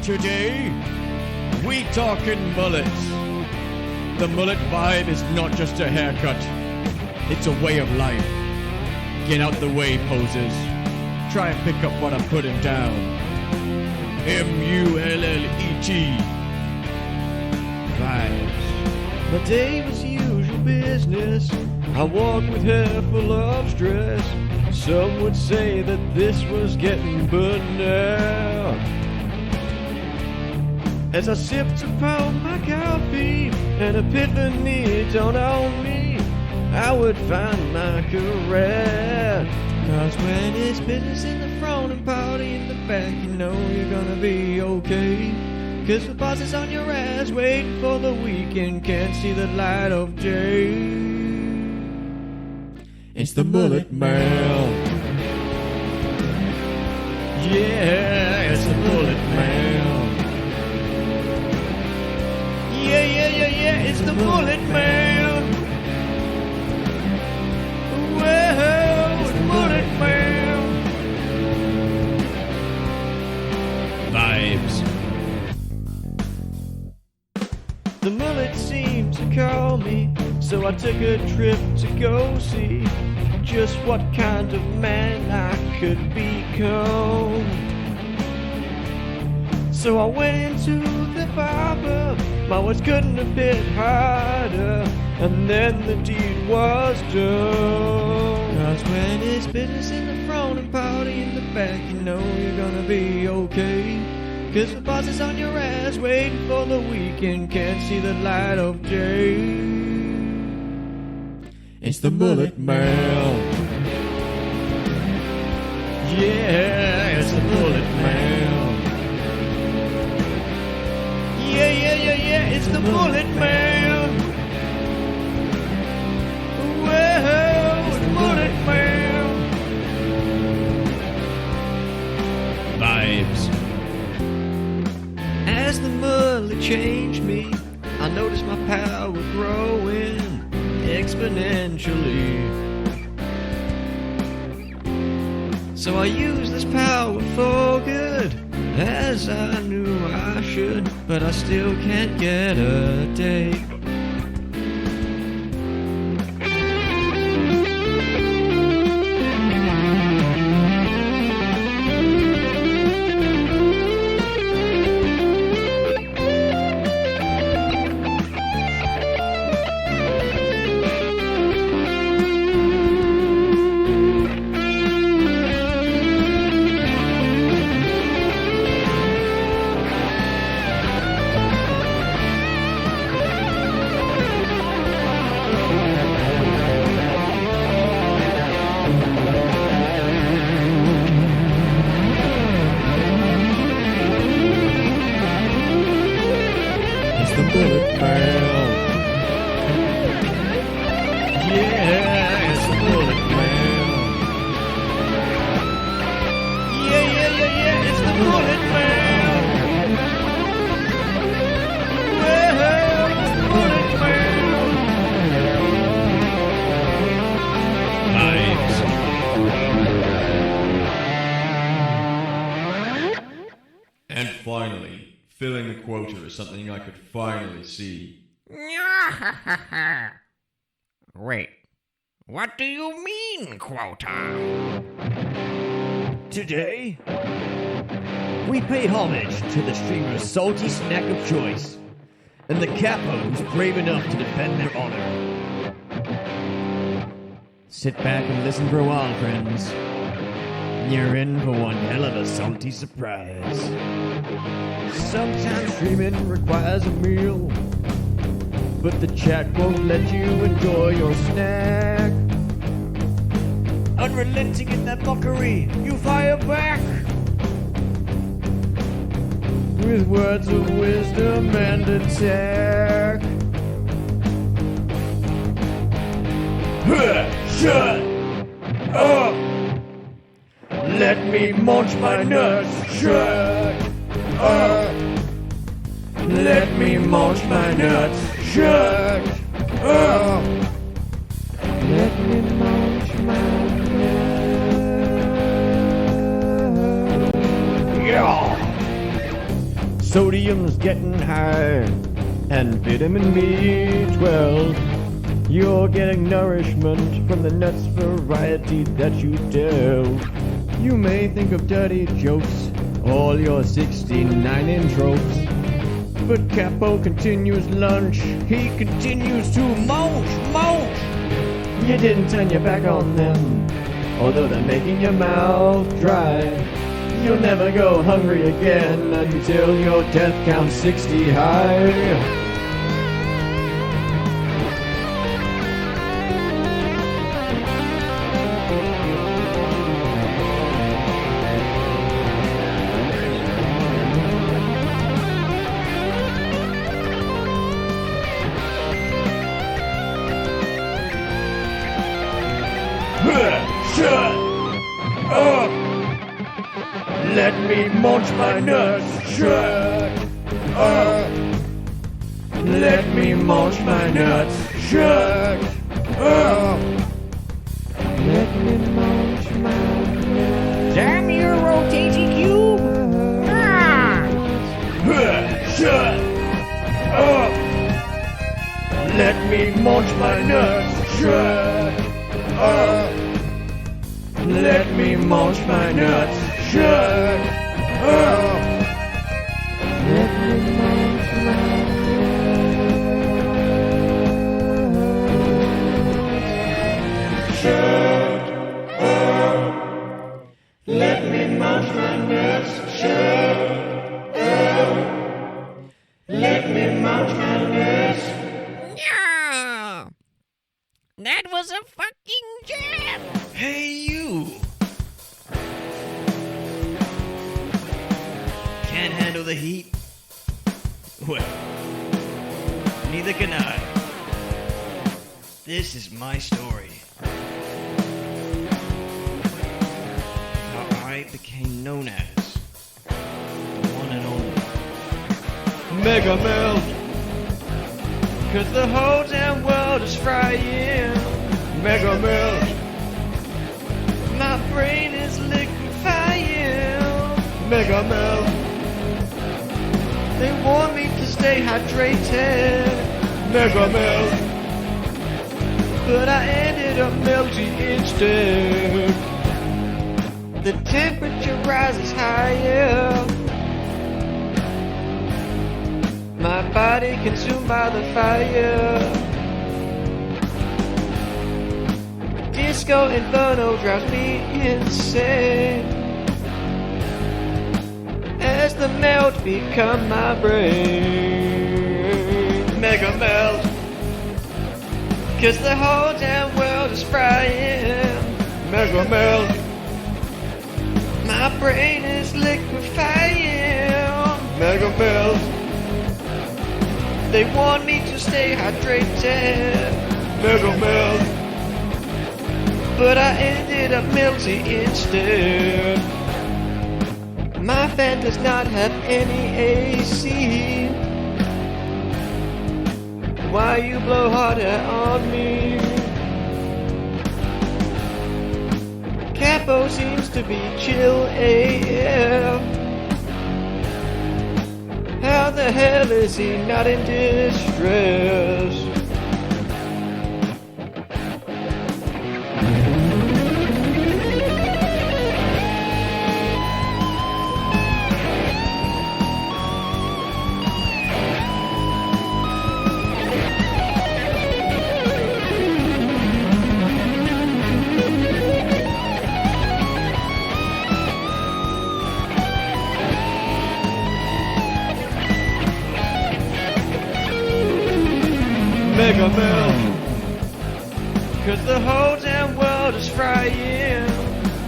Today, we talking mullets. The mullet vibe is not just a haircut, it's a way of life. Get out the way, posers. Try and pick up what I'm putting down. M-U-L-L-E-T. Vibes. My day was usual business. I walked with hair full of stress. Some would say that this was getting burned out. As I sipped upon my coffee, an epiphany dawned on me. I would find my career. Cause when it's business in the front and party in the back, you know you're gonna be okay. Cause the boss is on your ass, waiting for the weekend, can't see the light of day. It's the Mullet Man. Yeah, it's the Mullet Man. Yeah, it's the Mullet Man. Whoa, it's the Mullet Man. Vibes. The mullet seemed to call me, so I took a trip to go see just what kind of man I could become. So I went into the barber, my words couldn't have hit harder, and then the deed was done. Cause when it's business in the front and party in the back, you know you're gonna be okay. Cause the boss is on your ass, waiting for the weekend, can't see the light of day. It's the Mullet Man. Yeah, it's the Mullet Man. Yeah, it's the Mullet Man. Whoa, it's the Mullet Man. Vibes. As the mullet changed me, I noticed my power growing exponentially. So I used this power for good, as I knew I should, but I still can't get a date. And finally, filling the quota is something I could finally see. Wait, what do you mean, quota? Today, we pay homage to the streamer's salty snack of choice, and the capos brave enough to defend their honor. Sit back and listen for a while, friends. You're in for one hell of a salty surprise. Sometimes streaming requires a meal, but the chat won't let you enjoy your snack. Unrelenting in that mockery, you fire back with words of wisdom and attack. Shut up! Let me munch my nuts. Shut up! Let me munch my nuts. Shut up! Let me munch my nuts. Yeah! sodium's getting high, and vitamin B12. You're getting nourishment from the nuts variety that you delve. You may think of dirty jokes, all your 69 intros. But Capo continues lunch, he continues to munch. You didn't turn your back on them, although they're making your mouth dry. You'll never go hungry again until your death counts 60 high. Shut up! Let me munch my nuts. Shut up! Let me munch my nuts. Shut up! Let me munch my nuts. Damn your rotating cube! Ah! Shut up! Let me munch my nuts. Shut up! Let me munch my nuts. Shut up! Let me munch my nuts. Shut up! Let me munch my nuts. Shut up! Let me munch my nuts. Yeah! That was a fucking jam! Hey, you! Can't handle the heat? Well, neither can I. This is my story. How I became known as the one and only Mega Melt. 'Cause the whole damn world is frying. Mega Melt. My brain is liquefying. Mega Melt. They want me to stay hydrated. Mega Melt. But I ended up melting instead. The temperature rises higher. My body consumed by the fire. Disco Inferno drives me insane as the melt become my brain. Mega Melt. 'Cause the whole damn world is frying. Mega Melt. My brain is liquefying. Mega Melt. They want me to stay hydrated. Mega Melt. But I ended up melting instead. My fan does not have any AC. Why you blow hotter on me? Capo seems to be chill AF. How the hell is he not in distress? Mega Melt. 'Cause the whole damn world is frying.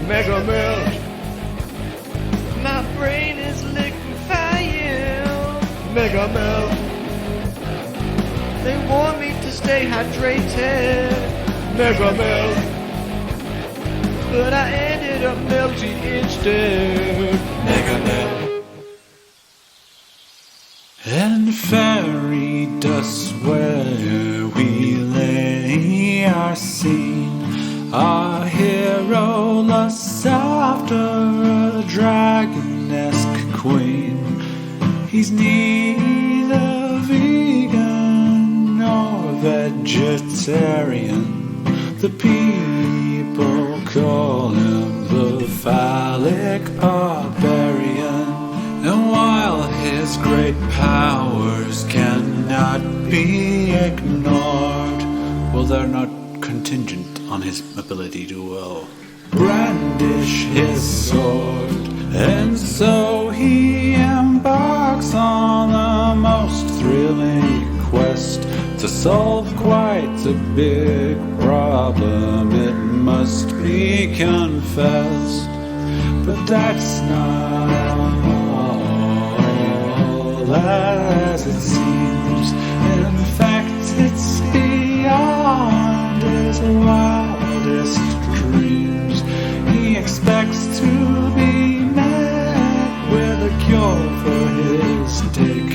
Mega Melt. My brain is liquefying. Mega Melt. They want me to stay hydrated. Mega Melt. But I ended up melting instead. Mega Melt. And fairy dust where we lay our scene. Our hero lusts after a dragon-esque queen. He's neither vegan nor vegetarian. The people call him the phallic barbarian. And while his great powers cannot be ignored, well, they're not contingent on his ability to, brandish his sword. And so he embarks on the most thrilling quest to solve quite a big problem, it must be confessed. But that's not all as it seems. In fact, it's beyond his wildest dreams. He expects to be met with a cure for his dick,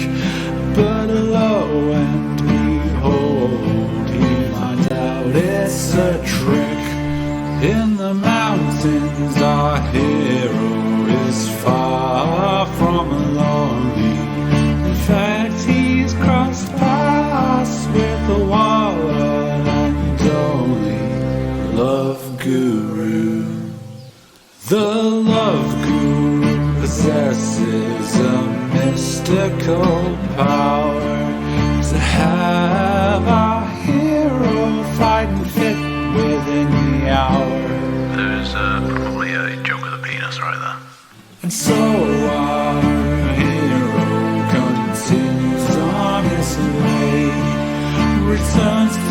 but lo and behold, he finds out it's a trick. In the mountains, our hero is far from lonely. In fact, he's crossed paths with the one and only Love Guru. The Love Guru possesses a mystical power to have our hero fighting fit within the hour. There's probably a joke with a penis right there. And so our hero continues on his way, returns to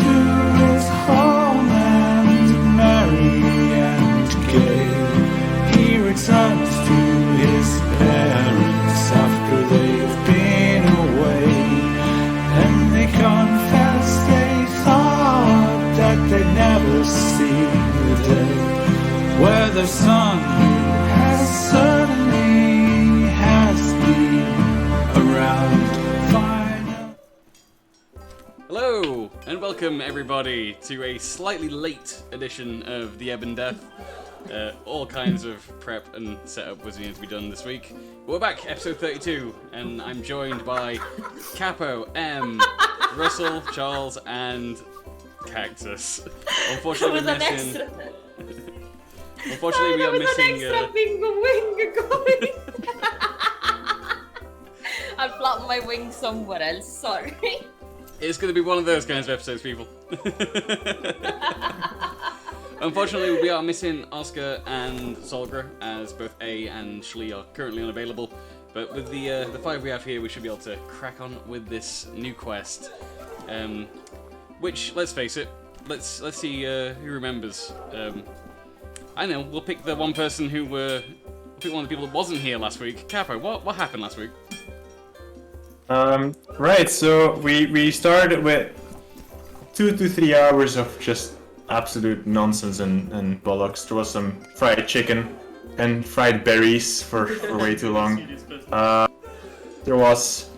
his homeland merry and gay. He returns to his parents after they've been away, and they confess they thought that they'd never see the day where their son, who has certainly has been around, finally. Hello, and welcome everybody to a slightly late edition of the Ebon Death. All kinds of prep and setup was needed to be done this week. But we're back, episode 32, and I'm joined by Capo, M, Russell, Charles, and Cactus. Unfortunately, we're missing. Unfortunately, we are missing. Bingo wing going. I flapped my wings somewhere else. Sorry. It's going to be one of those kinds of episodes, people. Unfortunately, we are missing Oscar and Solgra, as both A and Shlee are currently unavailable. But with the five we have here, we should be able to crack on with this new quest. Which, let's face it, let's see who remembers. I know, we'll pick the one person who pick one of the people that wasn't here last week. Capo, what happened last week? Right, so we started with 2 to 3 hours of just absolute nonsense and bollocks. There was some fried chicken and fried berries for way too long. There was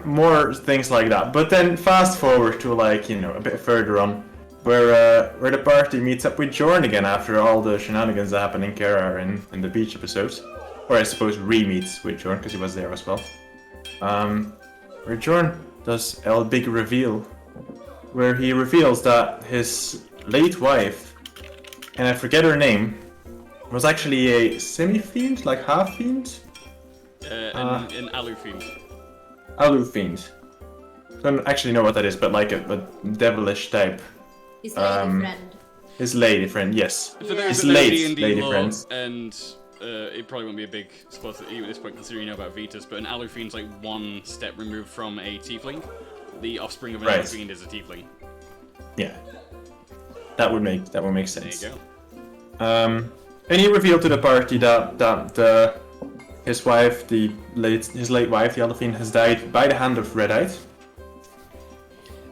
more things like that. But then fast forward to a bit further on, where the party meets up with Jorn again after all the shenanigans that happened in Kara in the beach episodes. Or I suppose re-meets with Jorn, because he was there as well. Where Jorn does a big reveal, where he reveals that his late wife, and I forget her name, was actually a semi-fiend, like half-fiend? An Alu Fiend. Alu Fiend. I don't actually know what that is, but like a devilish type. His lady friend. His lady friend, yes. For those His that know late D&D lady lore, friends. and it probably won't be a big spoiler at this point considering you know about Vetus, but an Alu Fiend's like one step removed from a tiefling. The offspring of an Alu Fiend is a tiefling. Yeah. That would make sense. There you go. And he revealed to the party that his wife, his late wife, the Alu Fiend, has died by the hand of Redite.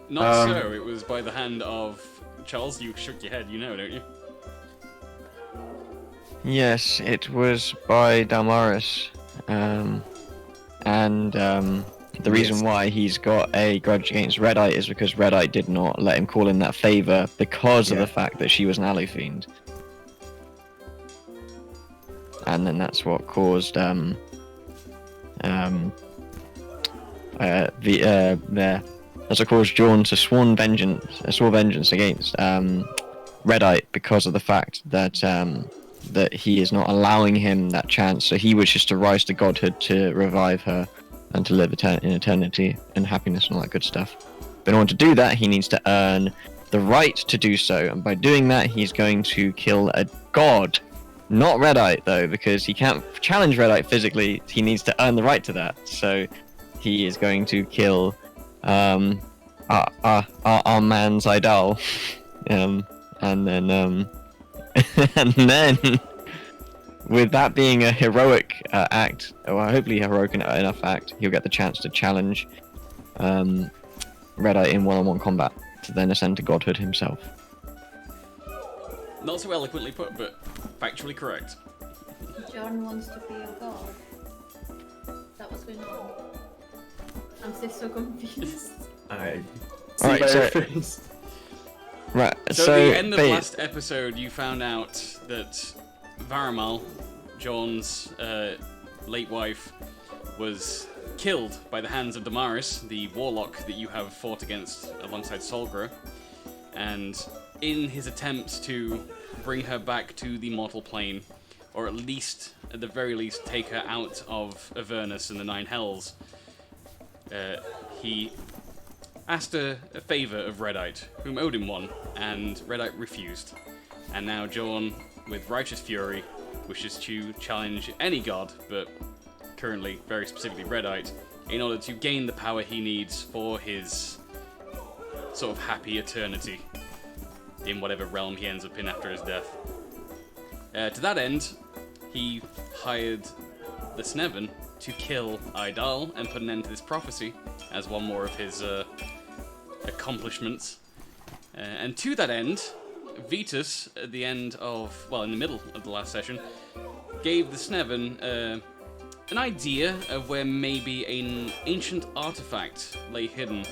Not so, it was by the hand of... Charles, you shook your head, you know, don't you? Yes, it was by Damaris. The reason why he's got a grudge against Redite is because Redite did not let him call in that favor because of the fact that she was an Alu Fiend. And then that's what caused That's of course drawn to swore vengeance against Redite because of the fact that that he is not allowing him that chance. So he wishes to rise to godhood to revive her and to live in eternity and happiness and all that good stuff. But in order to do that, he needs to earn the right to do so, and by doing that, he's going to kill a god. Not Redite though, because he can't challenge Redite physically. He needs to earn the right to that. So he is going to kill our man's idol, and then and then with that being a heroic act, or hopefully heroic enough act, he'll get the chance to challenge Redite in one-on-one combat to then ascend to godhood himself. Not so eloquently put, but factually correct. John wants to be a god. That was going on. I'm still so confused. I All right, so right, So at the end of the last episode, you found out that Varamal, John's late wife, was killed by the hands of Damaris, the warlock that you have fought against alongside Solgra, and in his attempt to bring her back to the mortal plane, or at least, at the very least, take her out of Avernus and the Nine Hells, he asked a favour of Redite, whom owed him one, and Redite refused. And now John, with righteous fury, wishes to challenge any god, but currently, very specifically Redite, in order to gain the power he needs for his sort of happy eternity in whatever realm he ends up in after his death. To that end, he hired the Sneven to kill Idal and put an end to this prophecy as one more of his accomplishments. And to that end, Vitus, at the end of, well, in the middle of the last session, gave the Sneven an idea of where maybe an ancient artifact lay hidden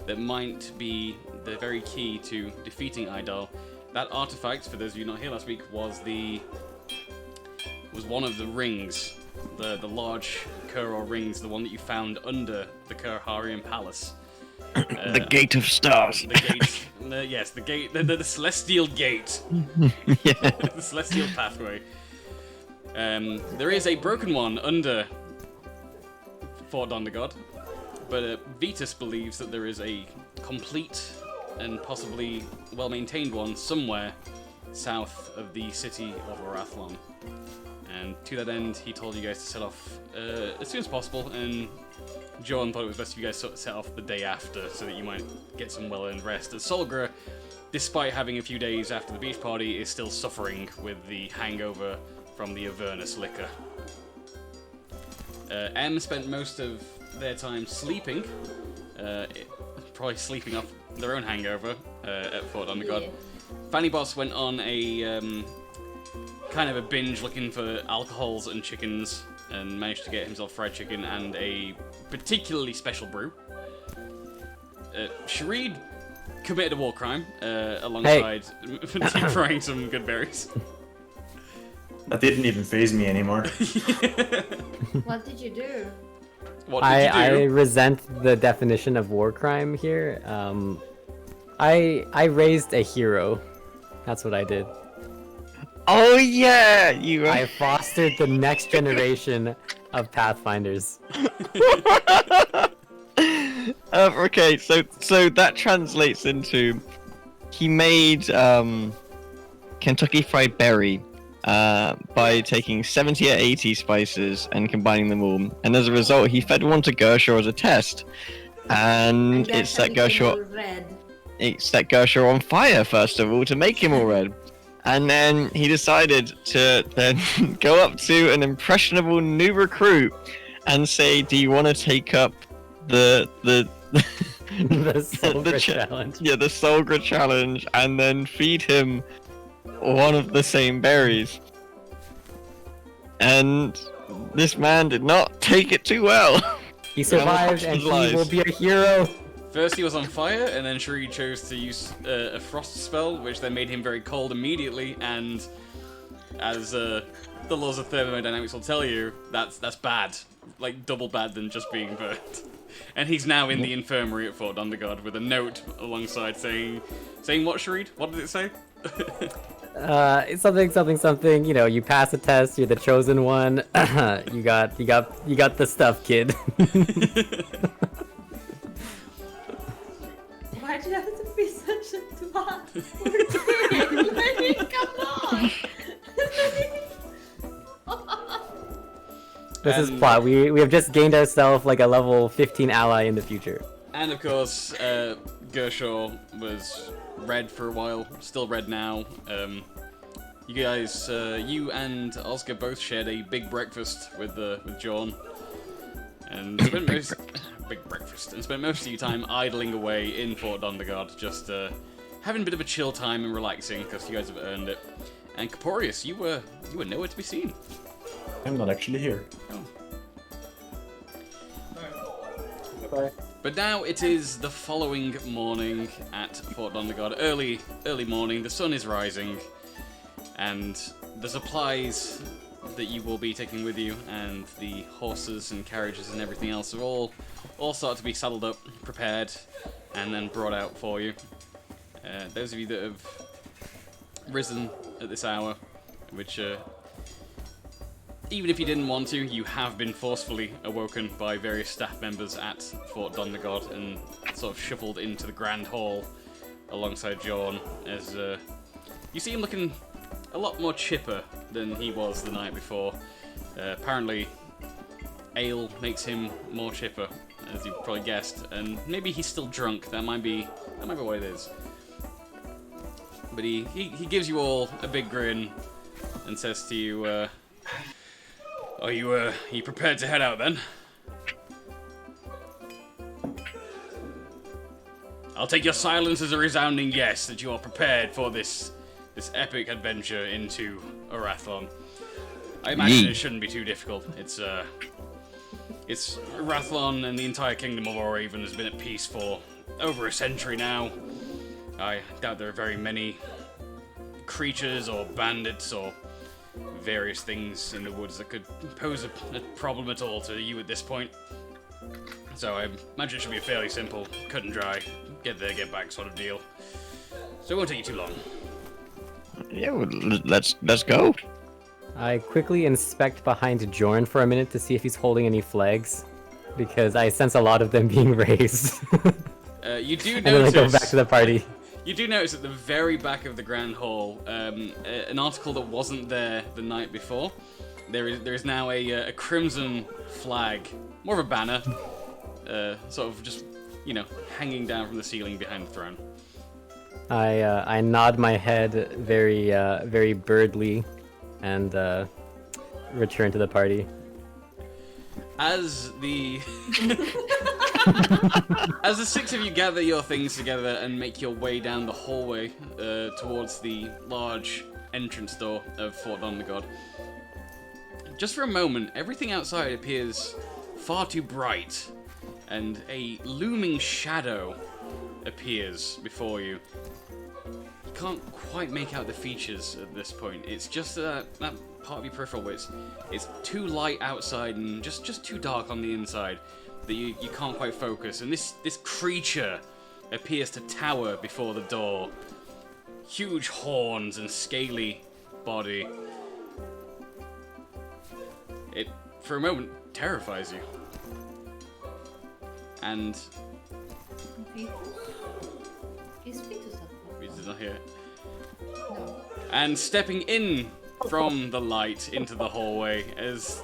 that might be the very key to defeating Idal. That artifact, for those of you not here last week, was one of the rings, the large Kuror rings, the one that you found under the Kurharian Palace. The Gate of Stars. The gate, yes, the gate, the Celestial Gate. Yeah. The Celestial Pathway. There is a broken one under Fort Dondergod, but Vitus believes that there is a complete and possibly well-maintained one somewhere south of the city of Orathlon. And to that end, he told you guys to set off as soon as possible, and John thought it was best if you guys set off the day after, so that you might get some well-earned rest. As Solgra, despite having a few days after the beach party, is still suffering with the hangover from the Avernus liquor. M spent most of their time sleeping, probably sleeping off their own hangover at Fort Undergod. Yeah. Fanny Boss went on a kind of a binge looking for alcohols and chickens, and managed to get himself fried chicken and a particularly special brew. Shareed committed a war crime alongside deep frying some good berries. That didn't even faze me anymore. What did you do? What did you do? I resent the definition of war crime here. I raised a hero. That's what I did. Oh yeah, you. I fostered the next generation of Pathfinders. Okay, so that translates into he made Kentucky Fried Berry by taking 70 or 80 spices and combining them all, and as a result, he fed one to Gershor as a test, and it set Gershor. Red. It set Gershor on fire first of all to make him all red. And then he decided to then go up to an impressionable new recruit and say, "Do you want to take up the The Solgra challenge. Yeah, the Solgra challenge, and then feed him one of the same berries." And this man did not take it too well. He survived, and he will be a hero. First he was on fire, and then Shareed chose to use a frost spell, which then made him very cold immediately, and as the laws of thermodynamics will tell you, that's bad. Like, double bad than just being burnt. And he's now in the infirmary at Fort Dundergod with a note alongside saying what, Shareed? What did it say? It's something. You know, you pass a test. You're the chosen one. you got the stuff, kid. Why do you have to be such a twat? Like, come on! This is plot. We have just gained ourselves like a level 15 ally in the future. And of course, Gershaw was red for a while, still red now. You guys, you and Oscar both shared a big breakfast with John, and spent most of your time idling away in Fort Dundergod, just having a bit of a chill time and relaxing because you guys have earned it. And Caporius, you were nowhere to be seen. I'm not actually here. Oh. Bye. But now it is the following morning at Fort Dundergod. Early morning, the sun is rising, and the supplies that you will be taking with you, and the horses and carriages and everything else are all start to be saddled up, prepared, and then brought out for you. Those of you that have risen at this hour, which even if you didn't want to, you have been forcefully awoken by various staff members at Fort Dundergod and sort of shuffled into the Grand Hall alongside John, as you see him looking a lot more chipper than he was the night before. Apparently, ale makes him more chipper, as you probably guessed, and maybe he's still drunk. That might be what it is. But he gives you all a big grin and says to you, Are you prepared to head out then? I'll take your silence as a resounding yes that you are prepared for this epic adventure into Arathon. I imagine it shouldn't be too difficult. It's Arathon and the entire kingdom of Oraven has been at peace for over a century now. I doubt there are very many creatures or bandits or various things in the woods that could pose a problem at all to you at this point. So I imagine it should be a fairly simple, cut and dry, get there, get back sort of deal. So it won't take you too long. Yeah, well, let's go. I quickly inspect behind Jorn for a minute to see if he's holding any flags, because I sense a lot of them being raised. You do and then I notice. go back to the party. You do notice at the very back of the Grand Hall, an article that wasn't there the night before. There is now a crimson flag, more of a banner, sort of just, hanging down from the ceiling behind the throne. I nod my head very birdly, and return to the party. As the as the six of you gather your things together and make your way down the hallway towards the large entrance door of Fort Dundergod, just for a moment, everything outside appears far too bright, and a looming shadow appears before you. You can't quite make out the features at this point. It's just that part of your peripheral where it's too light outside and just too dark on the inside that you can't quite focus. And this creature appears to tower before the door. Huge horns and scaly body. It, for a moment, terrifies you. And Is Vitus up? Vitus is not here. No. And stepping in from the light into the hallway, as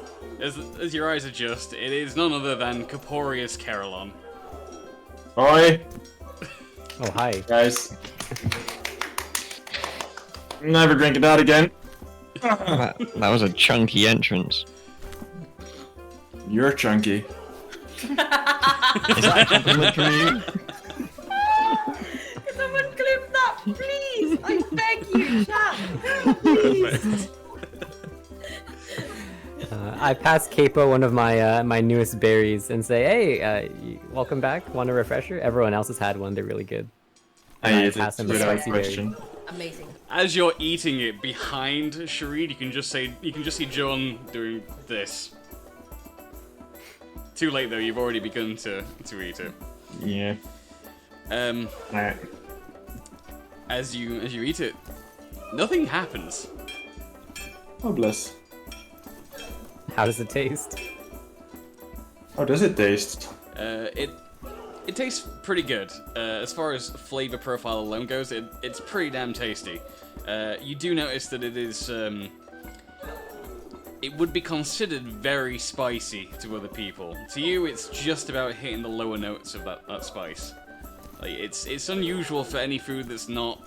your eyes adjust, it is none other than Caporius Carolon. Oi, Oh, hi. guys. Never drinking that again. That was a chunky entrance. You're chunky. Is that a compliment from you? Can someone clip that, please? I beg you, chat. Please. I pass Capo one of my newest berries and say, "Hey, welcome back. Want a refresher?" Everyone else has had one. They're really good. And I pass him the without spicy berry. question. Amazing. As you're eating it behind Shareed, you can just see John doing this. Too late though. You've already begun to eat it. Yeah. Alright. As you eat it, nothing happens. Oh, bless. How does it taste? How does it taste? It tastes pretty good. As far as flavor profile alone goes, it's pretty damn tasty. You do notice that it is. It would be considered very spicy to other people. To you, it's just about hitting the lower notes of that spice. Like, it's unusual for any food that's not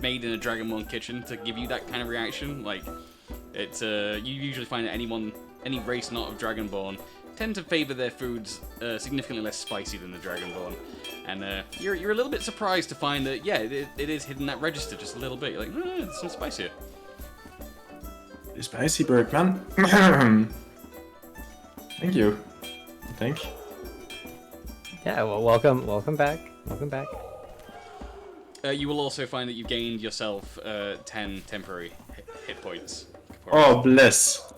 made in a Dragonborn kitchen to give you that kind of reaction. Like, you usually find that any race not of Dragonborn tend to favor their foods significantly less spicy than the Dragonborn. And you're a little bit surprised to find that, yeah, it is hitting that register just a little bit. You're like, it's some spicier. Spicy bird, man. Thank you. Thank you. Yeah, well, welcome back. Welcome back. You will also find that you gained yourself 10 temporary hit points. Oh, bless.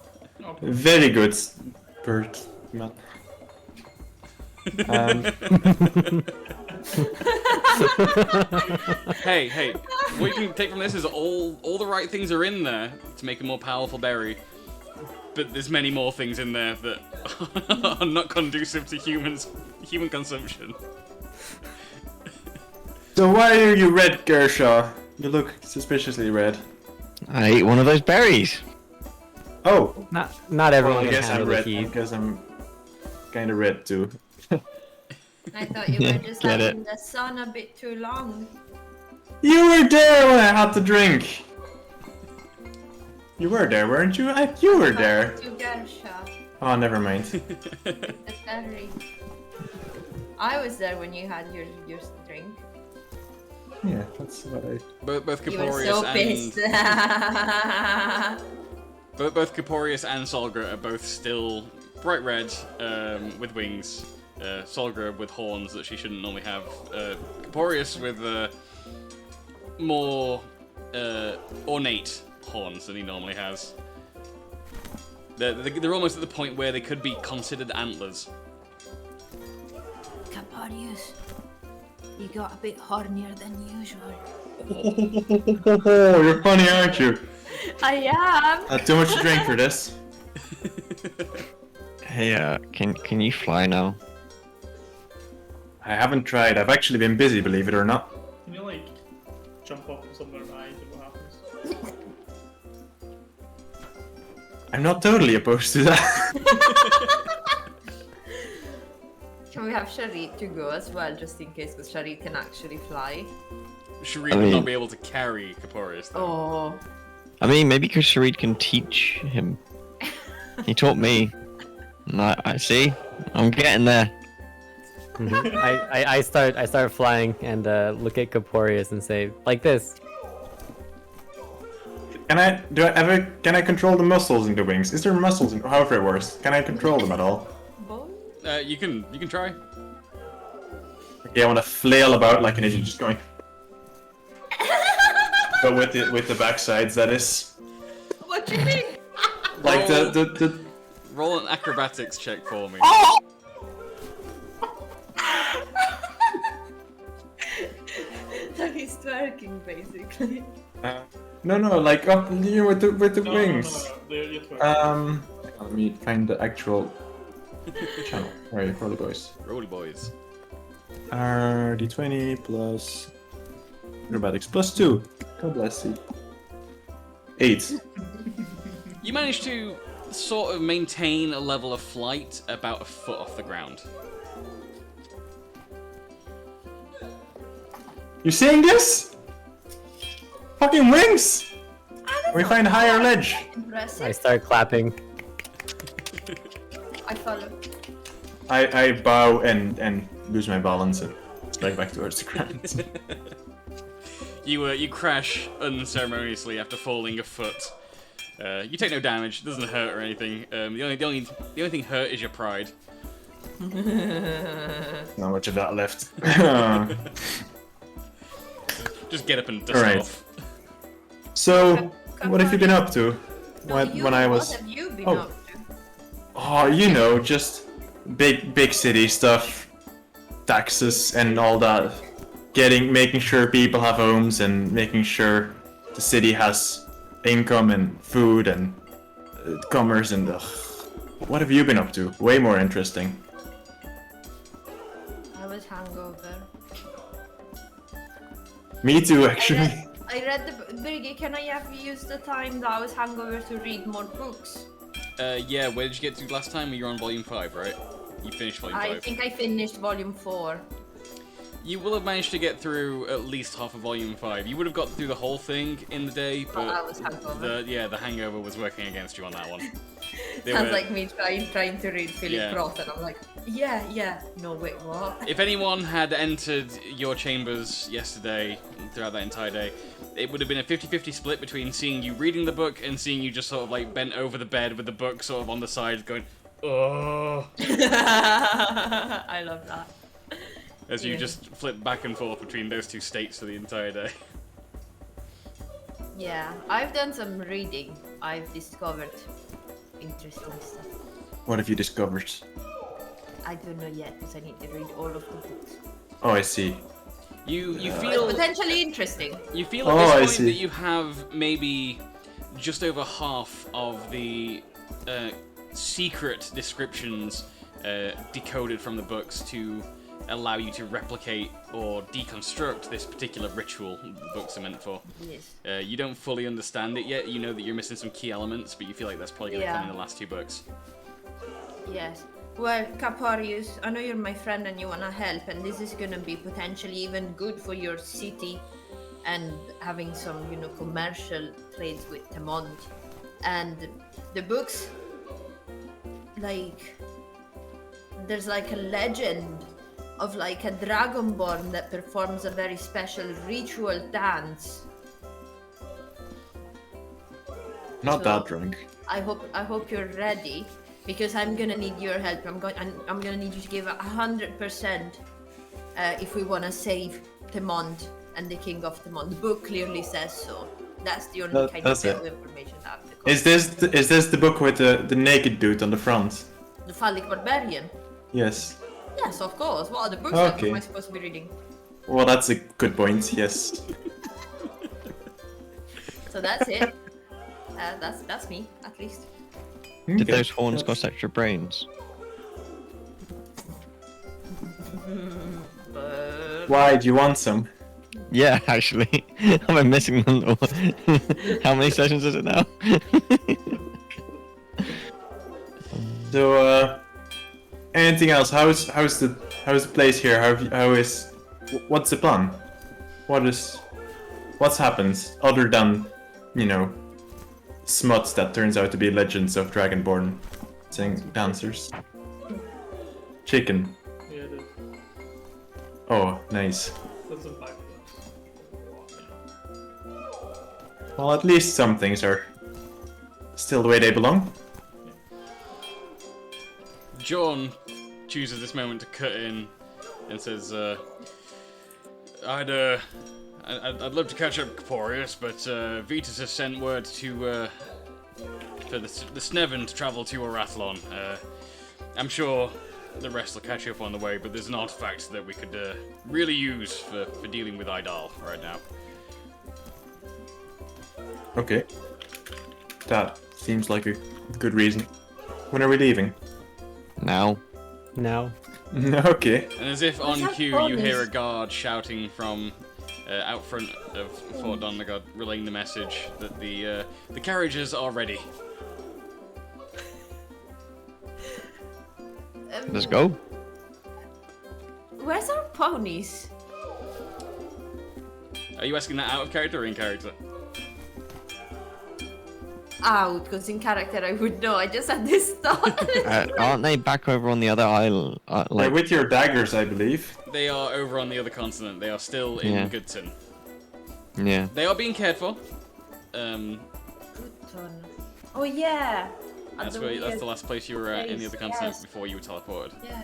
Very good, bird, man. Hey, what you can take from this is all the right things are in there to make a more powerful berry, but there's many more things in there that are not conducive to human consumption. So why are you red, Gershaw? You look suspiciously red. I ate one of those berries. Oh, Not everyone I can guess handle I'm the red heat. because I'm kind of red too. I thought you were just Get letting the sun a bit too long. You were there when I had the drink. You were there, weren't you? You were there. To Gersha, Oh, never mind. the ferry. I was there when you had your drink. Yeah, that's what I. Both You were Caporius so pissed. both Caporius and Solgra are both still bright red with wings. Solgra with horns that she shouldn't normally have. Caporius with more ornate horns than he normally has. They're almost at the point where they could be considered antlers. Caparius, you got a bit hornier than usual. Oh, you're funny, aren't you? I am. Too much to drink for this. Hey, can you fly now? I haven't tried. I've actually been busy, believe it or not. Can you like jump off somewhere and ride and what happens? I'm not totally opposed to that. Can we have Sharit to go as well, just in case, because Sharit can actually fly? Sharit would not be able to carry Caporius though. Oh. I mean, maybe because Sharid can teach him. He taught me. And I see. I'm getting there. Mhm. I start flying and look at Caporius and say, like this. Can I control the muscles in the wings? Is there muscles in however it works? Can I control them at all? You can try. Okay, I want to flail about like an idiot, just going. But with the backsides, that is. What do you mean? Like the Roll an acrobatics check for me. That he's twerking, basically. No, like up with the No, wings. no, you're twerking. Let me find the actual channel. Where are you, Roly Boys? Roly boys. D20 plus acrobatics plus 2. God bless you. 8. You manage to sort of maintain a level of flight about a foot off the ground. You seeing this? Fucking wings! We find a higher ledge. Impressive. I start clapping. I follow. I bow and lose my balance and slide back towards the ground. You crash unceremoniously after falling a foot. You take no damage. It doesn't hurt or anything. The only thing hurt is your pride. Not much of that left. Just get up and dust Alright. off. So, what have you been up to? No, When I was. What have you been Oh. up to? Oh, you know, just big city stuff, taxes and all that. Making sure people have homes and making sure the city has income and food and commerce and what have you been up to? Way more interesting. I was hungover. Me too, actually. I read the Birgit, can I have used the time that I was hungover to read more books? Yeah, where did you get to last time? You were on volume 5, right? You finished volume 5. I think I finished volume 4. You will have managed to get through at least half of volume 5. You would have got through the whole thing in the day, but I was hungover. the hangover was working against you on that one. Sounds like me trying to read Philip Roth, and I'm like, yeah. No, wait, what? If anyone had entered your chambers yesterday, throughout that entire day, it would have been a 50-50 split between seeing you reading the book and seeing you just sort of like bent over the bed with the book sort of on the side going, oh. I love that. As you just flip back and forth between those two states for the entire day. Yeah, I've done some reading. I've discovered interesting stuff. What have you discovered? I don't know yet because I need to read all of the books. Oh, I see. You feel potentially interesting. You feel at this point that you have maybe just over half of the secret descriptions decoded from the books to allow you to replicate or deconstruct this particular ritual the books are meant for. Yes. You don't fully understand it yet. You know that you're missing some key elements, but you feel like that's probably going to come in the last 2 books. Yes. Well, Caparius, I know you're my friend and you want to help, and this is going to be potentially even good for your city and having some, commercial trades with Temond. And the books, there's a legend of a dragonborn that performs a very special ritual dance. Not that drunk. I hope you're ready, because I'm gonna need your help. I'm gonna need you to give 100% if we wanna save Temond and the King of Temond. The book clearly says so. That's the only kind of information I have. Is this the book with the naked dude on the front? The Phallic Barbarian? Yes. Yes, of course. What other books am I supposed to be reading? Well, that's a good point, yes. So that's it. That's me, at least. Did those horns cost extra brains? Why, do you want some? Yeah, actually. I've been missing them. How many sessions is it now? So, anything else? How's the place here? What's the plan? What's happened other than, smuts that turns out to be legends of Dragonborn dancers? Chicken. Yeah, it is. Oh, nice. That's a fact. Well, at least some things are still the way they belong. John chooses this moment to cut in and says, I'd love to catch up Caporius, but Vetus has sent word for the Sneven to travel to Arathlon. I'm sure the rest will catch up on the way, but there's an artifact that we could really use for dealing with Idal right now. Okay. That seems like a good reason. When are we leaving? Now. Okay. And as if on cue, you hear a guard shouting from out front of Fort Donnegard, relaying the message that the carriages are ready. Let's go. Where's our ponies? Are you asking that out of character or in character? Out, because in character I would know. I just had this thought. Aren't they back over on the other isle? They're with your daggers, I believe. They are over on the other continent. They are still in Goodton. Yeah. They are being cared for. Goodton. Oh yeah. That's the last place you were at in the other continent before you were teleported. Yeah.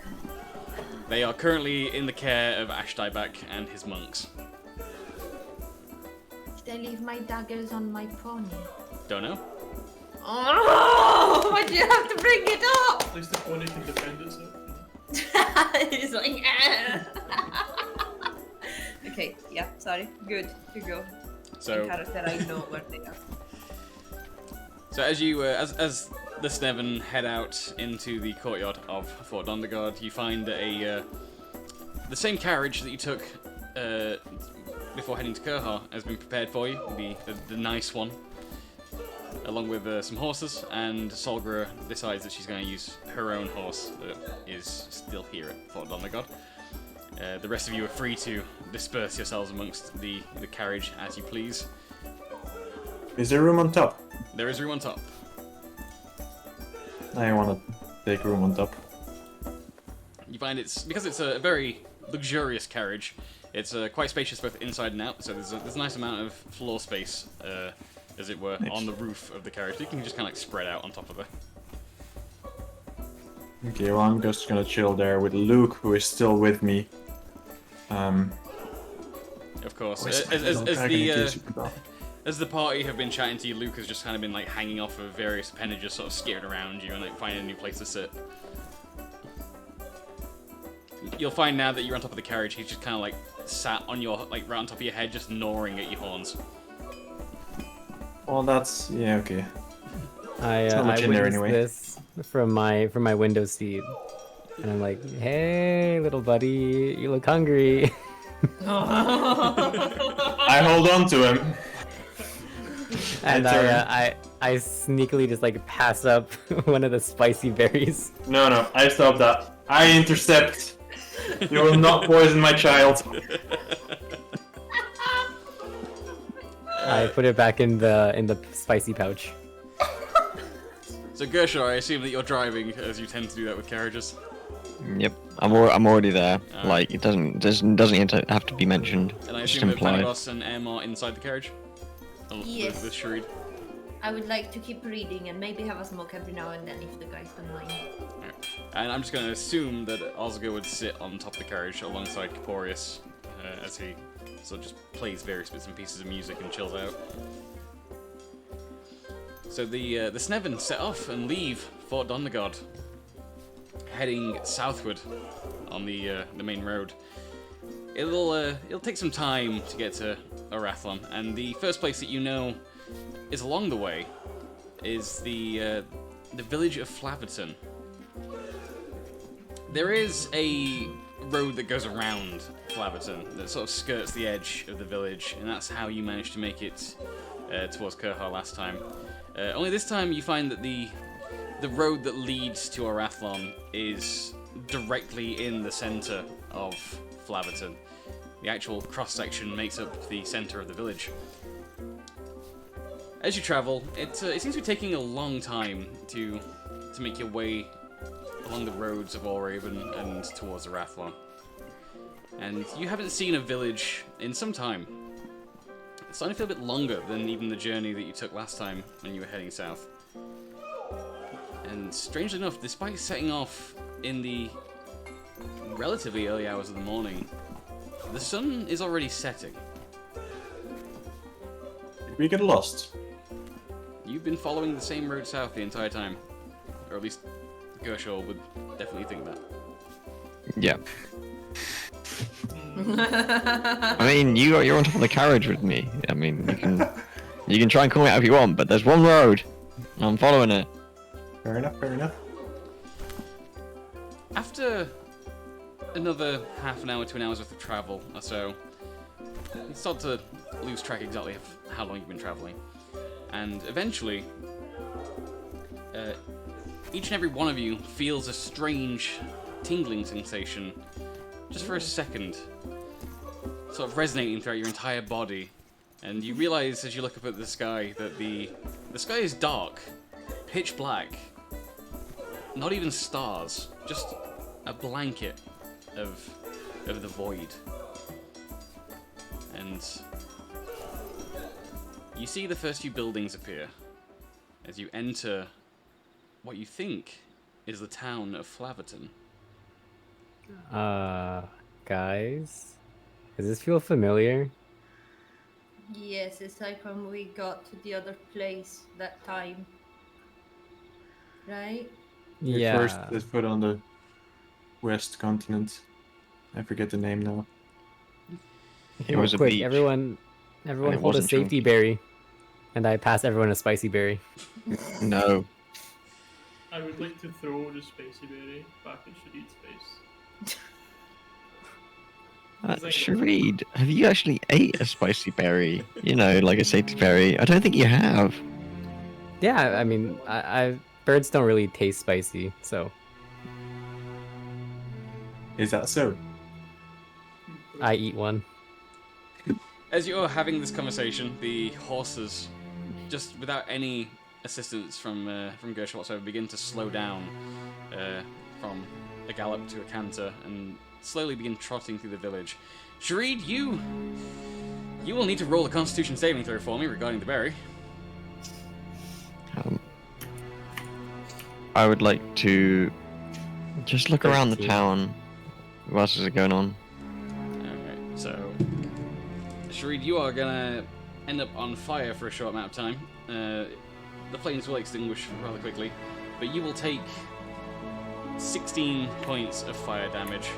They are currently in the care of Ashdieback and his monks. Did I leave my daggers on my pony? Don't know. Oh, why do you have to bring it up? At least the pony can defend itself. He's like, okay, yeah, sorry. Good to go. So, Character, I know where they are. so as you, as the Sneven head out into the courtyard of Fort Dondergaard, you find that the same carriage that you took before heading to Kerhar has been prepared for you, the nice one, along with some horses, and Solgra decides that she's going to use her own horse that is still here at Fort Dondergaard. The rest of you are free to disperse yourselves amongst the carriage as you please. Is there room on top? There is room on top. I want to take room on top. You find because it's a very luxurious carriage, it's quite spacious both inside and out, so there's a nice amount of floor space, as it were, on the roof of the carriage. You can just kind of like spread out on top of it. Okay, well I'm just gonna chill there with Luke, who is still with me. Of course, Where's as the party have been chatting to you, Luke has just kind of been like hanging off of various appendages, sort of scattered around you, and like finding a new place to sit. You'll find now that you're on top of the carriage, he's just kind of like sat on your right on top of your head, just gnawing at your horns. Well, that's yeah, okay. I much in there witnessed anyway. this from my window seat, and I'm like, "Hey, little buddy, you look hungry." I hold on to him. And I sneakily just like pass up one of the spicy berries. No, I stop that. I intercept. You will not poison my child. I put it back in the spicy pouch. So Gershon, I assume that you're driving, as you tend to do that with carriages. Yep, I'm already there. Like it doesn't have to be mentioned. And I It's assume that implied. Panagos and Em are inside the carriage. Yes. With Sharid. I would like to keep reading and maybe have a smoke every now and then if the guys don't mind. And I'm just going to assume that Oscar would sit on top of the carriage alongside Caporius as he sort of just plays various bits and pieces of music and chills out. So the Sneven set off and leave Fort Dondergaard, heading southward on the main road. It'll take some time to get to Arathlon, and the first place that you know is along the way is the village of Flaverton. There is a road that goes around Flaverton that sort of skirts the edge of the village, and that's how you managed to make it towards Kerhar last time. Only this time you find that the road that leads to Arathlon is directly in the center of Flaverton. The actual cross-section makes up the center of the village. As you travel, it seems to be taking a long time to make your way along the roads of Allraven and towards Arathlon. And you haven't seen a village in some time. It's starting to feel a bit longer than even the journey that you took last time when you were heading south. And strangely enough, despite setting off in the relatively early hours of the morning, the sun is already setting. Did we get lost? You've been following the same road south the entire time. Or at least Gershol would definitely think that. Yeah. I mean, you're on top of the carriage with me. I mean, you can try and call me out if you want, but there's one road. And I'm following it. Fair enough. After another half an hour to an hour's worth of travel or so, you start to lose track exactly of how long you've been traveling. And eventually, each and every one of you feels a strange tingling sensation just for a second, sort of resonating throughout your entire body. And you realize as you look up at the sky that the sky is dark, pitch black, not even stars, just a blanket of the void. And you see the first few buildings appear as you enter what you think is the town of Flaverton. Guys, does this feel familiar? Yes, it's like when we got to the other place that time. Right? Yeah. First, let's put on the west continent. I forget the name now. It was a Quick, beach. everyone And it hold a wasn't safety chunky. berry, and I pass everyone a spicy berry. No. I would like to throw the Spacey Berry back at Shadeed's face. Shareed, have you actually ate a spicy berry? You know, like a safety berry? I don't think you have. Yeah, I mean, birds don't really taste spicy, so Is that so? I eat one. As you're having this conversation, the horses, just without any assistance from Gershon whatsoever, begin to slow down from a gallop to a canter and slowly begin trotting through the village. Shareed, you will need to roll a Constitution saving throw for me regarding the berry. I would like to just look around the 13. town. What else is going on? Alright, so Shareed, you are gonna end up on fire for a short amount of time. The flames will extinguish rather quickly, but you will take 16 points of fire damage.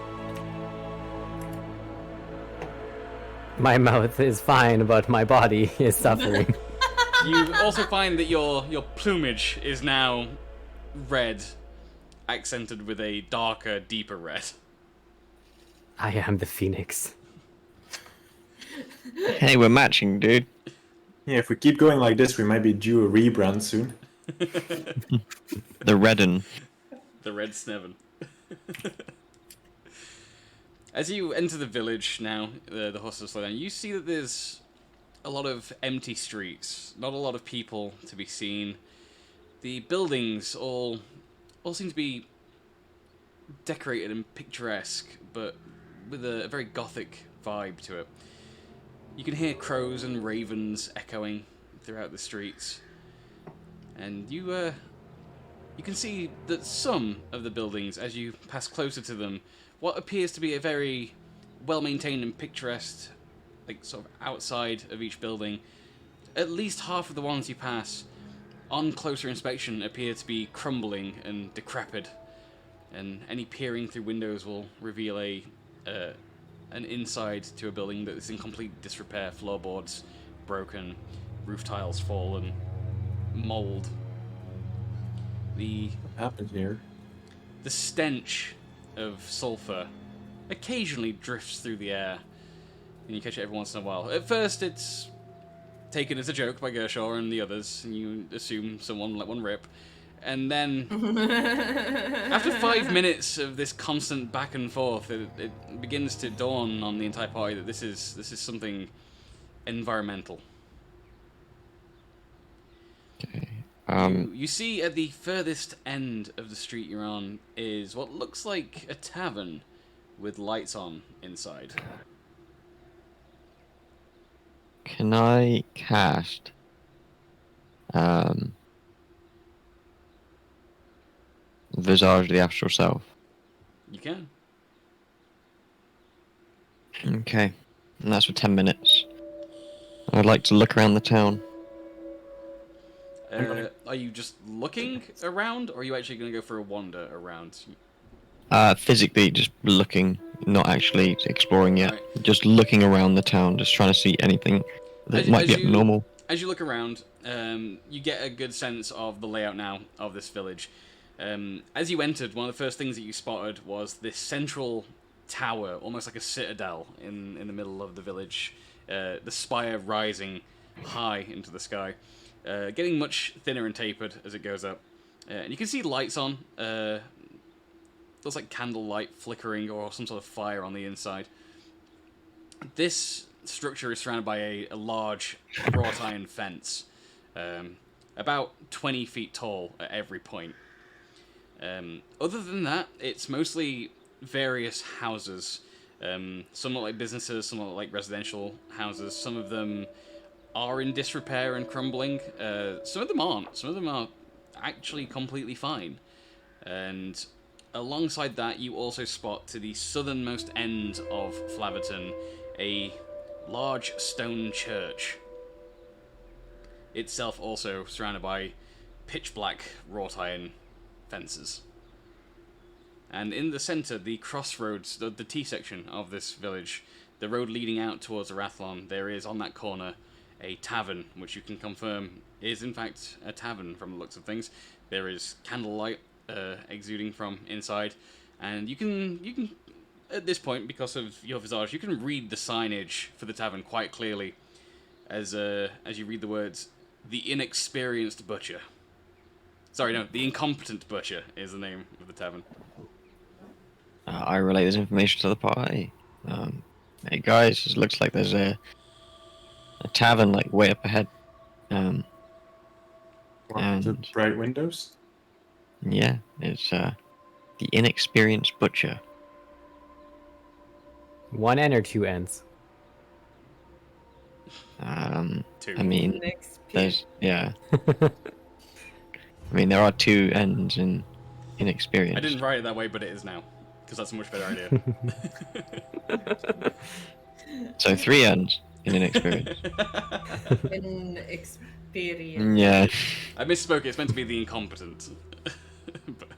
My mouth is fine, but my body is suffering. You also find that your plumage is now red, accented with a darker, deeper red. I am the phoenix. Hey, we're matching, dude. Yeah, if we keep going like this, we might be due a rebrand soon. The redden. The red Sneven. As you enter the village now, the horses slow down, you see that there's a lot of empty streets, not a lot of people to be seen. The buildings all seem to be decorated and picturesque, but with a very gothic vibe to it. You can hear crows and ravens echoing throughout the streets, and you can see that some of the buildings, as you pass closer to them, what appears to be a very well-maintained and picturesque, like, sort of outside of each building, at least half of the ones you pass, on closer inspection, appear to be crumbling and decrepit, and any peering through windows will reveal an inside to a building that is in complete disrepair, floorboards broken, roof tiles fallen, mold. What happened here? The stench of sulfur occasionally drifts through the air, and you catch it every once in a while. At first, it's taken as a joke by Gershaw and the others, and you assume someone let one rip. And then, after 5 minutes of this constant back and forth, it begins to dawn on the entire party that this is something environmental. Okay. You see at the furthest end of the street you're on is what looks like a tavern with lights on inside. Can I cast Visage of the Astral Self? You can. Okay. And that's for 10 minutes. I'd like to look around the town. Are you just looking around, or are you actually going to go for a wander around? Physically, just looking, not actually exploring yet. Right. Just looking around the town, just trying to see anything that might be abnormal. As you look around, you get a good sense of the layout now of this village. As you entered, one of the first things that you spotted was this central tower, almost like a citadel in the middle of the village. The spire rising high into the sky, getting much thinner and tapered as it goes up. And you can see lights on. Looks like candlelight flickering or some sort of fire on the inside. This structure is surrounded by a large wrought iron fence, about 20 feet tall at every point. Other than that, it's mostly various houses. Some look like businesses, some look like residential houses. Some of them are in disrepair and crumbling. Some of them aren't. Some of them are actually completely fine. And alongside that, you also spot to the southernmost end of Flaverton a large stone church. Itself also surrounded by pitch black wrought iron fences. And in the center, the crossroads, the T section of this village, the road leading out towards Arathlon, there is on that corner a tavern, which you can confirm is in fact a tavern from the looks of things. There is candlelight exuding from inside, and you can at this point, because of your visage, you can read the signage for the tavern quite clearly as you read the words, "The Inexperienced Butcher." Sorry, no, "The Incompetent Butcher" is the name of the tavern. I relay this information to the party. Hey guys, it looks like there's a tavern like way up ahead. And The bright windows. yeah, it's the Inexperienced Butcher. 1 N or 2 N's? Two. I mean, there's yeah. I mean, there are 2 N's in inexperienced. I didn't write it that way, but it is now, because that's a much better idea. So 3 N's in inexperienced. Inexperienced. Yeah. I misspoke. It's meant to be the incompetent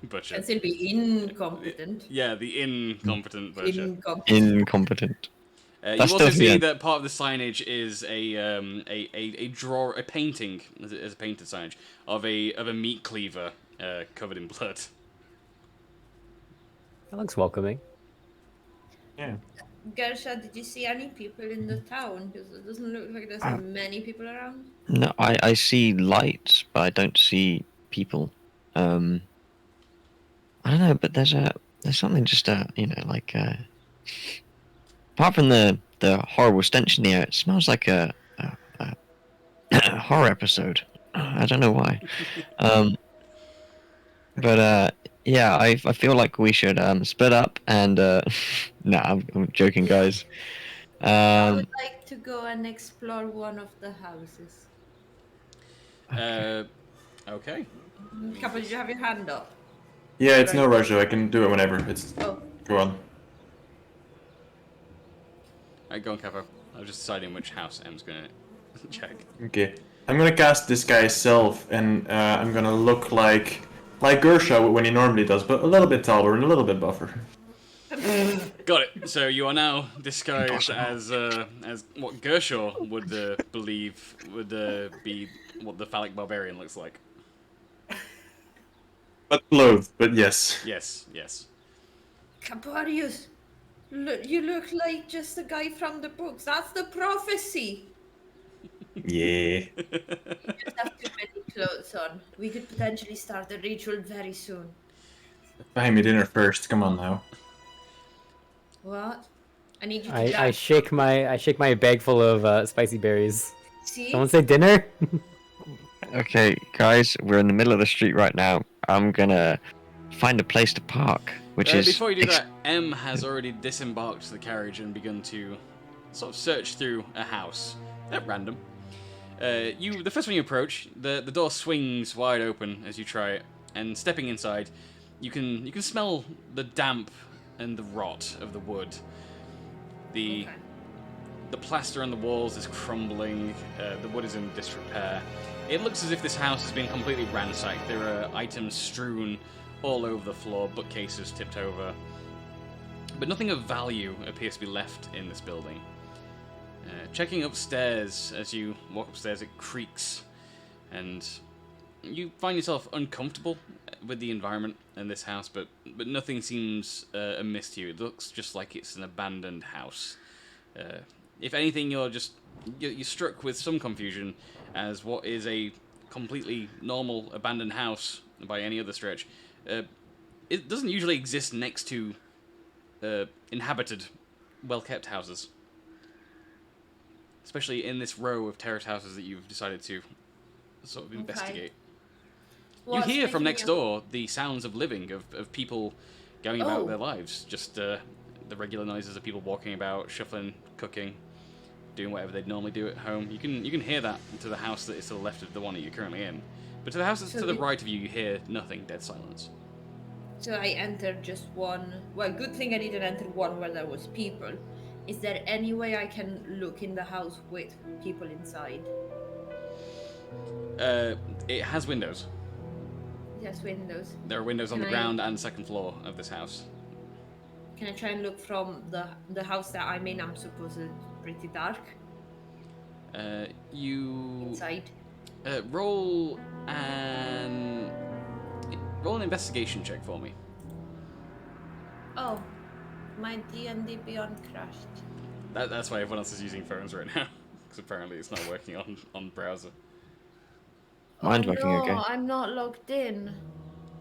butcher. Can still be incompetent. Yeah, the incompetent butcher. Incompetent. You That's also still see the- that part of the signage is a painting, as a painted signage of a meat cleaver covered in blood. That looks welcoming. Yeah. Gersha, did you see any people in the town? Because it doesn't look like there's many people around. No, I see lights, but I don't see people. I don't know, but there's something just like apart from the horrible stench in the air, it smells like a horror episode. I don't know why. But yeah, I feel like we should split up and nah, I'm joking, guys. I would like to go and explore one of the houses. Okay. Couple, did you have your hand up? Yeah, it's no rush though. I can do it whenever. It's Oh. go on. Alright, go on, Capo. I was just deciding which house M's gonna check. Okay. I'm gonna cast this guy's self, and I'm gonna look like Gersha when he normally does, but a little bit taller and a little bit buffer. Got it. So you are now disguised as what Gershaw would believe would be what the phallic barbarian looks like. But clothed, but yes. Yes, yes. Caparius, you look like just the guy from the books. That's the prophecy. Yeah. You just have too many clothes on. We could potentially start the ritual very soon. Buy me dinner first. Come on now. What? I need you to I dance. shake my bag full of spicy berries. See? Someone say dinner? Okay, guys, we're in the middle of the street right now. I'm gonna find a place to park, which is. Before you do that, M has already disembarked the carriage and begun to sort of search through a house at random. The first one you approach, the door swings wide open as you try it, and stepping inside, you can smell the damp and the rot of the wood. The plaster on the walls is crumbling. The wood is in disrepair. It looks as if this house has been completely ransacked. There are items strewn all over the floor, bookcases tipped over. But nothing of value appears to be left in this building. Checking upstairs, as you walk upstairs, it creaks, and you find yourself uncomfortable with the environment in this house, but nothing seems amiss to you. It looks just like it's an abandoned house. If anything, you're struck with some confusion, as what is a completely normal abandoned house by any other stretch, it doesn't usually exist next to inhabited, well-kept houses. Especially in this row of terrace houses that you've decided to sort of investigate. You hear from next door the sounds of living, of people going about their lives. Just the regular noises of people walking about, shuffling, cooking, doing whatever they'd normally do at home. You can hear that to the house that is to the left of the one that you're currently in. But to the house that's to the right of you, you hear nothing, dead silence. So I entered just one. Well, good thing I didn't enter one where there was people. Is there any way I can look in the house with people inside? It has windows. Yes, windows. There are windows on Can the I- ground and second floor of this house. Can I try and look from the house that I'm in? I'm supposed it's pretty dark You inside. roll an investigation check for me. Oh, my D&D Beyond crashed. That's why everyone else is using phones right now, because apparently it's not working on browser. Mine's oh, working no, okay. I'm not logged in.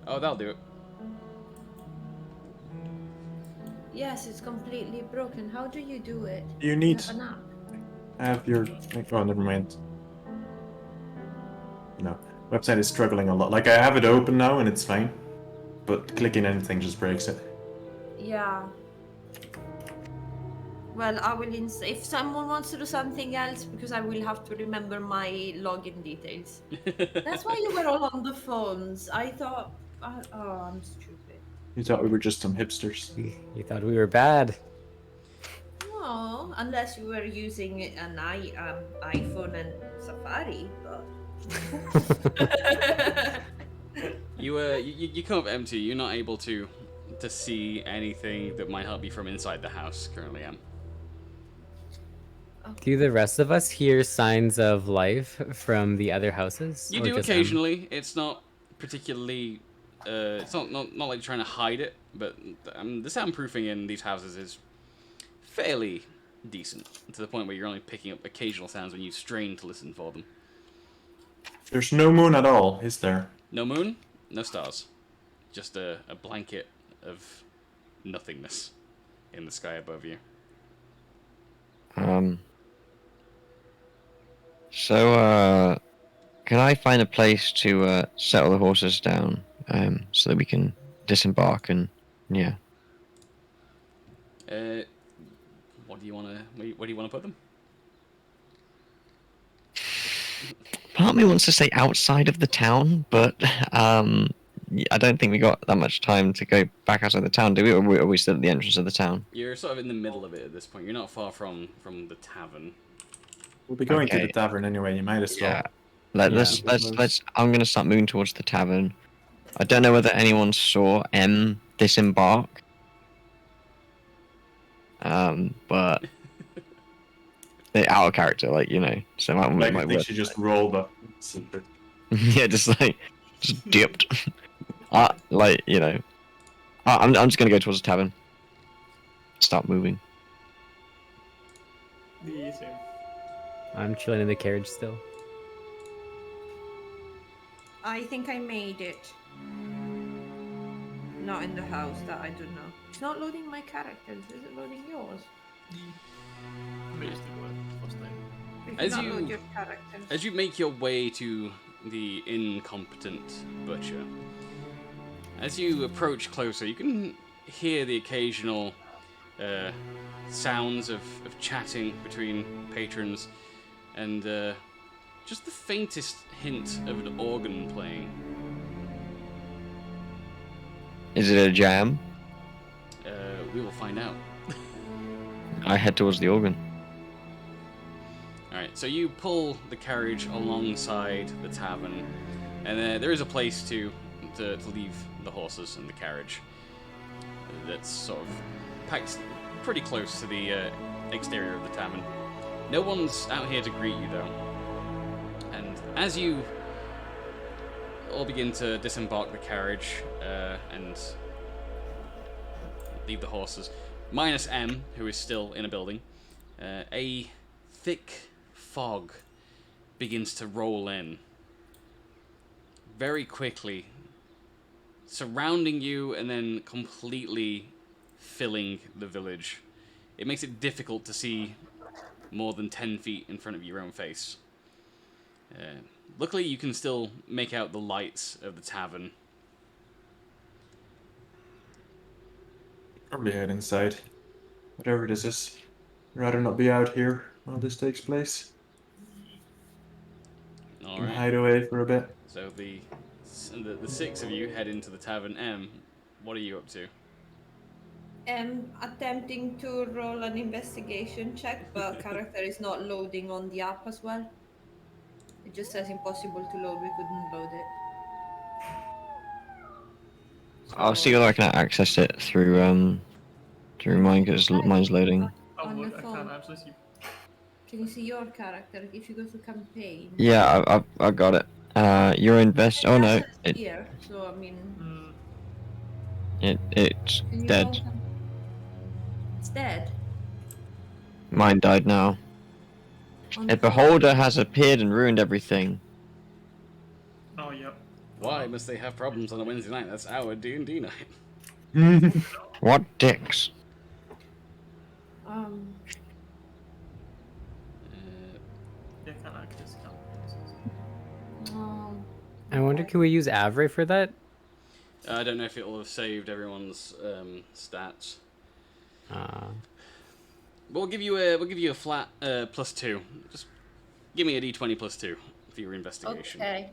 Oh, that'll do it. Yes, it's completely broken. How do you do it? You Do need have an app? have your. Oh, never mind. No, website is struggling a lot. Like I have it open now and it's fine, but clicking anything just breaks it. Yeah. Well, I will if someone wants to do something else, because I will have to remember my login details. That's why you were all on the phones. I thought, oh, I'm stupid. You thought we were just some hipsters. You thought we were bad. No, unless you were using an iPhone and Safari, but. You come up empty. You're not able to see anything that might help you from inside the house. Currently, am. Do the rest of us hear signs of life from the other houses? You or do just occasionally. It's not particularly. It's not like you're trying to hide it, but the soundproofing in these houses is fairly decent, to the point where you're only picking up occasional sounds when you strain to listen for them. There's no moon at all, is there? No moon, no stars, just a blanket of nothingness in the sky above you. So, can I find a place to settle the horses down, so that we can disembark and, yeah. What do you want to? Where do you want to put them? Part of me wants to say outside of the town, but I don't think we got that much time to go back outside the town, do we? Or are we still at the entrance of the town? You're sort of in the middle of it at this point. You're not far from the tavern. We'll be going to Okay. the tavern anyway. You might as well. Yeah. Let's. I'm gonna start moving towards the tavern. I don't know whether anyone saw M disembark. But they out of character, like, you know. So Like, I might think work. she just rolled up. Yeah, just dipped. Like, you know. I'm just gonna go towards the tavern. Start moving. The same. I'm chilling in the carriage still. I think I made it. Not in the house, that I don't know. It's not loading my characters. Is it loading yours? Basically what last time. It As cannot you- load your characters. As you make your way to the Incompetent Butcher, as you approach closer, you can hear the occasional sounds of chatting between patrons, and just the faintest hint of an organ playing. Is it a jam? We will find out. I head towards the organ. Alright, so you pull the carriage alongside the tavern, and there is a place to leave the horses and the carriage that's sort of packed pretty close to the exterior of the tavern. No one's out here to greet you, though. And as you all begin to disembark the carriage and leave the horses, minus M, who is still in a building, a thick fog begins to roll in very quickly, surrounding you and then completely filling the village. It makes it difficult to see more than 10 feet in front of your own face. Luckily, you can still make out the lights of the tavern. Probably head inside. Whatever this is. Rather not be out here while this takes place. All And right. hide away for a bit. So the six of you head into the tavern. M, what are you up to? Attempting to roll an investigation check, but character is not loading on the app as well. It just says impossible to load. We couldn't load it. I'll see whether I can access it through mine because mine's loading. Oh, On look, the I phone. can't actually see. Can you see your character if you go to campaign? Yeah, I got it. You're invest. Oh no, Here, so I mean, Hmm. it's can you dead. roll it's dead. Mine died now. On A the phone. beholder has appeared and ruined everything. Oh, yep. Why must they have problems on a Wednesday night? That's our D&D night. What dicks? Um, Yeah, I can't access campaigns. I wonder, can we use Avray for that? I don't know if it will have saved everyone's stats. We'll give you a flat +2. Just give me a d20 +2 for your investigation. okay.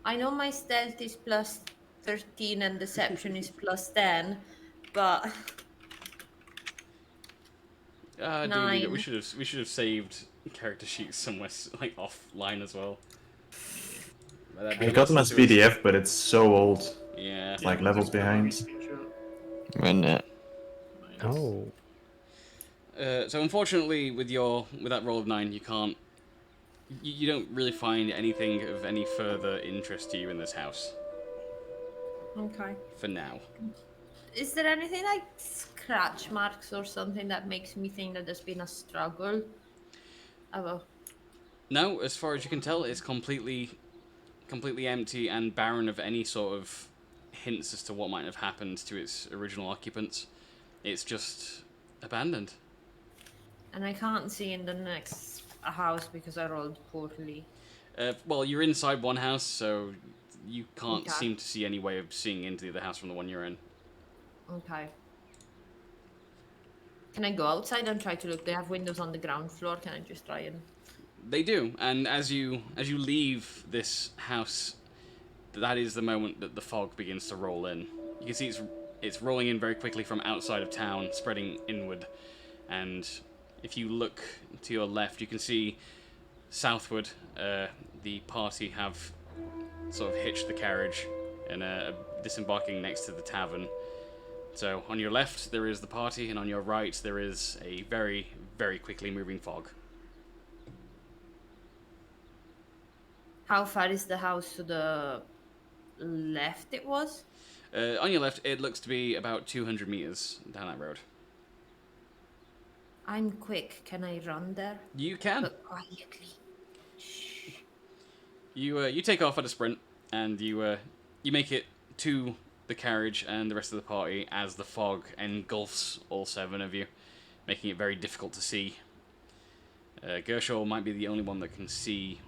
I know my stealth is +13 and deception is +10, but D&D, we 9. should have saved character sheets somewhere like offline as well. I got them as PDF, but it's so old. Yeah. It's like levels behind. When Oh. So unfortunately, with that roll of 9, you can't. You don't really find anything of any further interest to you in this house. Okay. For now. Is there anything like scratch marks or something that makes me think that there's been a struggle? Oh well. No, as far as you can tell, it's completely empty and barren of any sort of hints as to what might have happened to its original occupants. It's just abandoned. And I can't see in the next house because I rolled poorly. Well, you're inside one house, so you can't Okay. seem to see any way of seeing into the other house from the one you're in. Okay. Can I go outside and try to look? They have windows on the ground floor. Can I just try and... They do, and as you leave this house, that is the moment that the fog begins to roll in. You can see it's rolling in very quickly from outside of town, spreading inward, and if you look to your left, you can see southward, the party have sort of hitched the carriage and disembarking next to the tavern. So on your left there is the party, and on your right there is a very, very quickly moving fog. How far is the house to the left it was? On your left, it looks to be about 200 meters down that road. I'm quick. Can I run there? You can. But quietly. You take off at a sprint, and you make it to the carriage and the rest of the party as the fog engulfs all 7 of you, making it very difficult to see. Gershol might be the only one that can see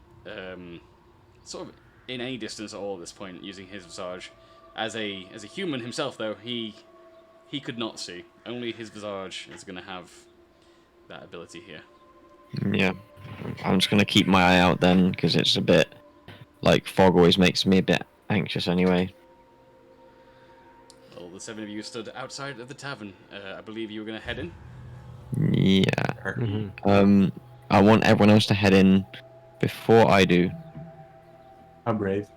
sort of in any distance at all at this point using his visage. As a human himself, though, he could not see. Only his visage is going to have that ability here. Yeah, I'm just gonna keep my eye out then, because it's a bit like fog always makes me a bit anxious anyway. Well, the 7 of you stood outside of the tavern. I believe you were going to head in. Yeah. I want everyone else to head in before I do. How brave.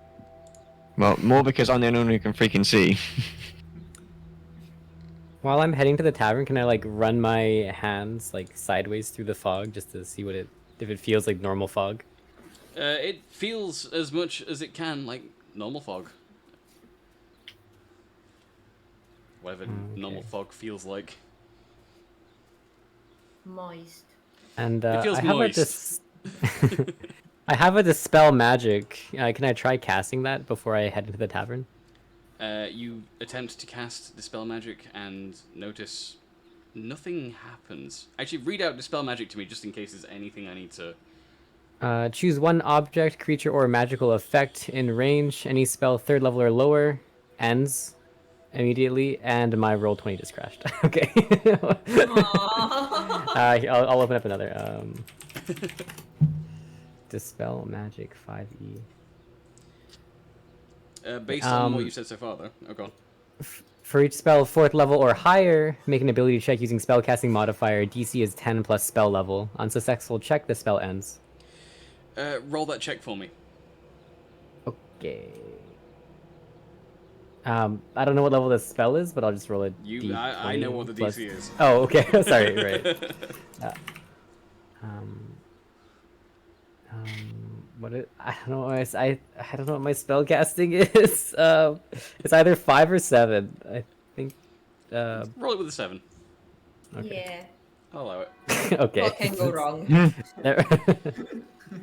Well, more because I'm the only one who can freaking see. While I'm heading to the tavern, can I like run my hands like sideways through the fog just to see if it feels like normal fog? It feels as much as it can like normal fog. Whatever normal fog feels like. Moist. And It feels I have moist. I have a dispel magic. Can I try casting that before I head into the tavern? You attempt to cast Dispel Magic and notice nothing happens. Actually, read out Dispel Magic to me just in case there's anything I need to... Choose one object, creature, or magical effect in range. Any spell 3rd level or lower ends immediately, and my roll 20 just crashed. Okay. I'll open up another. Dispel Magic 5e. Based on what you said so far, though. Oh, go on. For each spell 4th level or higher, make an ability check using spellcasting modifier. DC is 10 plus spell level. On successful check, the spell ends. Roll that check for me. Okay. I don't know what level this spell is, but I'll just roll it. I know what the DC is. Oh, okay. Sorry, right. Um, what it? I don't know. I don't know what my spell casting is. It's either 5 or 7. I think. Roll it with a 7. Yeah. I'll allow it. Okay. What can go wrong?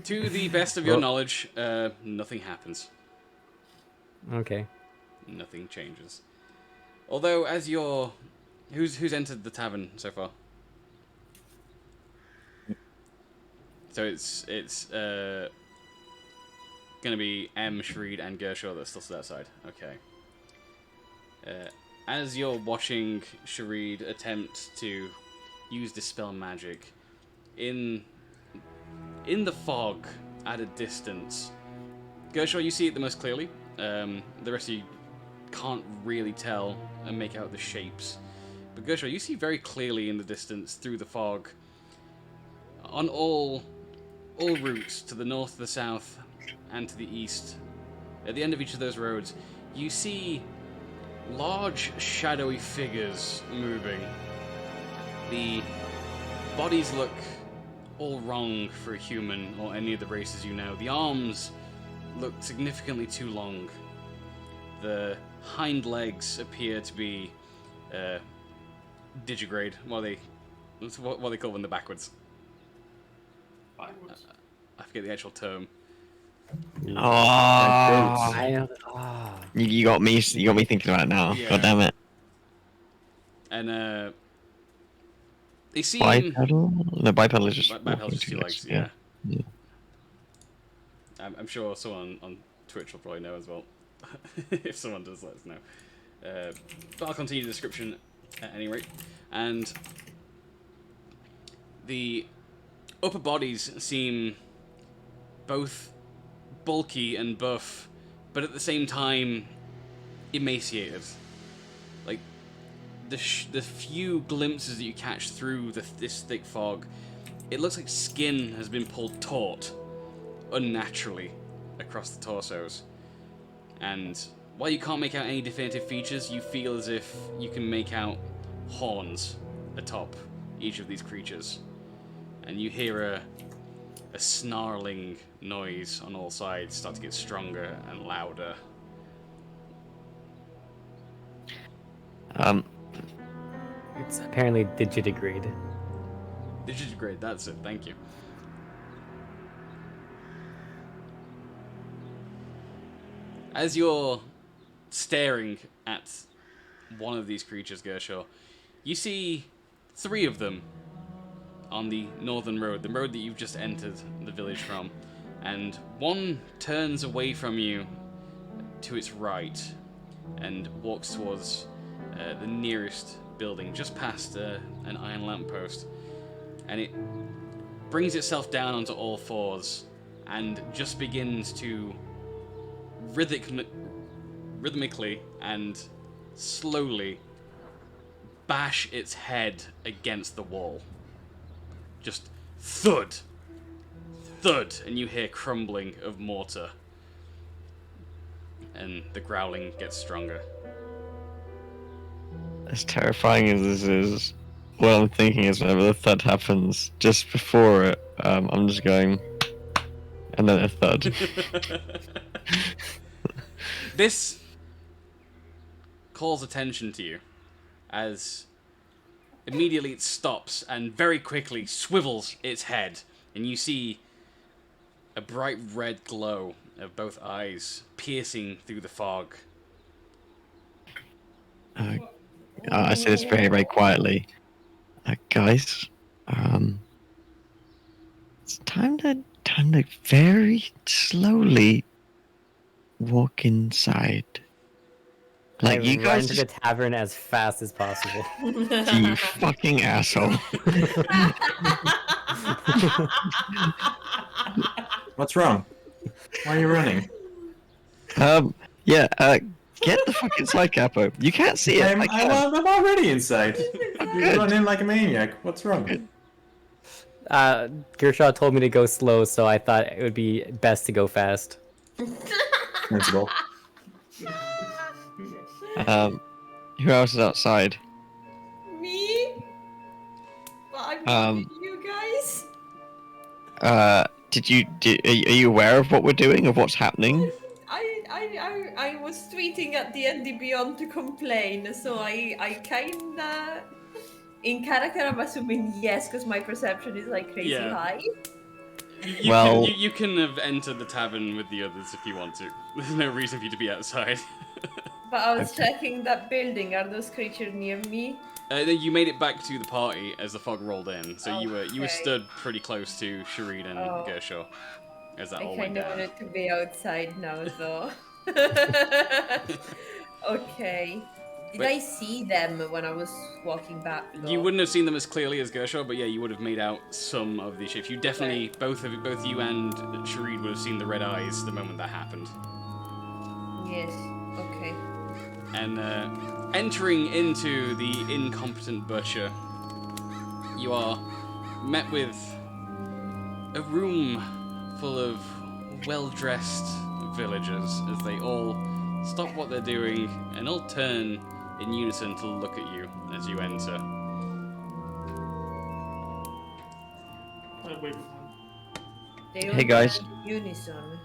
To the best of your knowledge, nothing happens. Okay. Nothing changes. Although, as you're... Who's entered the tavern so far? So it's gonna be M, Shreed, and Gershaw that still stood outside. Okay. As you're watching Shreed attempt to use Dispel Magic, in the fog at a distance, Gershaw, you see it the most clearly. The rest of you can't really tell and make out the shapes. But Gershaw, you see very clearly in the distance through the fog, on all routes to the north, to the south, and to the east. At the end of each of those roads, you see large shadowy figures moving. The bodies look all wrong for a human or any of the races you know. The arms look significantly too long. The hind legs appear to be digigrade, what they call them, the backwards. Backwards. I forget the actual term. You got me thinking about it now. Yeah. God damn it. And they seem Bipedal? No, bipedal is just bipedal is just 2 legs. Yeah. Yeah. I'm sure someone on Twitch will probably know as well. If someone does, let us know. But I'll continue the description at any rate. And the upper bodies seem both bulky and buff, but at the same time emaciated. Like the few glimpses that you catch through this thick fog, it looks like skin has been pulled taut unnaturally across the torsos. And while you can't make out any definitive features, you feel as if you can make out horns atop each of these creatures. And you hear a snarling noise on all sides start to get stronger and louder. It's apparently digitigrade. Digitigrade, that's it, thank you. As you're staring at one of these creatures, Gershaw, you see 3 of them on the northern road, the road that you've just entered the village from, and one turns away from you to its right and walks towards the nearest building, just past an iron lamppost, and it brings itself down onto all 4s and just begins to rhythmically and slowly bash its head against the wall. Just thud, thud, and you hear crumbling of mortar. And the growling gets stronger. As terrifying as this is, what I'm thinking is whenever the thud happens, just before it, I'm just going, and then a thud. This calls attention to you, as immediately it stops and very quickly swivels its head, and you see a bright red glow of both eyes piercing through the fog. I say this very, very quietly. Guys, it's time to very slowly walk inside. Like, you run guys to the tavern as fast as possible. you fucking asshole. What's wrong? Why are you running? Get the fuck inside, Capo. You can't see it. I'm already inside. You run in like a maniac. What's wrong? Gershaw told me to go slow, so I thought it would be best to go fast. Sensible. Who else is outside? Me? But I'm not with you guys. Are you aware of what we're doing, of what's happening? I was tweeting at D&D Beyond to complain, so I kinda... In character, I'm assuming yes, because my perception is like crazy Yeah. high. You can have entered the tavern with the others if you want to. There's no reason for you to be outside. But I was checking that building. Are those creatures near me? You made it back to the party as the fog rolled in, so you were Okay. stood pretty close to Sharid and Gershaw as that I all went kind of down. wanted to be outside now, though. Okay. Did I see them when I was walking back? You wouldn't have seen them as clearly as Gershaw, but yeah, you would have made out some of the shapes. You definitely, both you and Sharid would have seen the red eyes the moment that happened. Yes. Okay. And entering into the Incompetent Butcher, you are met with a room full of well-dressed villagers as they all stop what they're doing and all turn in unison to look at you as you enter. I wave a hand. They Hey, guys. all turn in unison.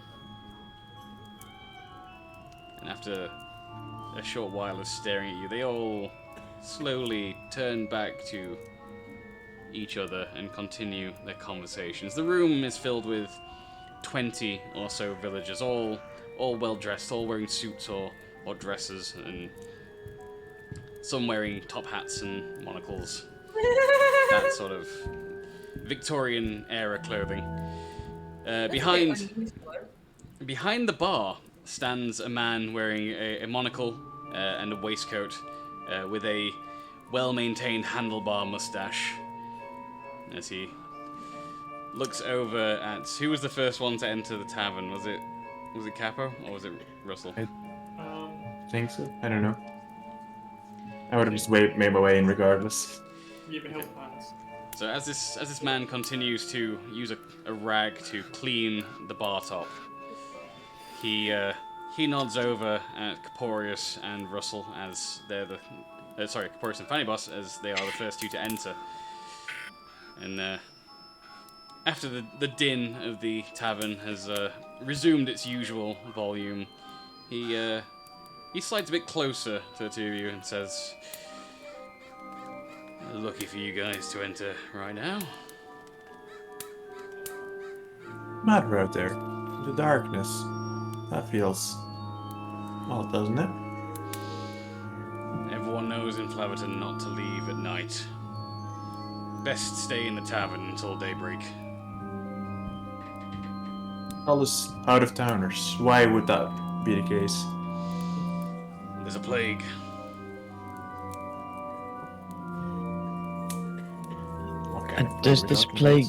And after a short while of staring at you, they all slowly turn back to each other and continue their conversations. The room is filled with 20 or so villagers, all well dressed, all wearing suits or dresses, and some wearing top hats and monocles. That sort of Victorian era clothing. Behind the bar stands a man wearing a monocle and a waistcoat with a well-maintained handlebar mustache as he looks over at... Who was the first one to enter the tavern? Was it Capo or was it Russell? I think so. I don't know. I would have just made my way in regardless. Give me help hands. So as this man continues to use a rag to clean the bar top, he nods over at Caporius and Russell as they're the Caporius and Fanny Boss as they are the first two to enter. And after the din of the tavern has resumed its usual volume, he slides a bit closer to the two of you and says, "Lucky for you guys to enter right now." Matter out there. The darkness. That feels odd, doesn't it? Everyone knows in Flaverton not to leave at night. Best stay in the tavern until daybreak. All us out-of-towners. Why would that be the case? There's a plague. Okay. And does this plague,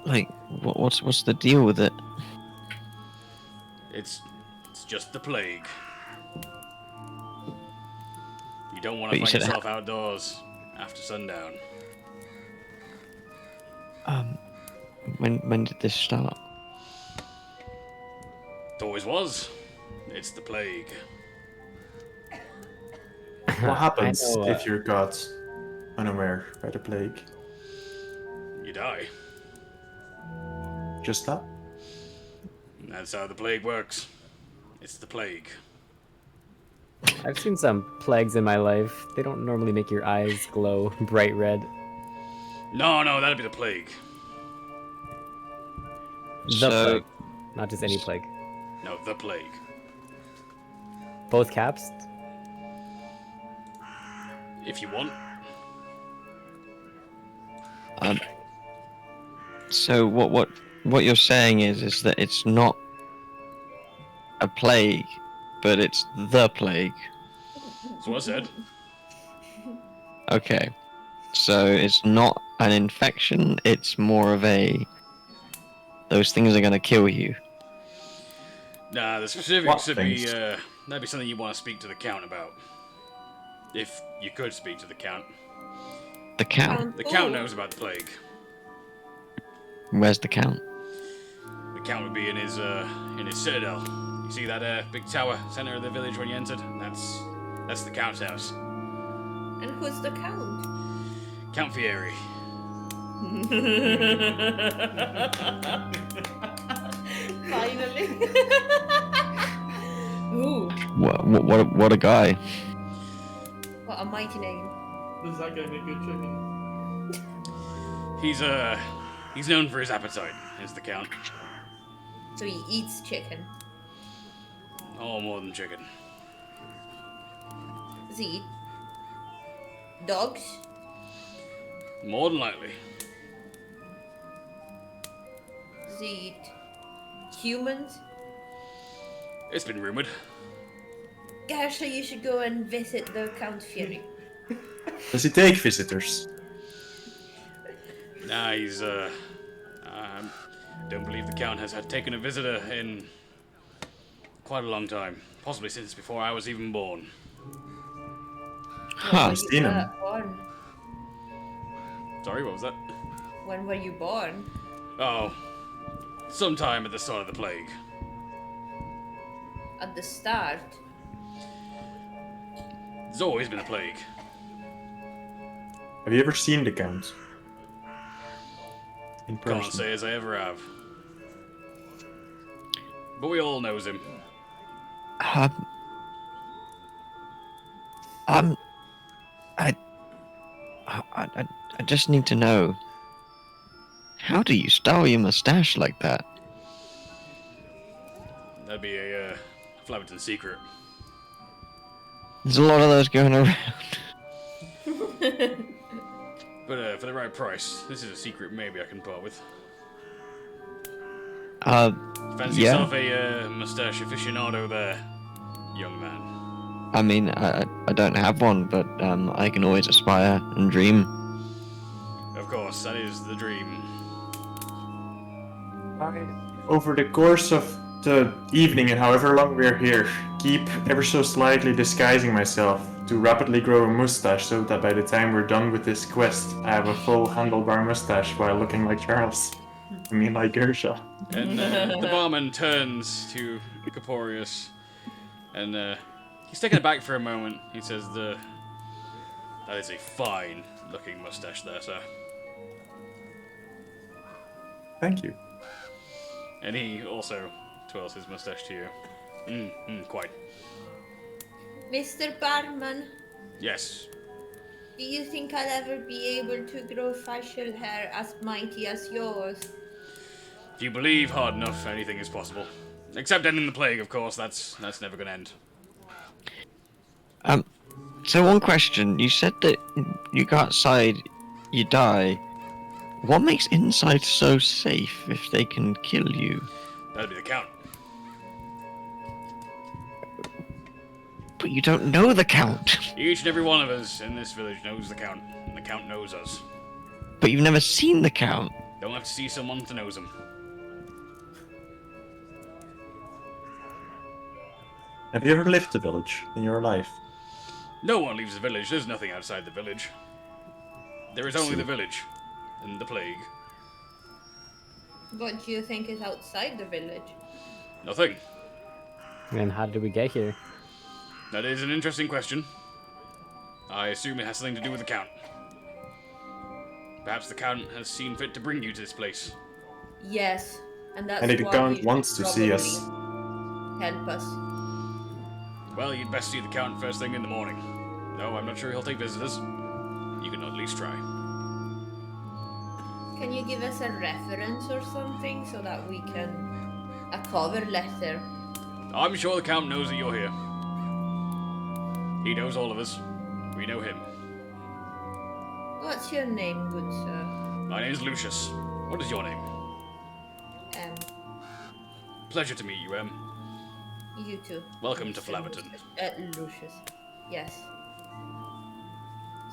like, what's the deal with it? It's just the plague. You don't want But to you find said yourself outdoors after sundown. When did this start? It always was. It's the plague. What happens I know, if you're caught unaware by the plague? You die. Just that? And that's how the plague works. It's the plague. I've seen some plagues in my life. They don't normally make your eyes glow bright red. No, that'd be the plague. The plague, not just any plague. No, the plague. Both caps? If you want. So what you're saying is that it's not a plague, but it's the plague. That's what I said. Okay. So it's not an infection, it's more of those things are gonna kill you. Nah, the specifics would be, that'd be something you want to speak to the Count about. If you could speak to the Count. The Count? The Count knows about the plague. Where's the Count? The Count would be in his citadel. You see that big tower, center of the village when you entered? That's the Count's house. And who's the Count? Count Fieri. Finally. Ooh, What a guy. what a mighty name. Does that guy make good chicken? He's known for his appetite, is the Count. So he eats chicken. Oh, more than chicken. Does he eat dogs? More than likely. Does he eat humans? It's been rumored. Gosh, so you should go and visit the Count Fury. Does he take visitors? Nah, he's don't believe the Count has had taken a visitor in quite a long time. Possibly since before I was even born. Huh. I've seen him. Born? Sorry, what was that? When were you born? Oh, sometime at the start of the plague. At the start? There's always been a plague. Have you ever seen the Count? In person? Can't say as I ever have. But we all knows him. I just need to know. How do you style your mustache like that? That'd be a Flabberton secret. There's a lot of those going around. But for the right price, this is a secret maybe I can part with. Fancy Yeah. yourself a mustache aficionado there, young man. I mean, I don't have one, but I can always aspire and dream. Of course, that is the dream. Over the course of the evening and however long we're here, keep ever so slightly disguising myself to rapidly grow a mustache so that by the time we're done with this quest, I have a full handlebar mustache while looking like Charles. I mean, like Gersha. And the barman turns to Corporius, and he's taken aback for a moment. He says, "That is a fine-looking mustache there, sir." Thank you. And he also twirls his mustache to you. Quite. Mr. Barman, Yes. do you think I'll ever be able to grow facial hair as mighty as yours? If you believe hard enough, anything is possible. Except ending the plague, of course. That's never gonna end. So one question, you said that you go outside, you die. What makes inside so safe if they can kill you? That'd be the Count. But you don't know the Count. Each and every one of us in this village knows the Count, and the Count knows us. But you've never seen the Count. Don't have to see someone to knows him. Have you ever left the village in your life? No one leaves the village. There's nothing outside the village. There is only the village and the plague. What do you think is outside the village? Nothing. And how did we get here? That is an interesting question. I assume it has something to do with the Count. Perhaps the Count has seen fit to bring you to this place. Yes, and that's And the why Count you wants should to see us. probably help us. Well, you'd best see the Count first thing in the morning. No, I'm not sure he'll take visitors. You can at least try. Can you give us a reference or something so that we can... a cover letter? I'm sure the Count knows that you're here. He knows all of us. We know him. What's your name, good sir? My name's Lucius. What is your name? Pleasure to meet you, Em. You too. Welcome to Mr. Flabberton. Lucius. Yes.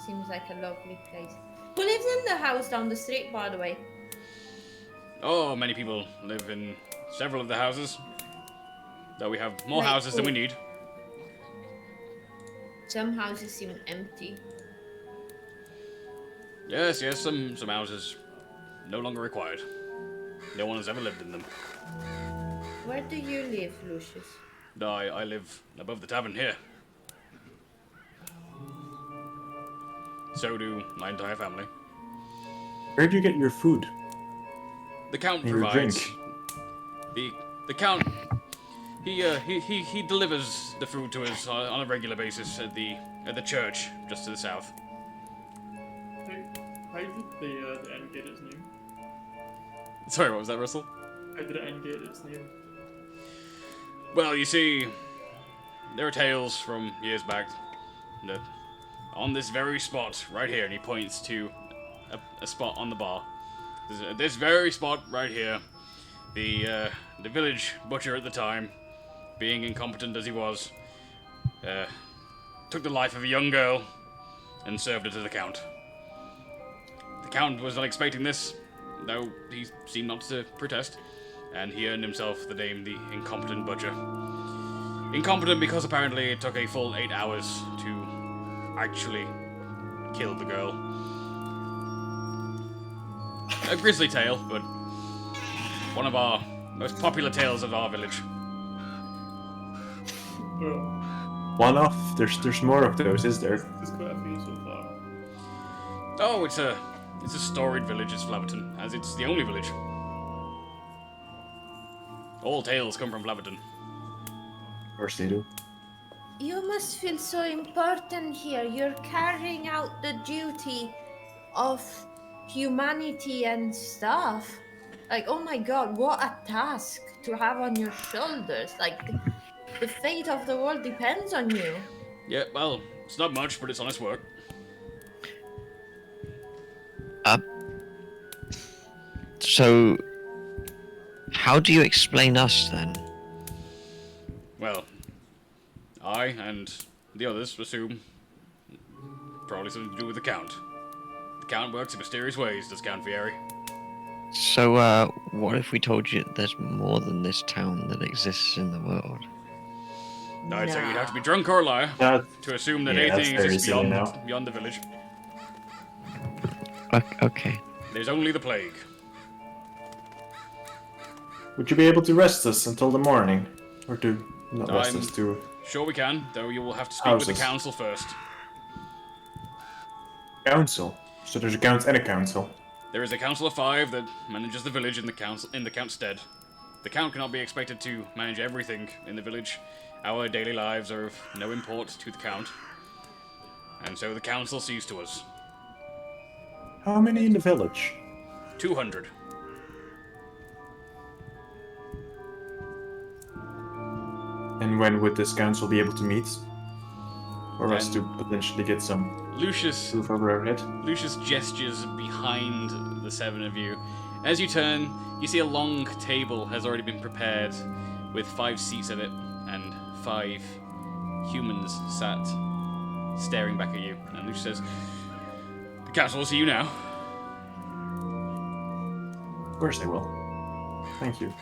Seems like a lovely place. Who lives in the house down the street, by the way? Oh, many people live in several of the houses. Though we have more Like houses than we who? need. Some houses seem empty. Yes, some houses no longer required. No one has ever lived in them. Where do you live, Lucius? I live above the tavern here. so do my entire family. Where do you get your food? The Count And your provides. drink? The Count, he delivers the food to us on a regular basis at the church just to the south. How did the end get its name? Sorry, what was that, Russell? How did the end get its name? Well, you see, there are tales from years back that on this very spot right here, and he points to a spot on the bar. This very spot right here, the village butcher at the time, being incompetent as he was, took the life of a young girl and served it to the Count. The Count was not expecting this, though he seemed not to protest, and he earned himself the name the Incompetent Butcher. Incompetent because apparently it took a full 8 hours to actually kill the girl. A grisly tale, but one of our most popular tales of our village. Well, One off? There's more of those, is there? there's quite a few so far. Oh, it's a storied village, it's Flaverton, as it's the only village. All tales come from Flaverton. Of course they do. You must feel so important here. You're carrying out the duty of humanity and stuff. Like, oh my god, what a task to have on your shoulders. Like, the fate of the world depends on you. Yeah, well, it's not much, but it's honest work. So, how do you explain us then? Well, I and the others assume probably something to do with the Count. The Count works in mysterious ways, does Count Fieri. So, what if we told you there's more than this town that exists in the world? I'd say you'd have to be drunk or a liar to assume that yeah, that's anything very exists silly beyond now. the village. Okay. There's only the plague. Would you be able to rest us until the morning? Or to not rest I'm us, to... Sure we can, though you will have to speak with the Houses. council first. Council? So there's a count and a council. There is a council of 5 that manages the village in the count's stead. The count cannot be expected to manage everything in the village. Our daily lives are of no import to the count, and so the council sees to us. How many in the village? 200. And when would this council be able to meet? For us to potentially get some Lucius roof over our head? Lucius gestures behind the 7 of you. As you turn, you see a long table has already been prepared with 5 seats at it and 5 humans sat staring back at you. And Lucius says, "The council will see you now." Of course they will. Thank you.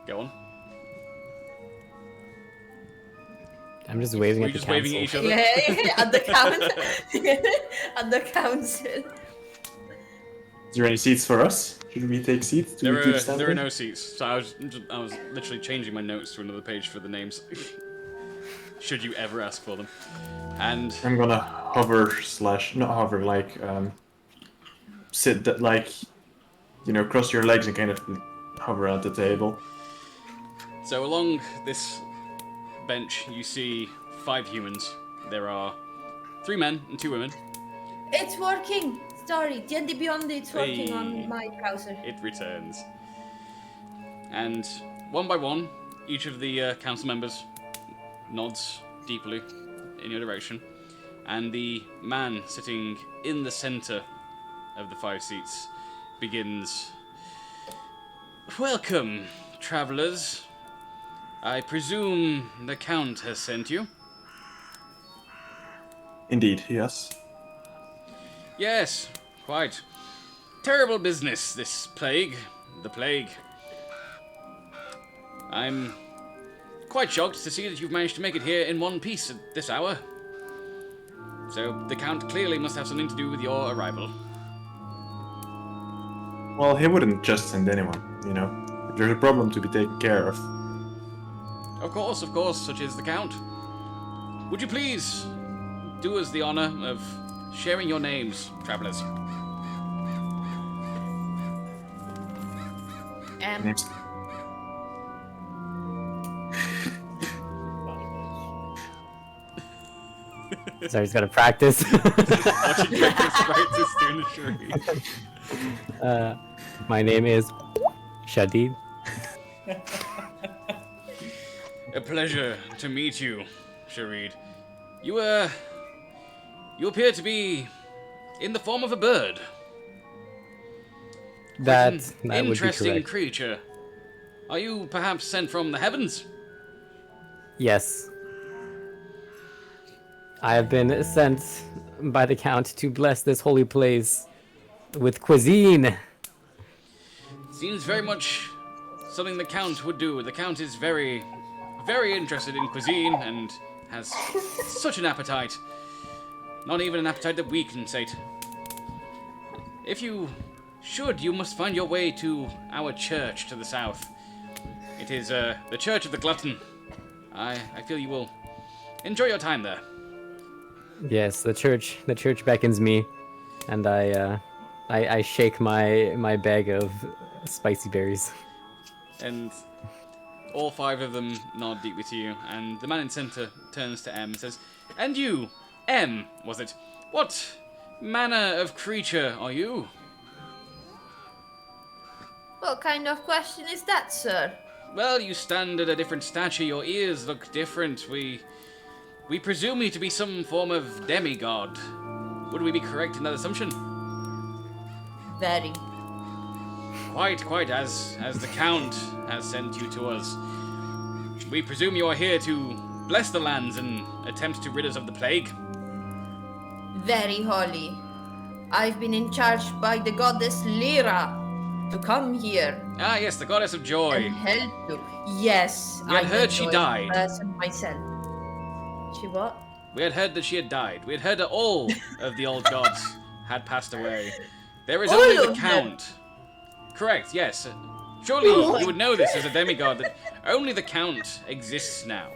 Go on. I'm just waving Were at you the just council. waving at each other? Yeah, at the at the council. Is there any seats for us? Should we take seats? Do we keep standing? There are no seats, so I was literally changing my notes to another page for the names. Should you ever ask for them. And I'm gonna hover slash not hover, like sit that, like, you know, cross your legs and kind of hover at the table. so along this bench you see 5 humans. There are 3 men and 2 women. It's working. Sorry, D&D Beyond, it's working Hey. on my browser. It returns. And one by one, each of the council members nods deeply in your direction, and the man sitting in the center of the 5 seats begins. "Welcome, travelers. I presume the Count has sent you?" Indeed, yes. "Yes, quite. Terrible business, this plague. The plague. I'm quite shocked to see that you've managed to make it here in one piece at this hour. So the Count clearly must have something to do with your arrival." Well, he wouldn't just send anyone, you know. There's a problem to be taken care of. Of course, such is the Count. Would you please do us the honor of sharing your names, travelers? Names. Sorry, he's got to practice. Watching practice doing the charade. My name is Shadid. A pleasure to meet you, Sharid. You appear to be in the form of a bird. That An would be interesting correct. creature. Are you perhaps sent from the heavens? Yes. I have been sent by the Count to bless this holy place with cuisine. Seems very much something the Count would do. The Count is very, very interested in cuisine and has such an appetite. Not even an appetite that we can sate. If you should, you must find your way to our church to the south. It is the Church of the Glutton. I feel you will enjoy your time there. Yes, the church beckons me, and I shake my bag of spicy berries. And all 5 of them nod deeply to you, and the man in center turns to M and says, "And you, M, was it? What manner of creature are you?" What kind of question is that, sir? Well, you stand at a different stature, your ears look different. We presume you to be some form of demigod. Would we be correct in that assumption? Very. Quite, as the Count has sent you to us. We presume you are here to bless the lands and attempt to rid us of the plague. Very holy. I've been in charge by the goddess Lyra to come here Ah, yes, the goddess of joy. and help you. Yes, We had heard she enjoy died. person myself. She what? We had heard that she had died. We had heard that all of the old gods had passed away. There is All only the of them? Count. Correct, yes. Surely Oh my you would know this as a demigod, that only the Count exists now.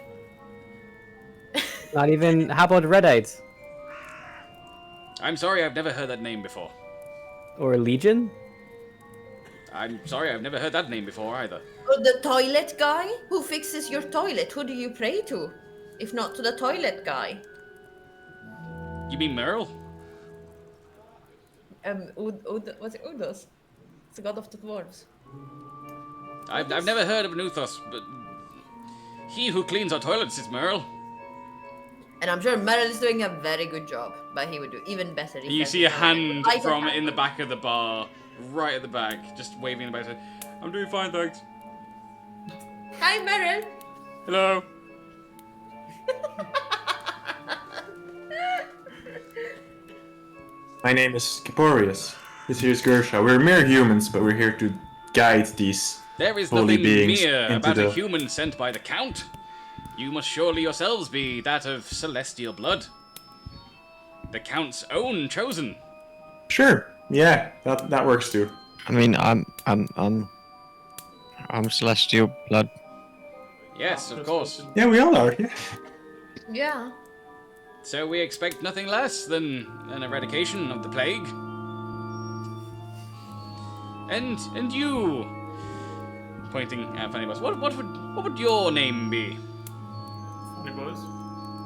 Not even. How about Redite I'm sorry, I've never heard that name before. or Legion? I'm sorry, I've never heard that name before either. Oh, the toilet guy who fixes your toilet. Who do you pray to? If not to the toilet guy. You mean Merle? Was it Udos? It's the god of the dwarves. I've never heard of an Uthos, but he who cleans our toilets is Merle. And I'm sure Meryl is doing a very good job, but he would do even better. if You I see a did hand not. from in the back of the bar, right at the back, just waving in the back. Saying, "I'm doing fine, thanks." Hi, Meryl. Hello. My name is Caporius. This here is Gersha. We're mere humans, but we're here to guide these There is holy nothing beings mere into about the... a human sent by the Count. You must surely yourselves be that of celestial blood. The Count's own chosen. Sure. Yeah, that works too. I mean, I'm celestial blood. Yes, of course. Yeah, we all are. Yeah. Yeah. So we expect nothing less than an eradication of the plague. And you, pointing at Fanny Boss, what would your name be? Funny boys.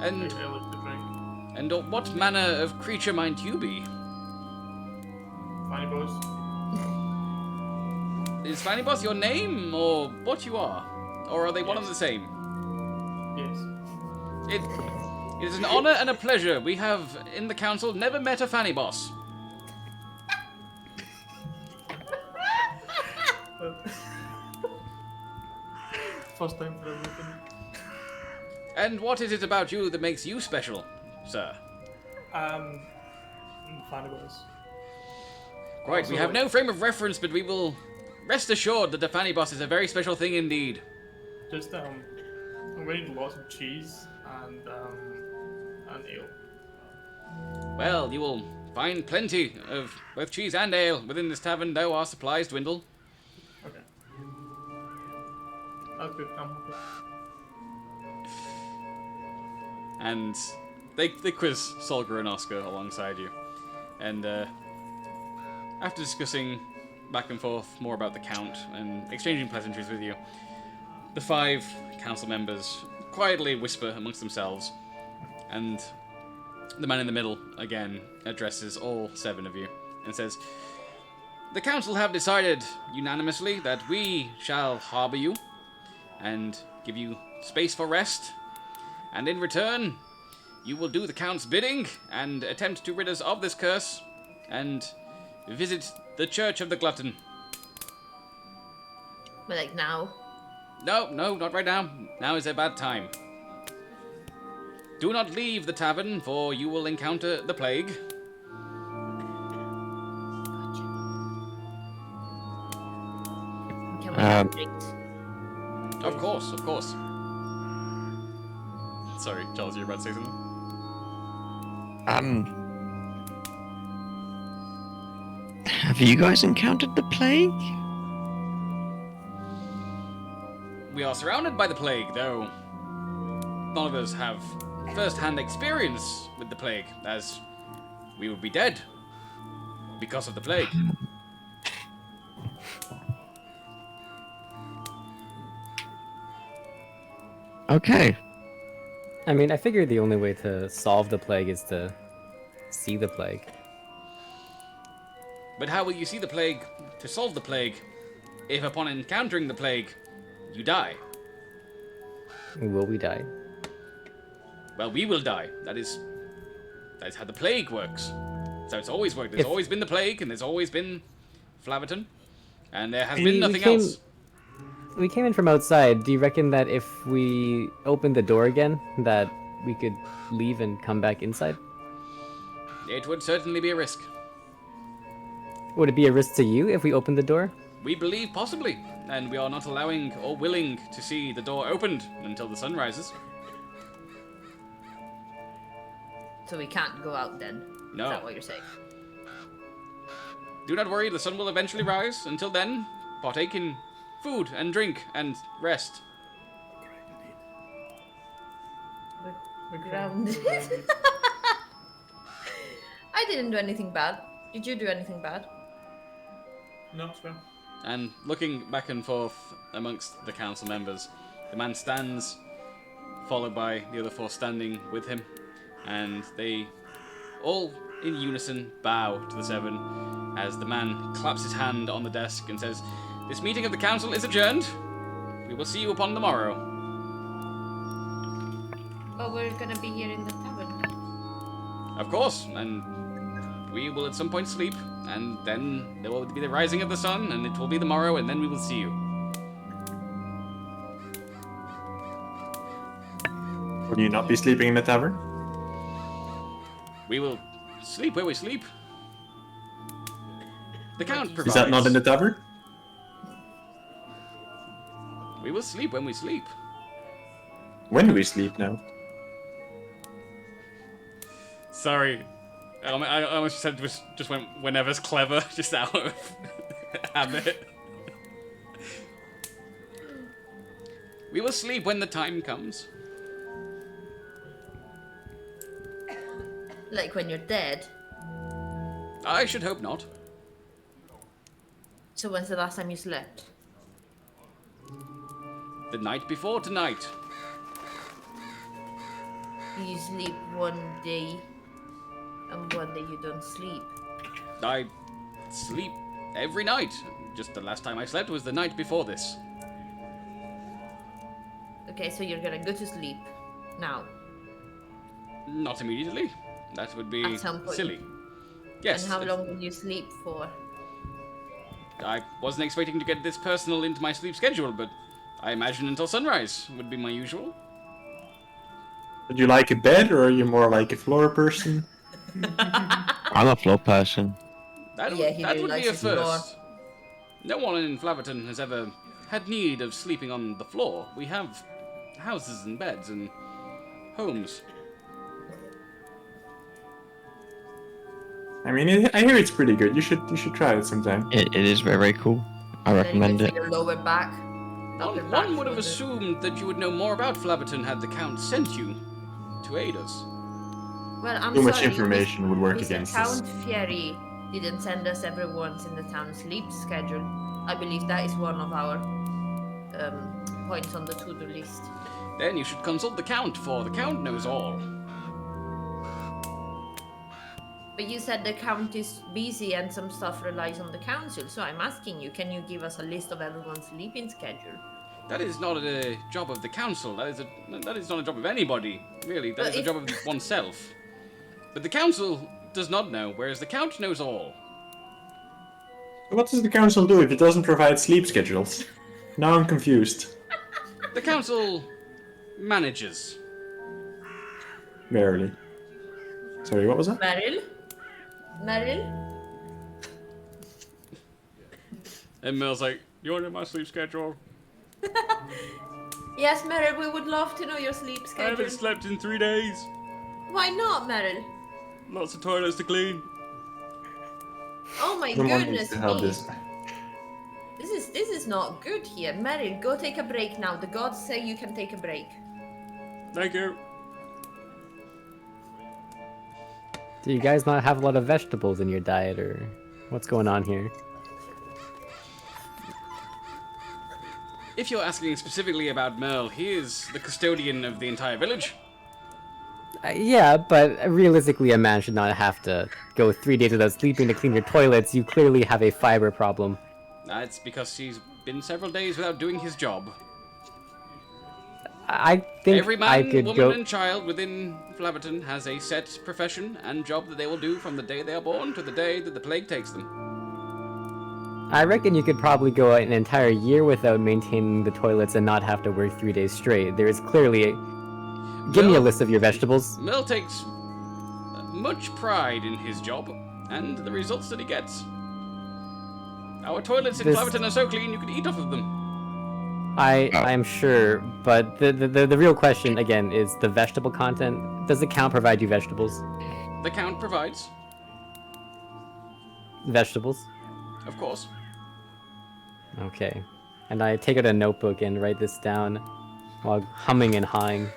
And I like to drink. and what manner of creature might you be? Funny boys. Is Fanny Boss your name, or what you are? Or are they one and the same? Yes. It is an honor and a pleasure. We have, in the council, never met a Fanny Boss. First time for everything. And what is it about you that makes you special, sir? Funny boys. Right, we have no frame of reference, but we will rest assured that the Fanny Boss is a very special thing indeed. Just I'm gonna need lots of cheese and ale. Well, you will find plenty of both cheese and ale within this tavern, though our supplies dwindle. Okay. That's good. I'm happy. And they quiz Solgra and Oscar alongside you. And after discussing back and forth more about the Count and exchanging pleasantries with you, the 5 council members quietly whisper amongst themselves, and the man in the middle again addresses all 7 of you and says, "The council have decided unanimously that we shall harbour you and give you space for rest, and in return you will do the Count's bidding and attempt to rid us of this curse and visit the Church of the Glutton." But like now. No, not right now. Now is a bad time. Do not leave the tavern, for you will encounter the plague. Can we have drinks? Of course. Sorry, Charles, you're about to say something? Have you guys encountered the plague? We are surrounded by the plague, though none of us have first-hand experience with the plague, as we would be dead because of the plague. Okay. I mean, I figured the only way to solve the plague is to see the plague. But how will you see the plague to solve the plague if upon encountering the plague, you die? Will we die? Well, we will die. That's how the plague works. So it's always worked. There's always been the plague, and there's always been Flaverton, and there has been nothing else. We came in from outside. Do you reckon that if we opened the door again, that we could leave and come back inside? It would certainly be a risk. Would it be a risk to you if we opened the door? We believe possibly, and we are not allowing or willing to see the door opened until the sun rises. So we can't go out then? No. Is that what you're saying? Do not worry, the sun will eventually rise. Until then, partake in food and drink and rest. We're grounded. I didn't do anything bad. Did you do anything bad? No, it's fine. And looking back and forth amongst the council members, the man stands, followed by the other 4 standing with him, and they all in unison bow to the 7 as the man claps his hand on the desk and says, "This meeting of the council is adjourned. We will see you upon the morrow." But we're gonna be here in the tavern. Of course, and we will at some point sleep, and then there will be the rising of the sun, and it will be the morrow, and then we will see you. Will you not be sleeping in the tavern? We will sleep where we sleep. The Count provides. Is that not in the tavern? We will sleep when we sleep. When do we sleep now? Sorry. I almost said just went whenever's clever, just out of habit. We will sleep when the time comes. Like when you're dead. I should hope not. So when's the last time you slept? The night before tonight. You sleep one day, and one day you don't sleep. I sleep every night. Just the last time I slept was the night before this. Okay, so you're gonna go to sleep now. Not immediately. That would be At some point. silly. Yes. And how long will you sleep for? I wasn't expecting to get this personal into my sleep schedule, but I imagine until sunrise would be my usual. Would you like a bed, or are you more like a floor person? I'm a floor person. That Yeah, he would really be likes a his floor. first. No one in Flaverton has ever had need of sleeping on the floor. We have houses and beds and homes. I mean, I hear it's pretty good. You should try it sometime. It is very, very cool. I Very recommend good it. for your lower back. Upper back One would have shoulder. assumed that you would know more about Flabberton had the Count sent you to aid us. Well, I'm Too much sorry, information would work Mr. against us. Count Fieri didn't send us everyone's in the town sleep schedule. I believe that is one of our points on the to-do list. Then you should consult the Count, for the Count knows all. But you said the Count is busy and some stuff relies on the council, so I'm asking you, can you give us a list of everyone's sleeping schedule? That is not a job of the Council. That is not a job of anybody, really. That is a job of oneself. But the Council does not know, whereas the Count knows all. What does the council do if it doesn't provide sleep schedules? Now I'm confused. The Council manages. Barely. Sorry, what was that? Meryl? Meryl? And Mel's like, you want to know my sleep schedule? Yes, Meryl, we would love to know your sleep I schedule. haven't slept in 3 days. Why not, Meryl? Lots of toilets to clean. Oh my Someone needs goodness to help me. this. This is not good here. Meryl, go take a break now. The gods say you can take a break. Thank you. Do you guys not have a lot of vegetables in your diet, or what's going on here? If you're asking specifically about Merle, he is the custodian of the entire village. Yeah, but realistically, a man should not have to go 3 days without sleeping to clean your toilets. You clearly have a fiber problem. That's because he's been several days without doing his job. I think Every man, I could woman, go. and child within Flabberton has a set profession and job that they will do from the day they are born to the day that the plague takes them. I reckon you could probably go an entire year without maintaining the toilets and not have to work 3 days straight. There is clearly a... Give me a list of your vegetables. Merle takes much pride in his job and the results that he gets. Our toilets in This- Flabberton are so clean you can eat off of them. I am sure, but the real question again is the vegetable content. Does the count provide you vegetables? The Count provides, Vegetables? of course. Okay. And I take out a notebook and write this down while humming and hawing.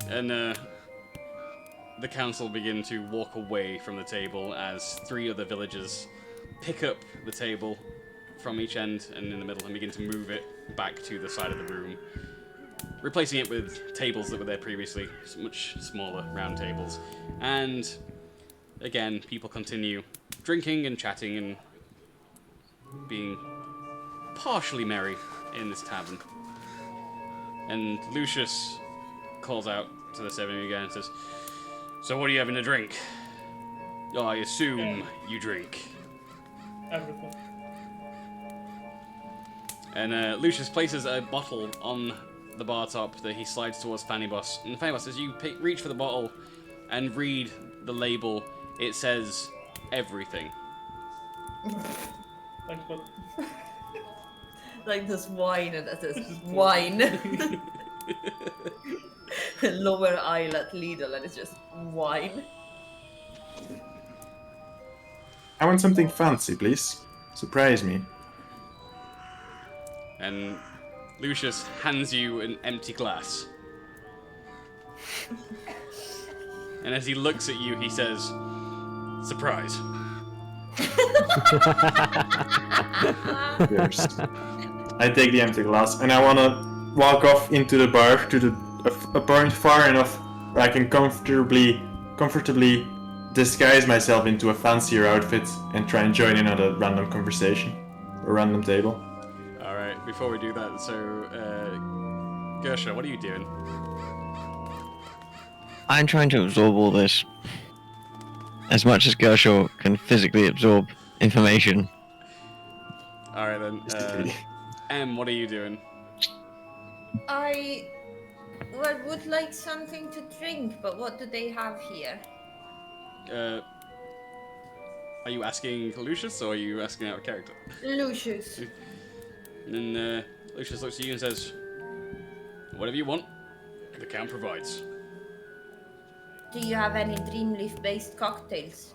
And the council begin to walk away from the table as 3 other villagers pick up the table from each end and in the middle and begin to move it back to the side of the room, replacing it with tables that were there previously, much smaller round tables. And again, people continue drinking and chatting and being partially merry in this tavern. And Lucius calls out to the 7 of you again and says, "So what are you having to drink?" "Oh, I assume you drink." Everything. And Lucius places a bottle on the bar top that he slides towards Fanny Boss. And Fanny Boss, as you reach for the bottle and read the label, it says everything. Thanks, bud. Like this wine, and that says wine. Lower aisle at Lidl, and it's just wine. I want something fancy, please. Surprise me. And Lucius hands you an empty glass. And as he looks at you, he says, "Surprise." First. I take the empty glass and I wanna walk off into the bar to a point far enough where I can comfortably disguise myself into a fancier outfit and try and join in on a random conversation, a random table. Alright, before we do that, so, Gersha, what are you doing? I'm trying to absorb all this. As much as Gershaw can physically absorb information. Alright then, what are you doing? I would like something to drink, but what do they have here? Are you asking Lucius or are you asking out of character? Lucius. And then Lucius looks at you and says, "Whatever you want, the Count provides." Do you have any dream leaf based cocktails?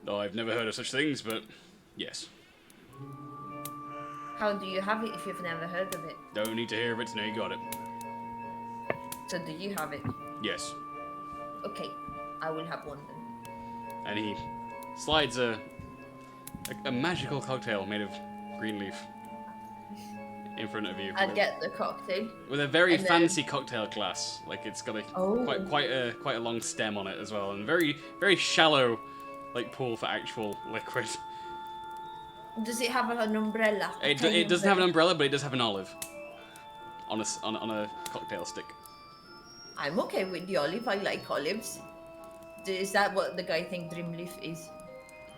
No, I've never heard of such things, but yes. How do you have it if you've never heard of it? Don't need to hear of it to know you got it. So do you have it? Yes. Okay, I will have one then. And he slides a magical cocktail made of green leaf in front of you. I'll get the cocktail. With a very and then- fancy cocktail glass. Like it's got a Oh. quite a long stem on it as well, and very shallow like pool for actual liquid. Does it have an umbrella? It doesn't have an umbrella, but it does have an olive on a cocktail stick. I'm okay with the olive. I like olives. Is that what the guy think Dreamleaf is?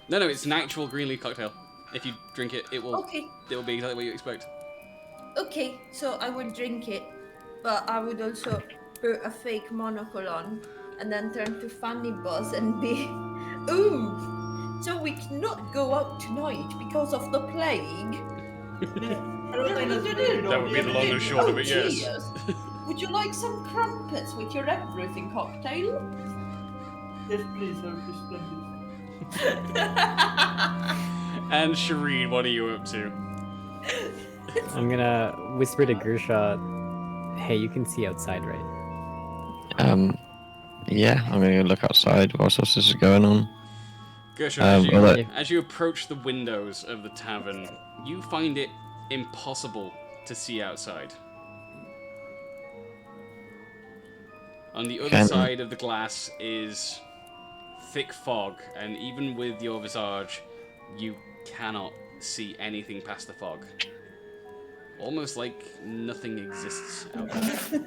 No, it's an actual green leaf cocktail. If you drink it, it will Okay. be exactly what you expect. Okay, so I would drink it, but I would also put a fake monocle on and then turn to Fanny Buzz and be, ooh, so we cannot go out tonight because of the plague. I don't think that's a very good That would be the long and short of it, yes. Cheers. Would you like some crumpets with your everything cocktail? Yes, please, that would be splendid. And Shireen, what are you up to? I'm gonna whisper to Gershaw, hey, you can see outside, right? Yeah, I'm gonna go look outside. What else is going on? Gershaw, as you approach the windows of the tavern, you find it impossible to see outside. On the other side of the glass is thick fog, and even with your visage, you cannot see anything past the fog. Almost like nothing exists out there.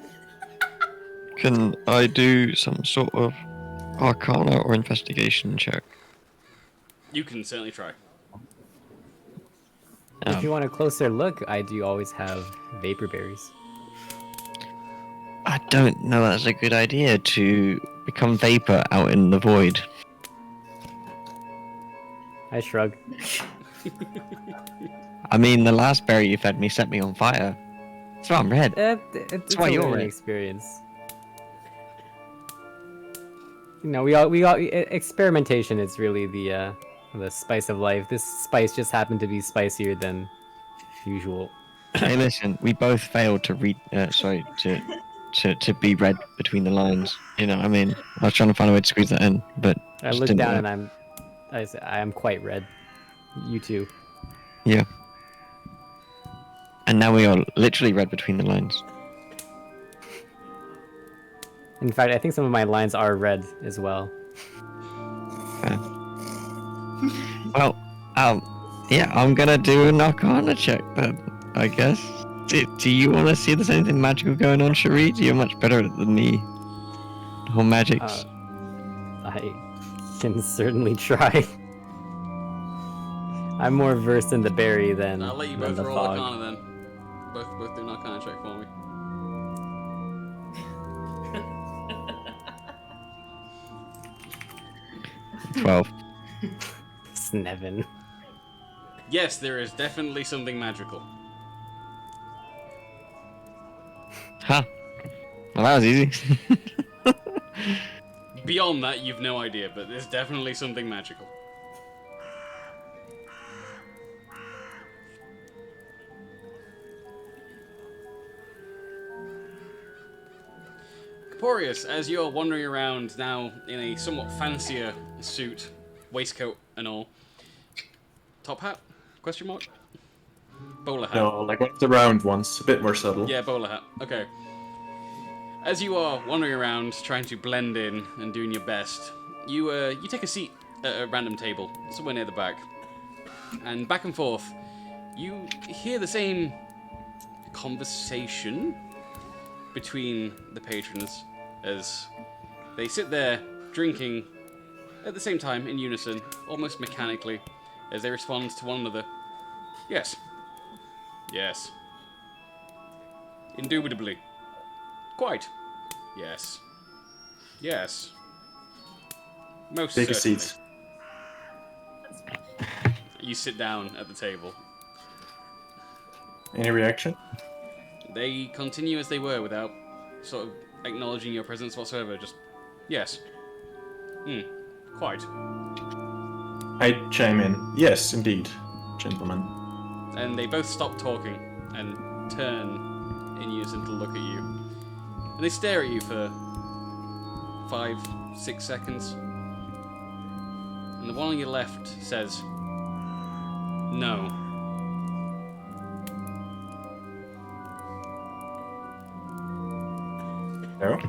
Can I do some sort of arcana or investigation check? You can certainly try. If you want a closer look, I do always have vapor berries. I don't know that's a good idea to become vapor out in the void. I shrug. I mean, the last berry you fed me set me on fire. That's why I'm red. It's why a you're learning red. experience. You know, we all experimentation is really the spice of life. This spice just happened to be spicier than usual. Hey, listen, we both failed to read. To be read between the lines. You know, I mean, I was trying to find a way to squeeze that in, but I just look didn't down work. and I am quite red. You too. Yeah. And now we are literally read between the lines. In fact, I think some of my lines are red as well. Well, yeah, I'm gonna do an arcana check then, I guess. Do you want to see if there's anything magical going on, Sharid? You're much better at it than me. Whole magics. I can certainly try. I'm more versed in the berry than I'll let you than both the roll fog. Arcana then. Both do an Arcana check for me. $12. Snevin. Yes, there is definitely something magical. Huh. Well, that was easy. Beyond that, you've no idea, but there's definitely something magical. Caporius, as you're wandering around now in a somewhat fancier suit, waistcoat and all. Top hat? Question mark? Bowler hat. No, like one of the round ones, a bit more subtle. Yeah, bowler hat. Okay. As you are wandering around, trying to blend in and doing your best, you take a seat at a random table, somewhere near the back. And back and forth, you hear the same conversation between the patrons as they sit there drinking at the same time in unison, almost mechanically, as they respond to one another. Yes. Yes. Indubitably. Quite. Yes. Yes. Most Take a certainly. seat. You sit down at the table. Any reaction? They continue as they were without sort of acknowledging your presence whatsoever, just Yes. Quite. I chime in. Yes, indeed, gentlemen. And they both stop talking and turn in unison to look at you. And they stare at you for 5, 6 seconds. And the one on your left says, "No." No?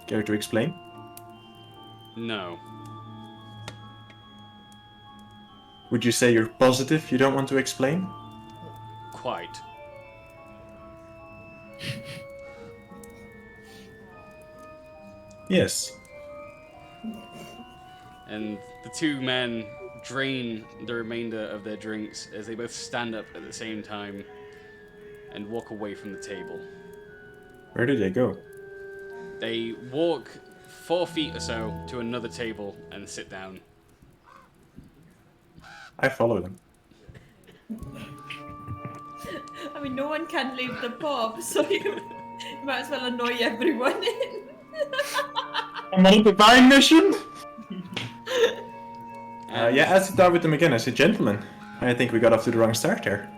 Care to explain? No. Would you say you're positive you don't want to explain? Quite. Yes. And the two men drain the remainder of their drinks as they both stand up at the same time and walk away from the table. Where did they go? They walk 4 feet or so to another table and sit down. I follow them. I mean, no one can leave the pub, so you might as well annoy everyone in. I'm on a divine mission! Yeah, I sit down with them again. I say, gentlemen, I think we got off to the wrong start here.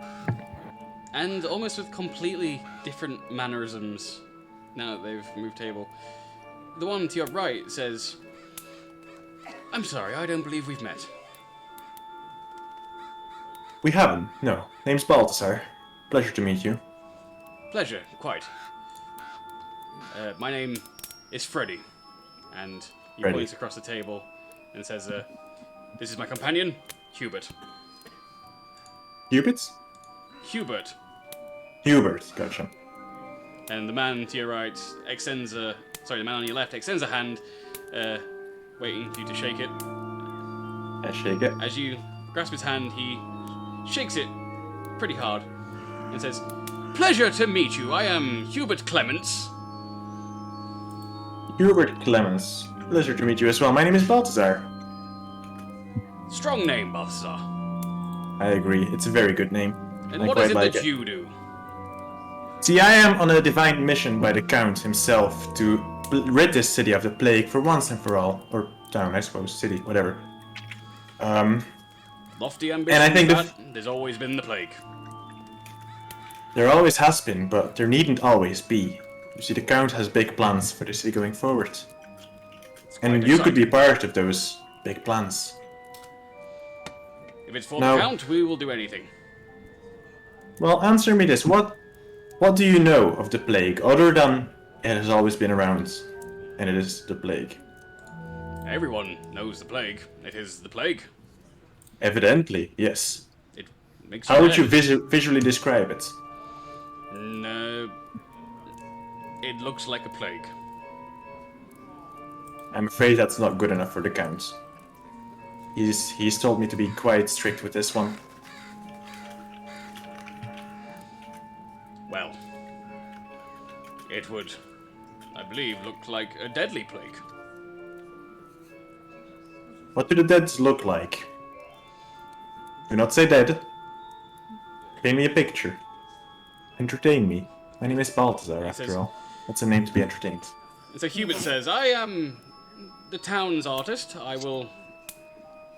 And almost with completely different mannerisms, now that they've moved table, the one to your right says, "I'm sorry, I don't believe we've met." We haven't, no. Name's Balthazar. Pleasure to meet you. Pleasure, quite. My name is Freddy, and he Freddy. points across the table and says, "This is my companion, Hubert." Hubert? Hubert. Hubert, gotcha. And the man to your right extends a... Sorry, the man on your left extends a hand, waiting for you to shake it. I shake it. As you grasp his hand, he shakes it pretty hard and says, "Pleasure to meet you. I am Hubert Clements." Hubert Clemens. Pleasure to meet you as well. My name is Balthazar. Strong name, Balthazar. I agree. It's a very good name. And I what is quite it like that you do? See, I am on a divine mission by the Count himself to rid this city of the plague for once and for all. Or town, I suppose. City, whatever. Lofty ambitions, and I think but there's always been the plague. There always has been, but there needn't always be. You see, the Count has big plans for the city going forward. And you could be part of those big plans. If it's for Now- the Count, we will do anything. Well, answer me this. What do you know of the plague, other than it has always been around, and it is the plague? Everyone knows the plague. It is the plague. Evidently, yes. It makes you How would you dead. visually describe it? No, it looks like a plague. I'm afraid that's not good enough for the Count. He's told me to be quite strict with this one. Well, it would, I believe, look like a deadly plague. What do the deads look like? Do not say dead. Paint me a picture. Entertain me. My name is Balthazar, He after says- all. That's a name to be entertained. And so Hubert says, "I am the town's artist. I will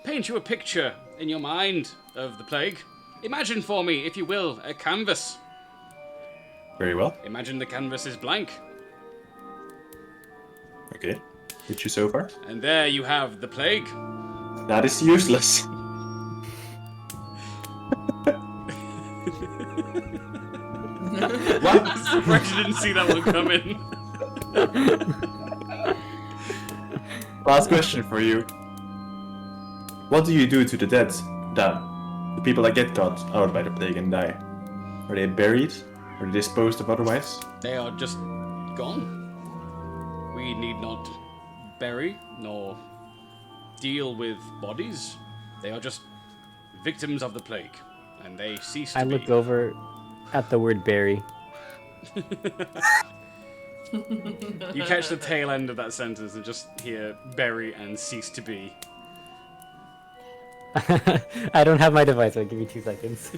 paint you a picture in your mind of the plague. Imagine for me, if you will, a canvas. Very well. Imagine the canvas is blank. Okay. Get you so far? And there you have the plague. That is useless. What? I'm surprised you didn't see that one coming. Last question for you. What do you do to the dead? The people that get caught out by the plague and die? Are they buried? Are they disposed of otherwise? They are just gone. We need not bury nor deal with bodies. They are just victims of the plague, and they cease to I be. look over at the word berry. You catch the tail end of that sentence and just hear bury and cease to be. I don't have my device, so give me 2 seconds.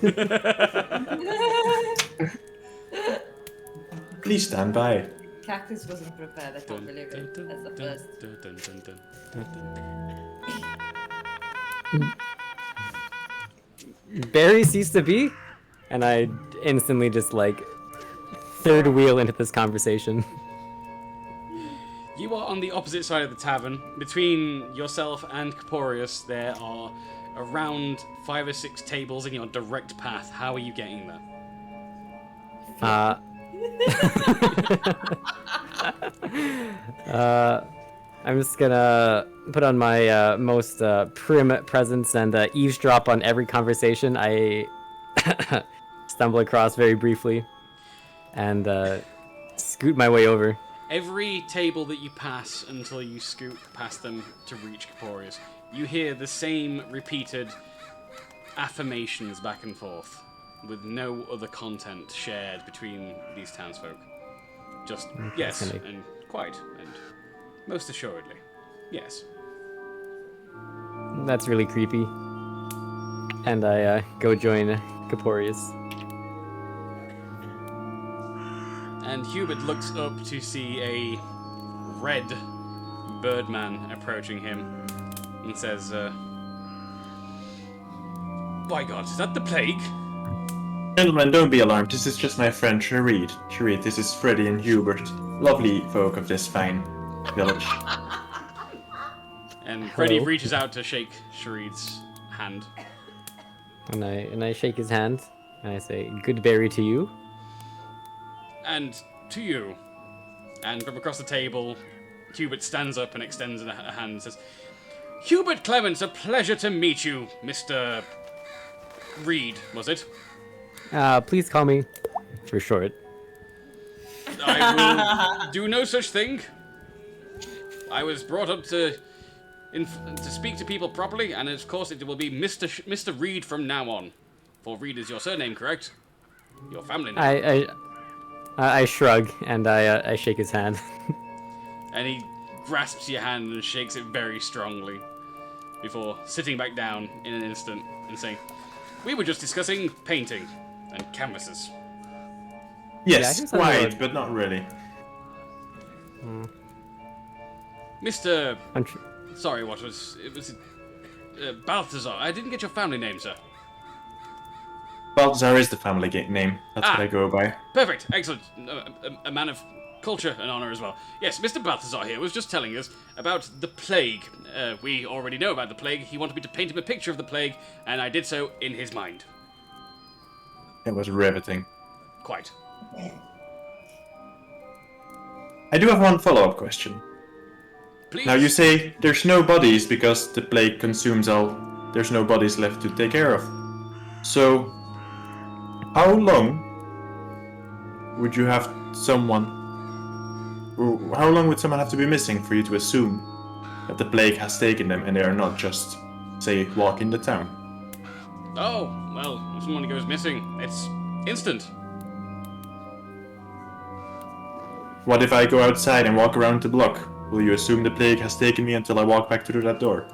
Please stand by. Cactus wasn't prepared. I can't believe it. That's the first. Barry ceased to be, and I instantly just like third wheel into this conversation. You are on the opposite side of the tavern. Between yourself and Caporius, there are around 5 or 6 tables in your direct path. How are you getting there? I'm just gonna put on my most prim presence and eavesdrop on every conversation I stumble across very briefly, and scoot my way over. Every table that you pass until you scoot past them to reach Caporius, you hear the same repeated affirmations back and forth, with no other content shared between these townsfolk. Just yes, and quite, and most assuredly, yes. That's really creepy. And I go join Caporius. And Hubert looks up to see a red birdman approaching him and says, "By God, is that the plague?" Gentlemen, don't be alarmed. This is just my friend Shareed. Shareed, this is Freddy and Hubert. Lovely folk of this fine village. And Freddy reaches out to shake Shareed's hand. And I shake his hand, and I say, "Good berry to you." And to you. And from across the table, Hubert stands up and extends a hand and says, "Hubert Clements, a pleasure to meet you, Mr. Reed, was it?" Please call me for short. I will do no such thing. I was brought up to speak to people properly, and of course it will be Mr. Reed from now on. For Reed is your surname, correct? Your family name. I shrug and I shake his hand. And he grasps your hand and shakes it very strongly before sitting back down in an instant and saying, "We were just discussing painting and canvases." Yes, Yeah, quite, but not really. Mr. Sorry, what was it? Was Balthazar? I didn't get your family name, sir. Balthazar is the family name. That's what I go by. Perfect, excellent. A man of culture and honor as well. Yes, Mr. Balthazar here was just telling us about the plague. We already know about the plague. He wanted me to paint him a picture of the plague, and I did so in his mind. It was riveting. Quite. I do have one follow-up question. Please. Now you say there's no bodies because the plague consumes all. There's no bodies left to take care of. So, how long would you have someone? How long would someone have to be missing for you to assume that the plague has taken them and they are not just, say, walking the town? Oh, well, if someone goes missing, it's instant. What if I go outside and walk around the block? Will you assume the plague has taken me until I walk back through that door?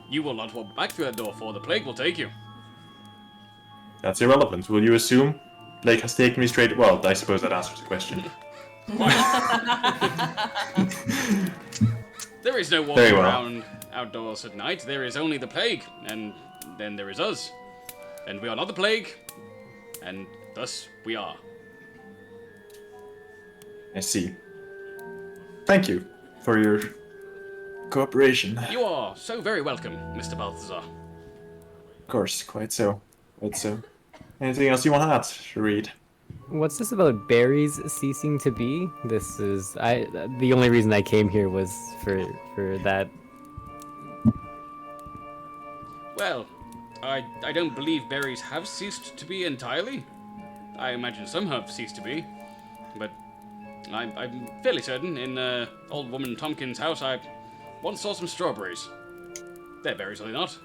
You will not walk back through that door, for the plague will take you. That's irrelevant. Will you assume plague has taken me straight? Well, I suppose that answers the question. There is no walking around outdoors at night. There is only the plague, and then there is us. And we are not the plague, and thus we are. I see. Thank you for your cooperation. You are so very welcome, Mr. Balthazar. Of course, quite so. Quite so. Anything else you want to add, Shareed? What's this about berries ceasing to be? This is the only reason I came here was for that. Well, I don't believe berries have ceased to be entirely. I imagine some have ceased to be, but I'm fairly certain in old woman Tompkins' house I once saw some strawberries. They're berries, are they not?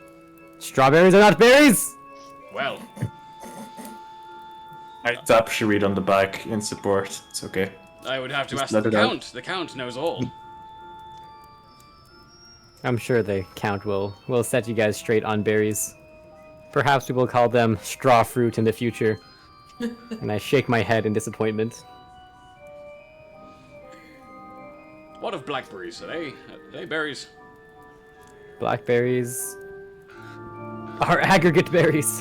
Strawberries are not berries! Well. I tap Shareed on the back in support. It's okay. I would have to Just ask let the it out. Count. The Count knows all. I'm sure the Count will set you guys straight on berries. Perhaps we will call them straw fruit in the future. And I shake my head in disappointment. blackberries? Are they berries? Blackberries are aggregate berries.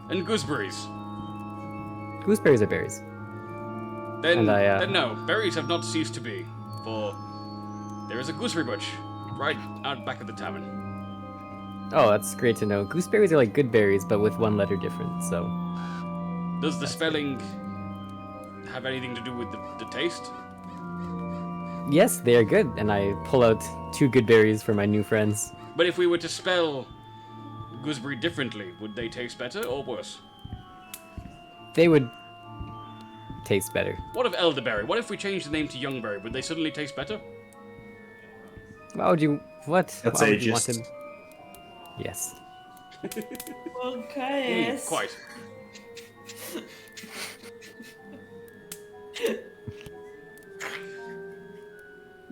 And gooseberries? Gooseberries are berries. Then, And then no, berries have not ceased to be, for there is a gooseberry bush right out back of the tavern. Oh, that's great to know. Gooseberries are like good berries, but with one letter different, so... Does the spelling have anything to do with the taste? Yes, they are good, and I pull out 2 good berries for my new friends. But if we were to spell gooseberry differently, would they taste better or worse? They would taste better. What of elderberry? What if we changed the name to youngberry? Would they suddenly taste better? Why would you... What? That's Why would you want ageist. to... Yes. Okay. Quite.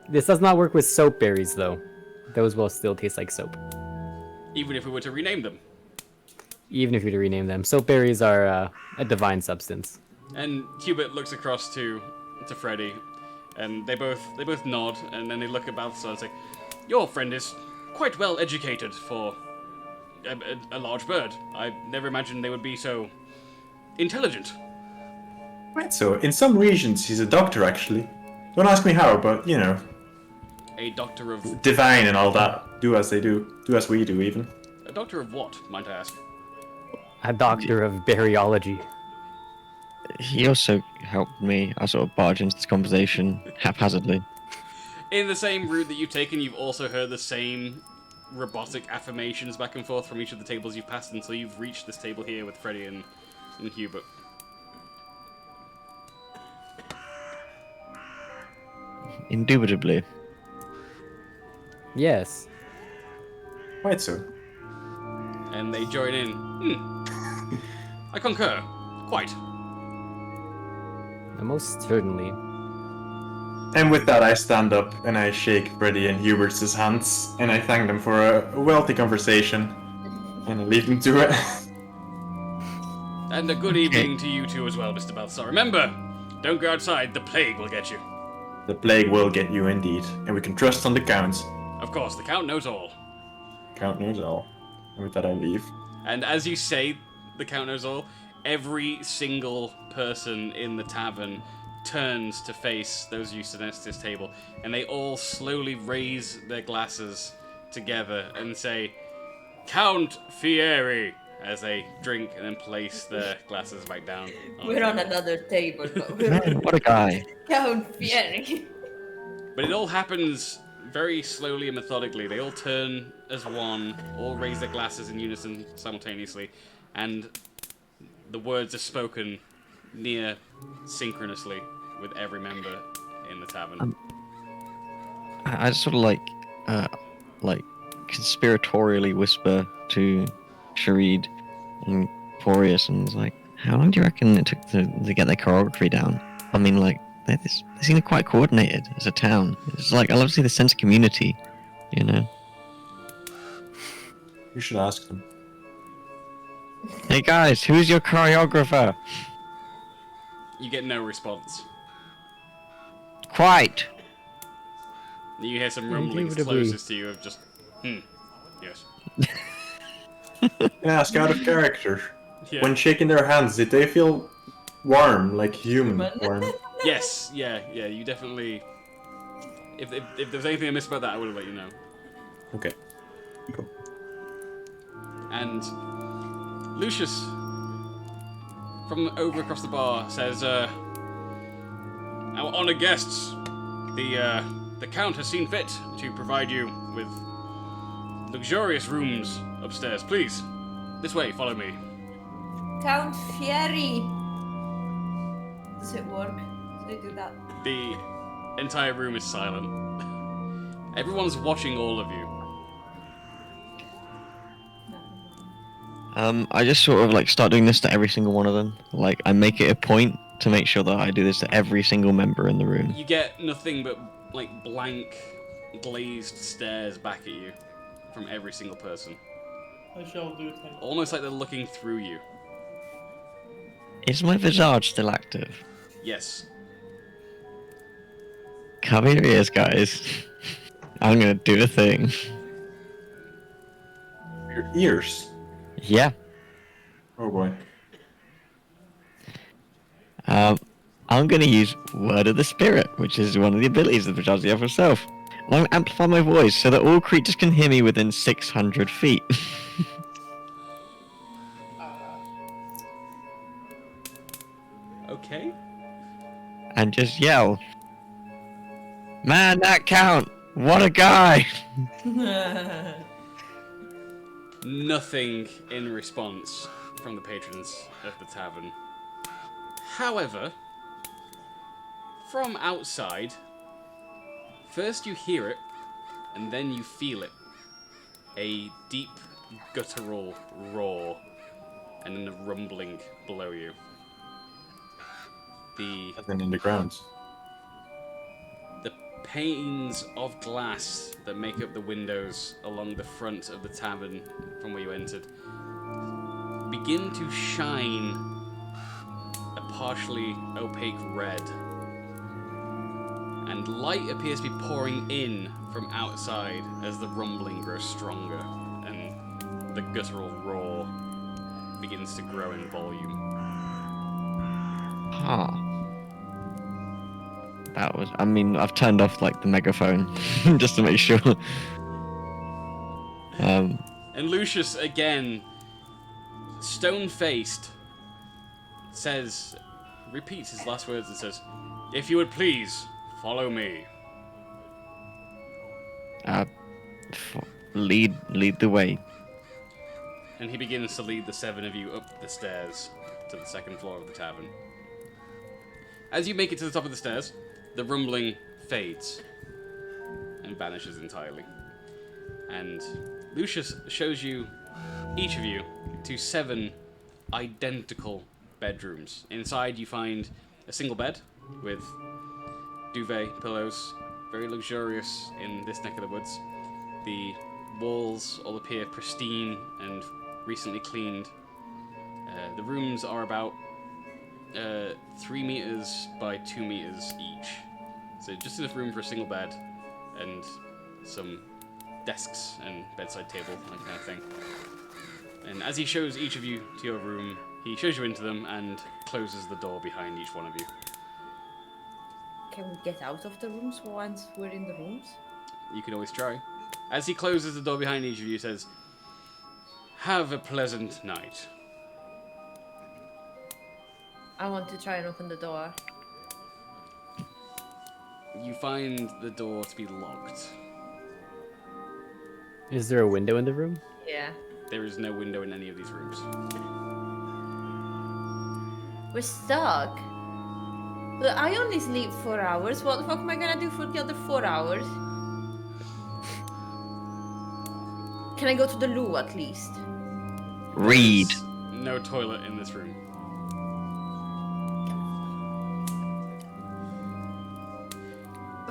This does not work with soap berries, though. Those will still taste like soap. Even if we were to rename them. Even if you were to rename them. Soap berries are a divine substance. And Hubert looks across to Freddy, and they both nod, and then they look at Balthazar and say, "Your friend is quite well educated for a large bird. I never imagined they would be so intelligent." Right, so in some regions he's a doctor actually. Don't ask me how, but you know, A doctor of divine and all that. Do as they do. Do as we do even. a doctor of what, might I ask? A doctor of bariology. He also helped me. I sort of barged into this conversation haphazardly. In the same route that you've taken, you've also heard the same robotic affirmations back and forth from each of the tables you've passed until you've reached this table here with Freddy and Hubert. Indubitably. Yes. Right, so. And they join in. I concur. Quite. Most certainly. And with that, I stand up and I shake Freddy and Hubert's hands, and I thank them for a wealthy conversation, and I leave them to it. And a good evening to you too as well, Mr. Balthazar. Remember, don't go outside, the plague will get you. The plague will get you indeed, and we can trust on the Count. Of course, the Count knows all. Count knows all. And with that, I leave. And as you say, the Count knows all, every single person in the tavern turns to face those you sitting at this table, and they all slowly raise their glasses together and say, "Count Fieri," as they drink and then place their glasses back down. We're on another table, but we're Man, what a guy. Count Fieri. But it all happens very slowly and methodically. They all turn as one, all raise their glasses in unison simultaneously, and the words are spoken near synchronously with every member in the tavern. I just sort of like conspiratorially whisper to Sharid and Forius and was like, how long do you reckon it took to get their choreography down? I mean, like, they seem quite coordinated as a town. It's like, I love to see the sense of community, you know? You should ask them. Hey guys, who's your choreographer? You get no response. Quite. You hear some rumblings Indubitably. closest to you of just, yes. Ask out of character. Yeah. When shaking their hands, did they feel warm, like human warm? Yes, yeah, you definitely... If there's anything I missed about that, I would have let you know. Okay. Cool. And Lucius, from over across the bar, says, "Our honoured guests, the Count has seen fit to provide you with luxurious rooms upstairs. Please, this way, follow me." Count Fieri. Does it work? Does it do that? The entire room is silent. Everyone's watching all of you. I just sort of like start doing this to every single one of them. Like, I make it a point to make sure that I do this to every single member in the room. You get nothing but like blank, glazed stares back at you from every single person. I shall do it. Almost like they're looking through you. Is my visage still active? Yes. Cover your ears, guys. I'm gonna do a thing. Your ears. Yeah. Oh boy. I'm gonna use Word of the Spirit, which is one of the abilities of the Vajrazi himself. I'm gonna amplify my voice so that all creatures can hear me within 600 feet. Okay. And just yell, "Man, that count! What a guy!" Nothing in response from the patrons of the tavern. However, from outside, first you hear it, and then you feel it. A deep, guttural roar, and then a rumbling below you. The And then in the ground. panes of glass that make up the windows along the front of the tavern from where you entered begin to shine a partially opaque red, and light appears to be pouring in from outside as the rumbling grows stronger and the guttural roar begins to grow in volume. Huh. That was. I mean, I've turned off like the megaphone just to make sure. And Lucius, again, stone-faced, repeats his last words and says, "If you would please, follow me." Lead the way. And he begins to lead the 7 of you up the stairs to the second floor of the tavern. As you make it to the top of the stairs, the rumbling fades and vanishes entirely. And Lucius shows you, each of you, to 7 identical bedrooms. Inside you find a single bed with duvet, pillows, very luxurious in this neck of the woods. The walls all appear pristine and recently cleaned. The rooms are about 3 meters by 2 meters each. So just enough room for a single bed and some desks and bedside table, that kind of thing. And as he shows each of you to your room, he shows you into them and closes the door behind each one of you. Can we get out of the rooms once we're in the rooms? You can always try. As he closes the door behind each of you, he says, "Have a pleasant night." I want to try and open the door. You find the door to be locked. Is there a window in the room? Yeah. There is no window in any of these rooms. We're stuck. Look, I only sleep 4 hours. What the fuck am I gonna do for the other 4 hours? Can I go to the loo at least? Read. There's no toilet in this room.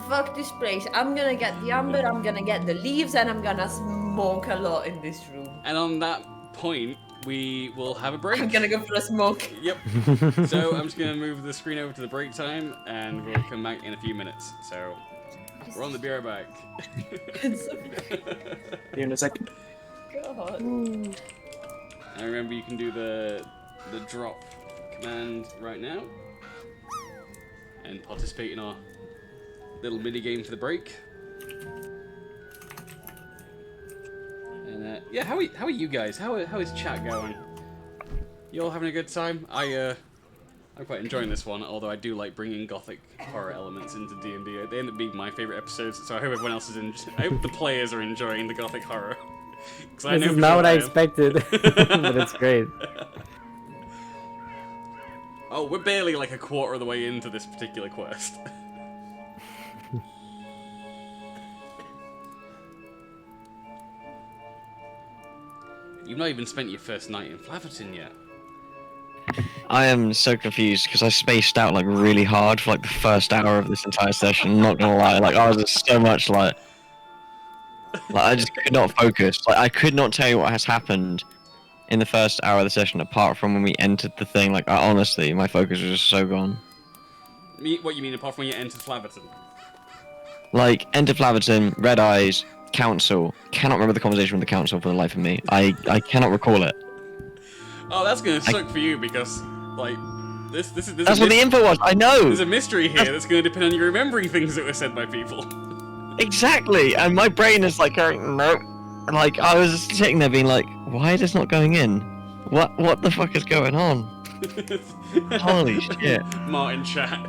Fuck this place. I'm gonna get the amber, I'm gonna get the leaves, and I'm gonna smoke a lot in this room. And on that point, we will have a break. I'm gonna go for a smoke. Yep. So I'm just gonna move the screen over to the break time, and we'll come back in a few minutes. So we're on the beer back. Here in a second. God. And remember, you can do the drop command right now, and participate in our little mini game for the break. And yeah, how are you guys? How is chat going? You all having a good time? I'm quite enjoying this one, although I do like bringing gothic horror elements into D&D. They end up being my favorite episodes, so I hope everyone else is I hope the players are enjoying the gothic horror. This is not what I expected, but it's great. Oh, we're barely like a quarter of the way into this particular quest. You've not even spent your first night in Flaverton yet. I am so confused because I spaced out like really hard for like the first hour of this entire session. I'm not gonna lie, like I was just so much like I just could not focus. Like I could not tell you what has happened in the first hour of the session apart from when we entered the thing. Like honestly, my focus was just so gone. What you mean apart from when you entered Flaverton? Like, Enter Flaverton, Red Eyes, Council. Cannot remember the conversation with the Council for the life of me. I cannot recall it. Oh, that's gonna suck for you because, like, this is. That's what the info was. I know. There's a mystery here that's gonna depend on you remembering things that were said by people. Exactly. And my brain is like going, nope. Like, I was just sitting there being like, why is this not going in? What the fuck is going on? Holy shit. Martin chat.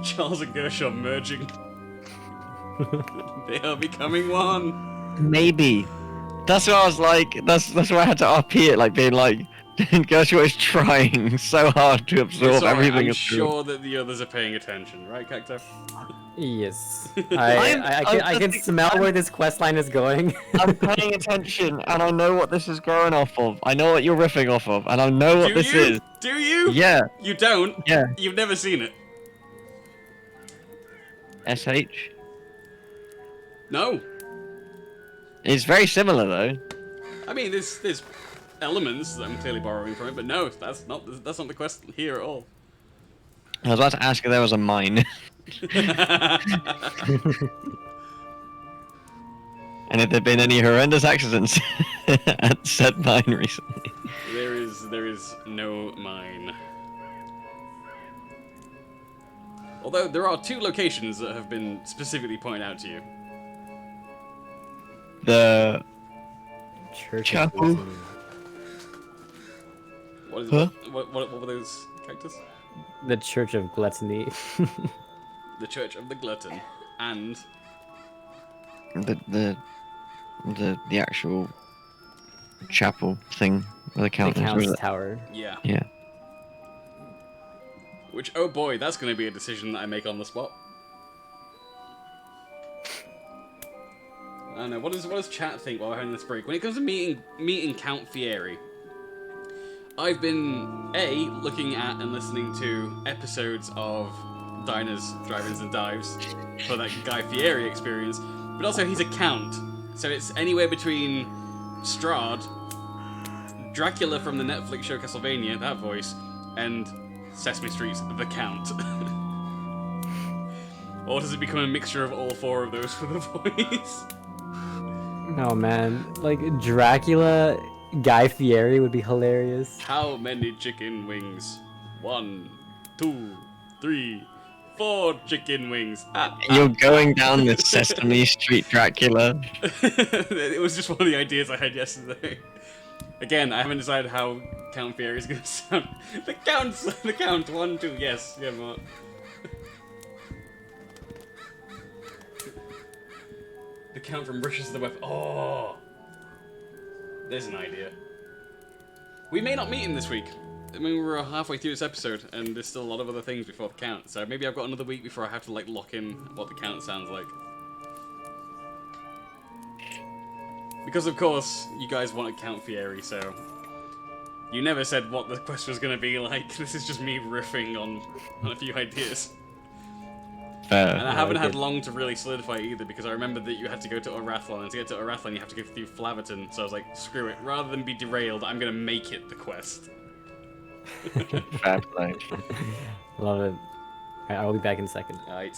Charles and Gershon merging. They are becoming one. Maybe. That's what I was like. That's why I had to RP it, like being like, Gershon is trying so hard to absorb It's alright, everything. I'm is sure that the others are paying attention, right, Cacto? Yes. I can smell where this quest line is going. I'm paying attention, and I know what this is going off of. I know what you're riffing off of, and I know what this is. Do you? Yeah. You don't? Yeah. You've never seen it? SH. No. It's very similar though. I mean, there's elements that I'm clearly borrowing from it, but no, that's not the quest here at all. I was about to ask if there was a mine. And if there'd been any horrendous accidents at said mine recently. There is no mine. Although there are 2 locations that have been specifically pointed out to you. The Church Chapel. What is Huh? what were those characters? The Church of Gluttony. The Church of the Glutton and the actual chapel thing where the count the is. Count's Tower. yeah. Yeah. Which, oh boy, that's going to be a decision that I make on the spot. I don't know. What does chat think while we're having this break? When it comes to meeting Count Fieri, I've been looking at and listening to episodes of Diners, Drive-Ins, and Dives for that Guy Fieri experience, but also he's a count, so it's anywhere between Strahd, Dracula from the Netflix show Castlevania, that voice, and Sesame Street's The Count. Or does it become a mixture of all 4 of those for the voice? Oh man, like Dracula, Guy Fieri would be hilarious. How many chicken wings? 1, 2, 3, 4 chicken wings. You're going down the Sesame Street Dracula. It was just one of the ideas I had yesterday. Again, I haven't decided how Count Fieri is going to sound. The Count, 1, 2, yes, yeah, Mark. The Count from Rushes the Weapon. Oh! There's an idea. We may not meet him this week. I mean, we're halfway through this episode, and there's still a lot of other things before the Count, so maybe I've got another week before I have to, like, lock in what the Count sounds like. Because, of course, you guys wanted Count Fieri, so... You never said what the quest was going to be like. This is just me riffing on a few ideas. And I haven't had long to really solidify it either, because I remembered that you had to go to Orathlon, and to get to Orathlon you have to go through Flaverton, so I was like, screw it. Rather than be derailed, I'm going to make it the quest. Fair play. Love it. Alright, I'll be back in a second. Alright.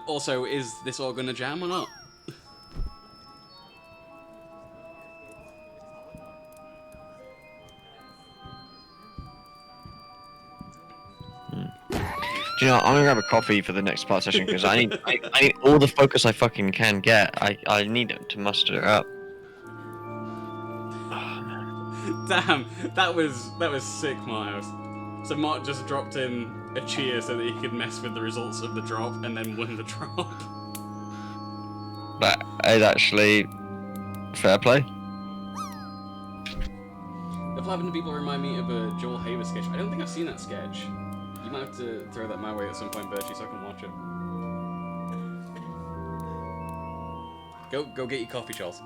Also, is this all going to jam or not? Do you know, I'm gonna grab a coffee for the next part session because I need all the focus I fucking can get. I need it to muster it up. Damn, that was sick, Miles. So Mark just dropped in a cheer so that he could mess with the results of the drop and then win the drop. That is actually fair play. The Flaverton people remind me of a Joel Haver sketch. I don't think I've seen that sketch. You might have to throw that my way at some point, Bertie, so I can watch it. Go get your coffee, Charles.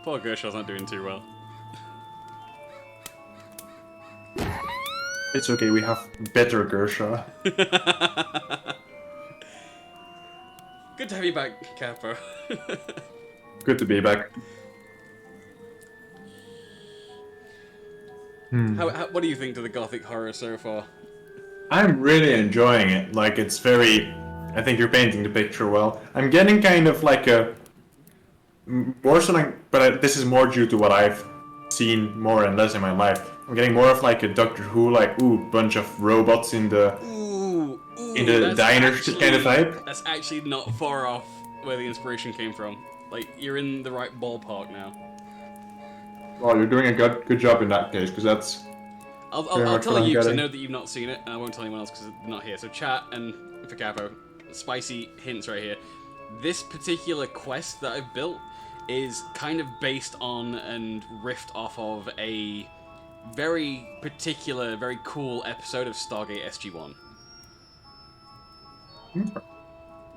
Poor Gershon's not doing too well. It's okay, we have better Gersha. Good to have you back, Capo. Good to be back. What do you think to the gothic horror so far? I'm really enjoying it. Like, it's very... I think you're painting the picture well. I'm getting kind of like a... More so like... But this is more due to what I've seen more and less in my life. I'm getting more of like a Doctor Who, like, bunch of robots in the... in the diner kind of vibe. That's actually not far off where the inspiration came from. Like, you're in the right ballpark now. Well, you're doing a good job in that case, because that's... I'll tell you because I know that you've not seen it, and I won't tell anyone else because they're not here. So chat and for Capo, spicy hints right here. This particular quest that I've built is kind of based on and riffed off of a very particular, very cool episode of Stargate SG-1.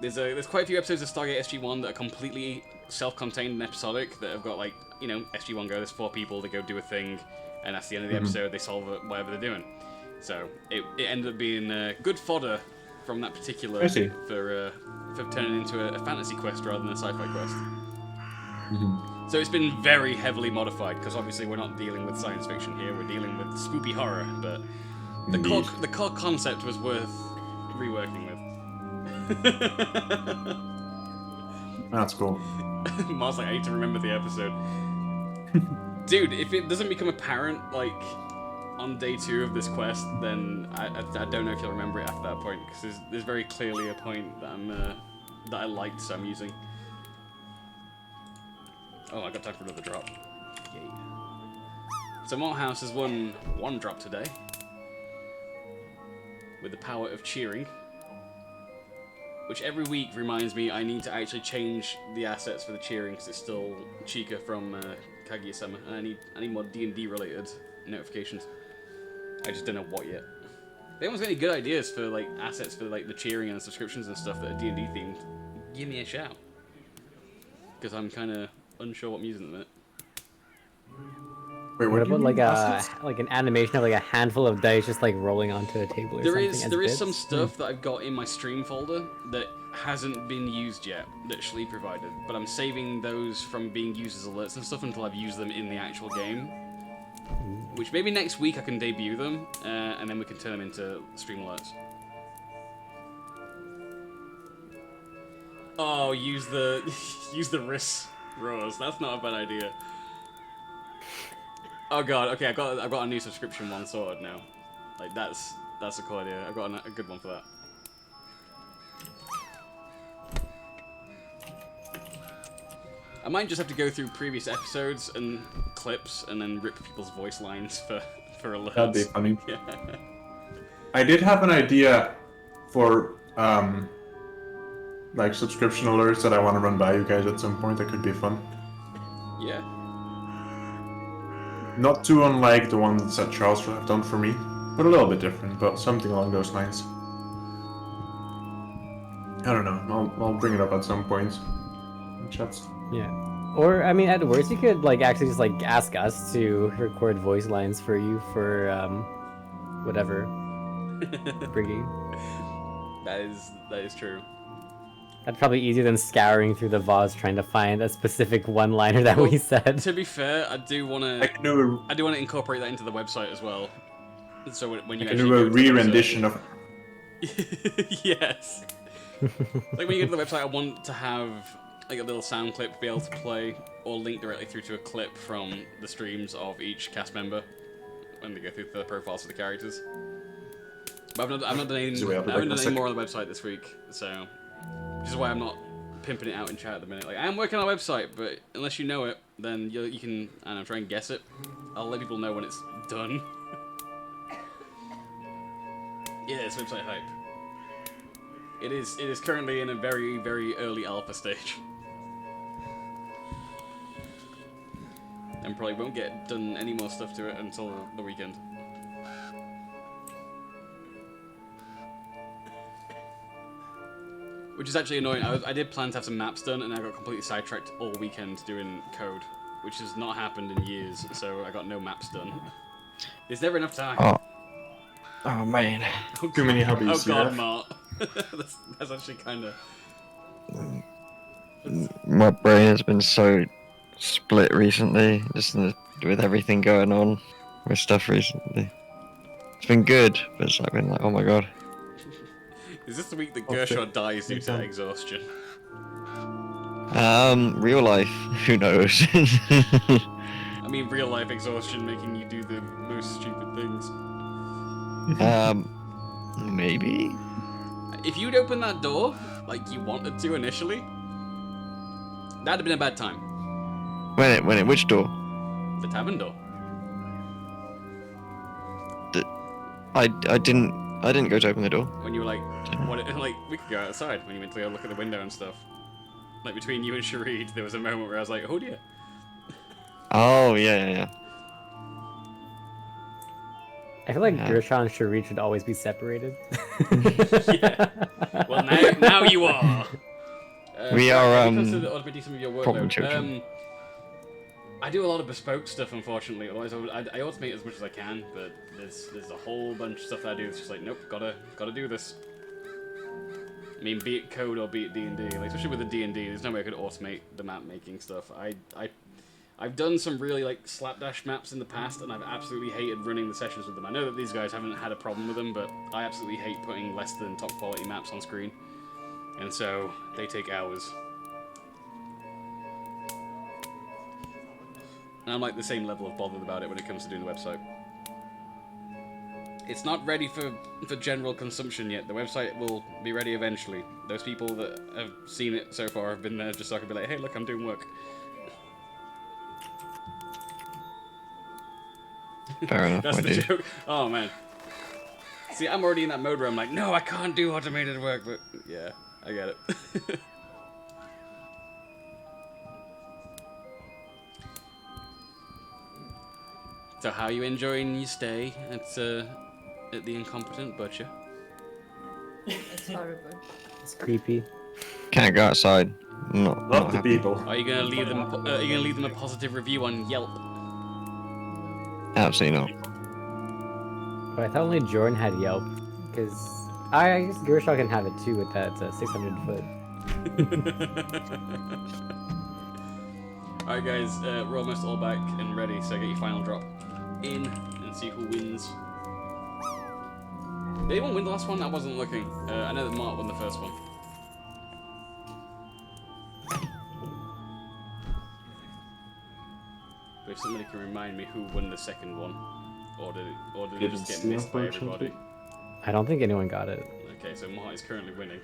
There's quite a few episodes of Stargate SG-1 that are completely self-contained and episodic that have got, like, you know, SG-1 go, there's 4 people, they go do a thing, and that's the end of the episode, they solve it, whatever they're doing. So, it ended up being good fodder from that particular for turning into a fantasy quest rather than a sci-fi quest. So it's been very heavily modified, because obviously we're not dealing with science fiction here, we're dealing with spoopy horror, but the core concept was worth reworking with. That's cool. Mar's like, I need to remember the episode. Dude, if it doesn't become apparent, like, on day 2 of this quest, then I don't know if you'll remember it after that point, because there's very clearly a point that that I liked, so I'm using. Oh, I got time for another drop. Yay. So Morehouse has won 1 drop today. With the power of cheering. Which every week reminds me I need to actually change the assets for the cheering, because it's still Chica from Kaguya-sama, and I need more D&D related notifications. I just don't know what yet. If anyone's got any good ideas for like assets for like the cheering and the subscriptions and stuff that are D&D themed, give me a shout. Because I'm kind of unsure what I'm using at the minute. Wait, what about like an animation of like a handful of dice just like rolling onto a table or something? There is some stuff that I've got in my stream folder that hasn't been used yet, that Shlee provided, but I'm saving those from being used as alerts and stuff until I've used them in the actual game. Which maybe next week I can debut them, and then we can turn them into stream alerts. Oh, use the wrist roars. That's not a bad idea. Oh god, okay, I've got a new subscription one sorted now. Like that's a cool idea. I've got a good one for that. I might just have to go through previous episodes and clips and then rip people's voice lines for alerts. That'd be funny. Yeah. I did have an idea for like subscription alerts that I want to run by you guys at some point. That could be fun. Yeah. Not too unlike the ones that Charles have done for me, but a little bit different, but something along those lines. I don't know. I'll bring it up at some point in chats. Yeah. Or I mean, at worst, you could like actually just like ask us to record voice lines for you for whatever. Briggy. That is true. That's probably easier than scouring through the vase trying to find a specific one-liner that we said. To be fair, I do want to incorporate that into the website as well. So when you I can do a re-rendition of. Yes. Like when you go to the website, I want to have like a little sound clip be able to play or link directly through to a clip from the streams of each cast member when they go through the profiles of the characters. But I've not done any more on the website this week, so. Which is why I'm not pimping it out in chat at the minute. Like, I am working on a website, but unless you know it, then you can, I don't know, try and guess it. I'll let people know when it's done. Yeah, it's website hype. It is currently in a very, very early alpha stage. And probably won't get done any more stuff to it until the weekend. Which is actually annoying. I did plan to have some maps done, and I got completely sidetracked all weekend doing code, which has not happened in years, so I got no maps done. There's never enough time. Oh man. Too many hobbies. Oh god, Mart. that's actually kind of... My brain has been so split recently, just with everything going on. with stuff recently. It's been good, but it's like been like, oh my god. Is this the week that Gershon dies due to exhaustion? Real life, who knows? I mean, real life exhaustion making you do the most stupid things. Maybe. If you'd opened that door like you wanted to initially, that'd have been a bad time. Which door? The tavern door. I didn't go to open the door. When you were like, we could go outside. When you went to go look at the window and stuff. Like between you and Shareed, there was a moment where I was like, oh dear. Oh yeah. I feel like Gershon and Shareed should always be separated. Yeah. Well, now you are. We are when it comes to the some of your problem workload, children. I do a lot of bespoke stuff, unfortunately. Otherwise, I automate as much as I can, but there's a whole bunch of stuff that I do. It's just like, nope, gotta do this. I mean, be it code or be it D&D, like especially with the D&D, there's no way I could automate the map making stuff. I've done some really like slapdash maps in the past, and I've absolutely hated running the sessions with them. I know that these guys haven't had a problem with them, but I absolutely hate putting less than top quality maps on screen, and so they take hours. And I'm like the same level of bothered about it when it comes to doing the website. It's not ready for general consumption yet. The website will be ready eventually. Those people that have seen it so far have been there just so I can be like, hey, look, I'm doing work. Fair enough. That's the joke. Oh man. See, I'm already in that mode where I'm like, no, I can't do automated work, but yeah, I get it. So how are you enjoying your stay at the Incompetent Butcher? It's horrible. It's creepy. Can't go outside. Love the people. Are you gonna leave them? Are you gonna leave them a positive review on Yelp? Absolutely not. But I thought only Jordan had Yelp, because I guess Gershon can have it too with that 600 foot. Alright guys, we're almost all back and ready, so get your final drop in and see who wins. Did anyone win the last one? I wasn't looking. I know that Mark won the first one. But if somebody can remind me who won the second one, or did it just get missed by everybody? I don't think anyone got it. Okay, so Mark is currently winning.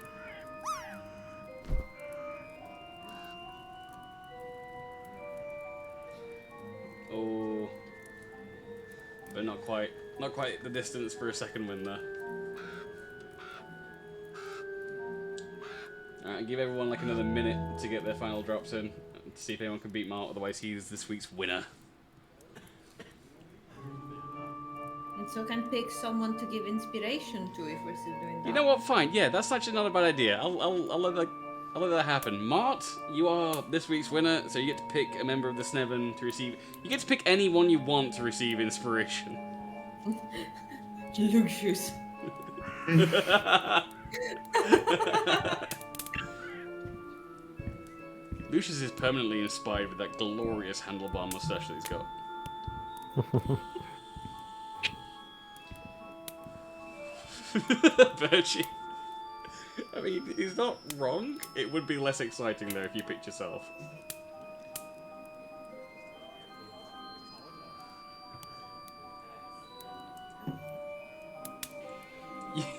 Oh, but not quite the distance for a second win there. Alright, give everyone like another minute to get their final drops in, to see if anyone can beat Mark, otherwise he's this week's winner. And so can pick someone to give inspiration to if we're still doing that. You know what, fine, yeah, that's actually not a bad idea. I'll let that happen. Mart, you are this week's winner, so you get to pick a member of the Sneven to receive... You get to pick anyone you want to receive inspiration. Lucius. Lucius is permanently inspired with that glorious handlebar mustache that he's got. Virtue. I mean, he's not wrong. It would be less exciting though if you picked yourself.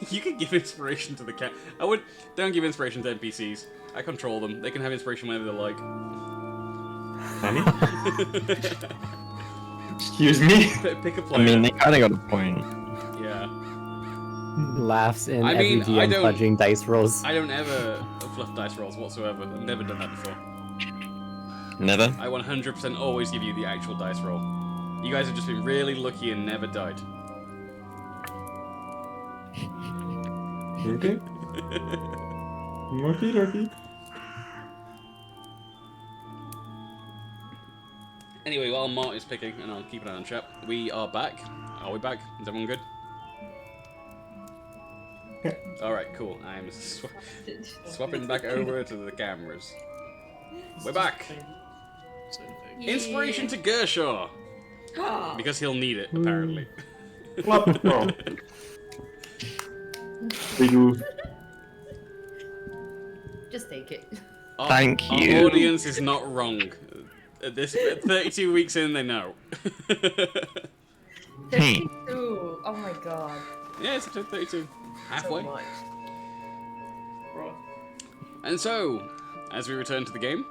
You can give inspiration to the cat. Don't give inspiration to NPCs. I control them. They can have inspiration whenever they like. Honey? Excuse me? Pick a player. I mean, they kind of got a point. Yeah. Laughs in I mean, every DM fudging dice rolls. I don't ever fluff dice rolls whatsoever. I've never done that before. Never? I 100% always give you the actual dice roll. You guys have just been really lucky and never died. Okay. Okie dokie. Anyway, while Mart is picking, and I'll keep an eye on chat, we are back. Are we back? Is everyone good? Yeah. Alright, cool. I'm swapping back over to the cameras. We're back! Same thing. Inspiration to Gershaw! Because he'll need it, apparently. What? Oh. We do. Just take it. Thank Our you. audience is not wrong. At 32 weeks in, they know. Hey. 32. Oh my god. Yeah, it's episode 32. Halfway. So much. Right. And so, as we return to the game,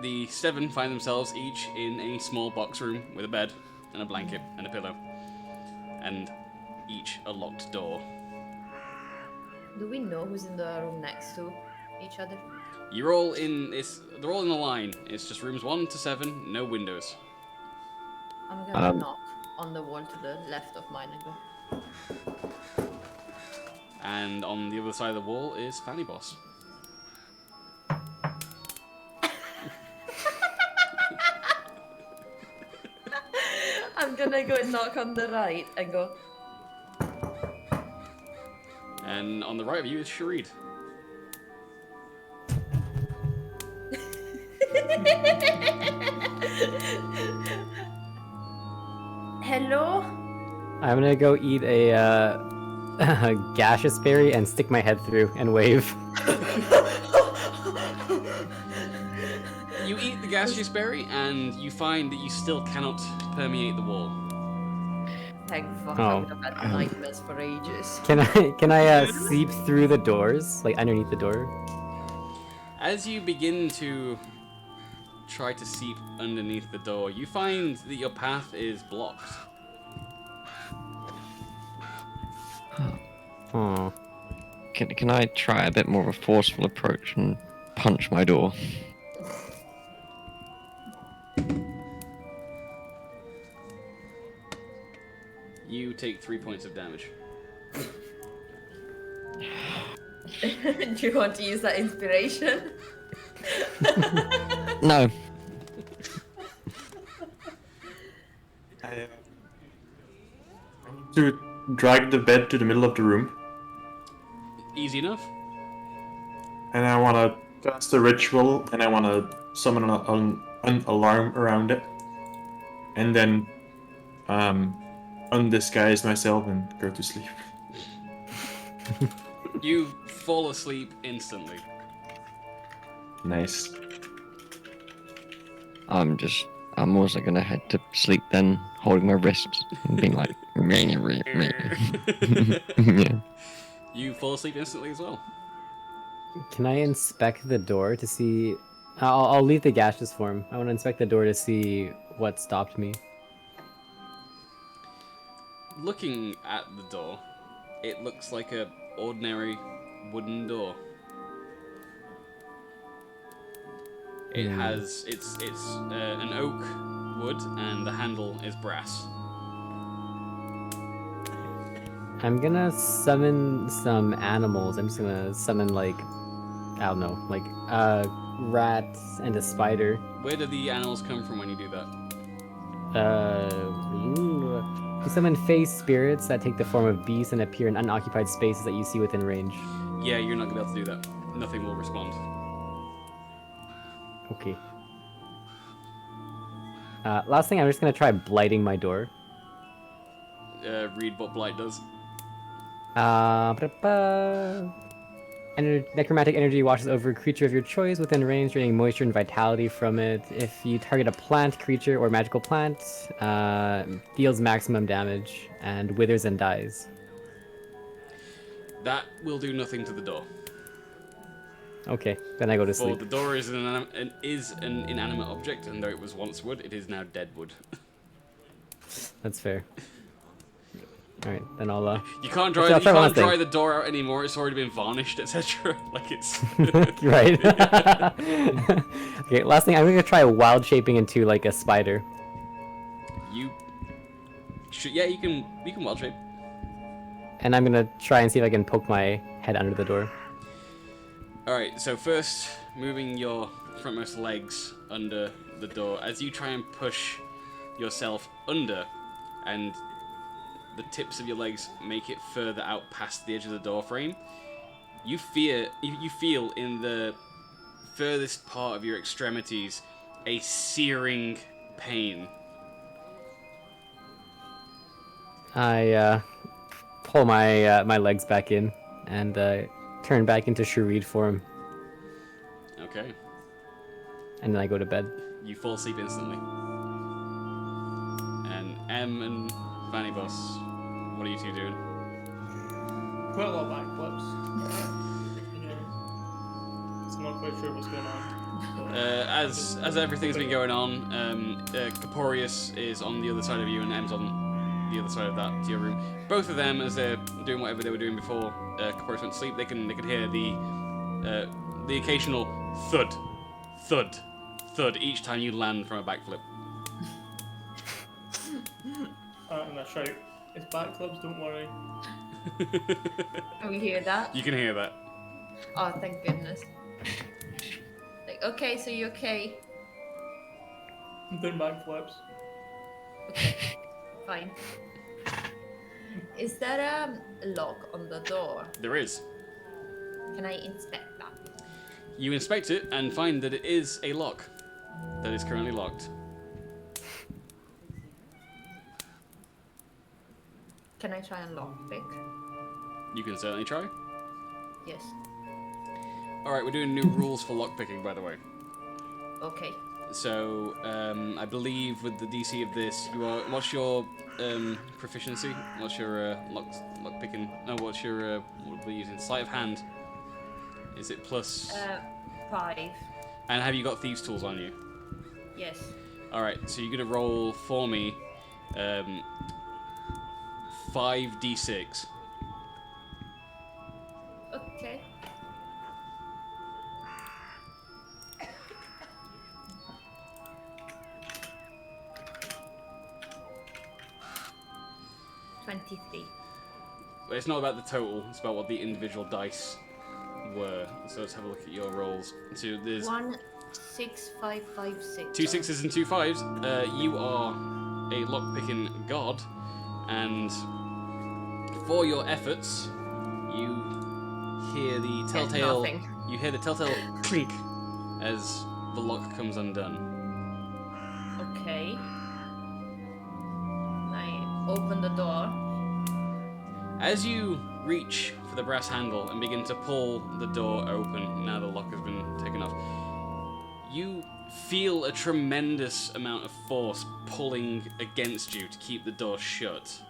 the 7 find themselves each in a small box room with a bed and a blanket and a pillow. And each a locked door. Do we know who's in the room next to each other? You're all in they're all in a line. It's just rooms 1 to 7, no windows. I'm gonna knock on the wall to the left of mine and go. And on the other side of the wall is Fanny Boss. I'm gonna go and knock on the right and go. And on the right of you is Sharid. Hello? I'm gonna go eat a, a gaseous berry and stick my head through and wave. You eat the gaseous berry and you find that you still cannot permeate the wall. Thank fuck, Oh. I would have had nightmares for ages. Can I seep through the doors, like underneath the door? As you begin to try to seep underneath the door, you find that your path is blocked. Oh. Can I try a bit more of a forceful approach and punch my door? You take 3 points of damage. Do you want to use that inspiration? No. I need to drag the bed to the middle of the room, Easy enough. and I want to cast a ritual, and I want to summon an alarm around it, and then undisguise myself and go to sleep. You fall asleep instantly. Nice. I'm also gonna head to sleep then, holding my wrists and being like, yeah. You fall asleep instantly as well. Can I inspect the door to see? I'll leave the gaseous form. I want to inspect the door to see what stopped me. Looking at the door, it looks like a ordinary wooden door. It has it's an oak wood and the handle is brass. I'm gonna summon some animals. I'm just gonna summon like, I don't know, like a rat and a spider. Where do the animals come from when you do that? You summon face spirits that take the form of beasts and appear in unoccupied spaces that you see within range. Yeah, you're not gonna be able to do that. Nothing will respond. Okay. Last thing, I'm just gonna try blighting my door. Read what blight does. Necromantic energy washes over a creature of your choice within range, draining moisture and vitality from it. If you target a plant, creature, or magical plant, deals maximum damage and withers and dies. That will do nothing to the door. Okay, then I go to For sleep. the door is an inanimate object, and though it was once wood, it is now dead wood. That's fair. Alright, then I'll You can't I'll dry try one thing. the door out anymore. It's already been varnished, etc. Like it's right. Okay, last thing, I'm gonna try wild shaping into like a spider. you can wild shape. And I'm gonna try and see if I can poke my head under the door. Alright, so first, moving your frontmost legs under the door. As you try and push yourself under, and the tips of your legs make it further out past the edge of the door frame, you feel in the furthest part of your extremities a searing pain. I pull my legs back in and turn back into Sharid form, Okay. and then I go to bed. You fall asleep instantly. And M and Vanibus, what are you two doing? Quite a lot of backflips. Yeah. So I'm not quite sure what's going on. As everything's been going on, Caporius is on the other side of you, and M's on the other side of that to your room. Both of them, as they're doing whatever they were doing before Caporius went to sleep, they can hear the occasional thud, thud, thud each time you land from a backflip. And I shout, it's backflips, don't worry. Can we hear that? You can hear that. Oh, thank goodness. Like, okay, so you okay? I'm doing backflips. Okay, fine. Is there a lock on the door? There is. Can I inspect that? You inspect it and find that it is a lock that is currently locked. Can I try and lockpick? You can certainly try. Yes. Alright, we're doing new rules for lockpicking, by the way. Okay. So, I believe with the DC of this, you are. What's your proficiency? What's your lockpicking? No, what's your what are we using? Sleight of hand. Is it plus? 5. And have you got thieves' tools on you? Yes. All right. So you're gonna roll for me. 5d6. Okay. But it's not about the total, it's about what the individual dice were. So let's have a look at your rolls. So there's 1, 6, 5, 5, 6. 2 6s and 2 5s. You are a lockpicking god, and for your efforts, you hear the telltale. Nothing. You hear the telltale clink as the lock comes undone. Okay. I open the door. As you reach for the brass handle and begin to pull the door open, now the lock has been taken off, you feel a tremendous amount of force pulling against you to keep the door shut.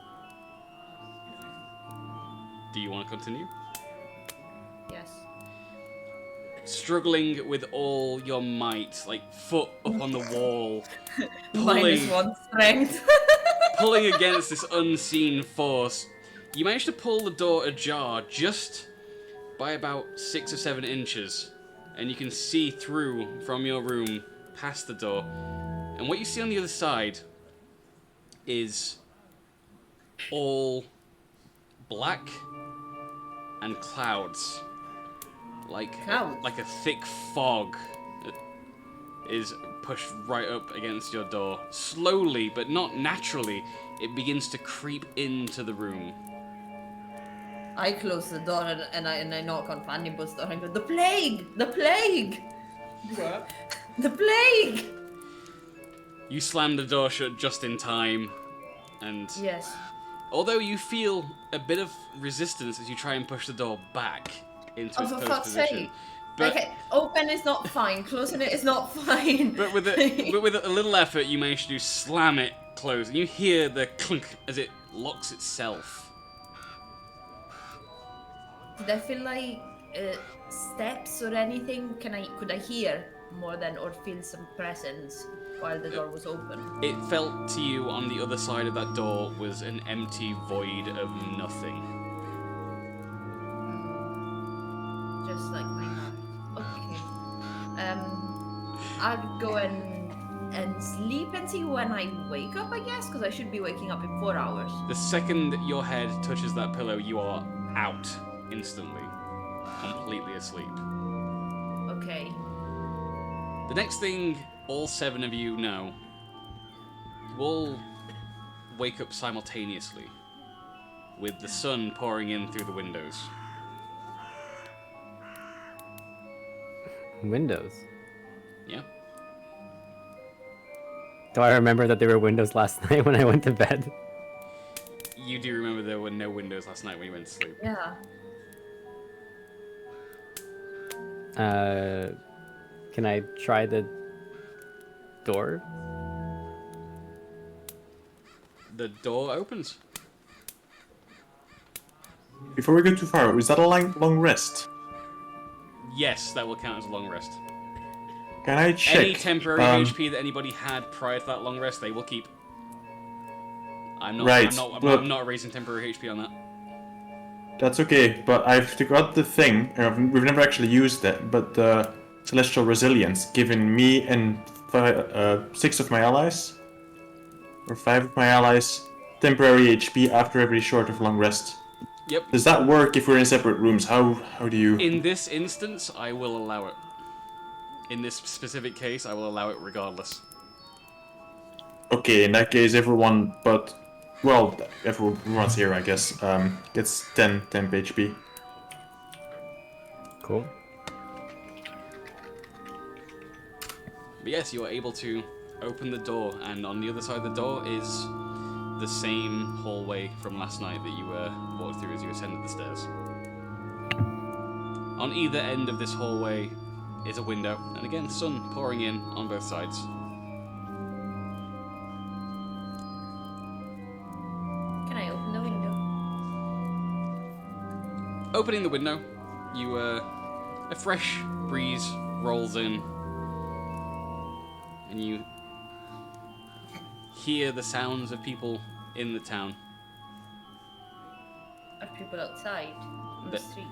Do you want to continue? Yes. Struggling with all your might, like foot up on the wall, -1 strength. pulling against this unseen force. You manage to pull the door ajar just by about 6 or 7 inches, and you can see through from your room past the door. And what you see on the other side is all black and clouds, like a thick fog that is pushed right up against your door. Slowly, but not naturally, it begins to creep into the room. I close the door and I knock on Fannybu's door and go, the plague! The plague! What? The plague! You slam the door shut just in time, and Yes. although you feel a bit of resistance as you try and push the door back into Oh, its for closed fuck's position, sake. but Okay, open is not fine, closing it is not fine. but with a little effort, you manage to slam it closed, and you hear the clunk as it locks itself. Did I feel like steps or anything? Could I hear more than or feel some presence while the door was open? It felt to you on the other side of that door was an empty void of nothing. Just like my heart. Okay. I'll go and sleep and see when I wake up, I guess, because I should be waking up in 4 hours. The second that your head touches that pillow, you are out instantly, completely asleep. Okay. The next thing all 7 of you know, you all wake up simultaneously with the sun pouring in through the windows. Windows. Yeah? Do I remember that there were windows last night when I went to bed? You do remember there were no windows last night when you went to sleep. Yeah. Can I try the door? The door opens. Before we go too far, is that a long rest? Yes, that will count as a long rest. Can I check? Any temporary HP that anybody had prior to that long rest, they will keep. I'm not. Right, I'm not erasing temporary HP on that. That's okay, but I've got the thing. We've never actually used it, but the Celestial Resilience, giving me and 6 of my allies, or 5 of my allies, temporary HP after every short of long rest. Yep. Does that work if we're in separate rooms? How do you... In this instance, I will allow it. In this specific case, I will allow it regardless. Okay, in that case, everyone but... Well, everyone's here, I guess, gets 10 temp HP. Cool. But yes, you are able to open the door, and on the other side of the door is the same hallway from last night that you walked through as you ascended the stairs. On either end of this hallway is a window, and again, sun pouring in on both sides. Can I open the window? Opening the window, you a fresh breeze rolls in, and you hear the sounds of people in the town. Are people outside on the street?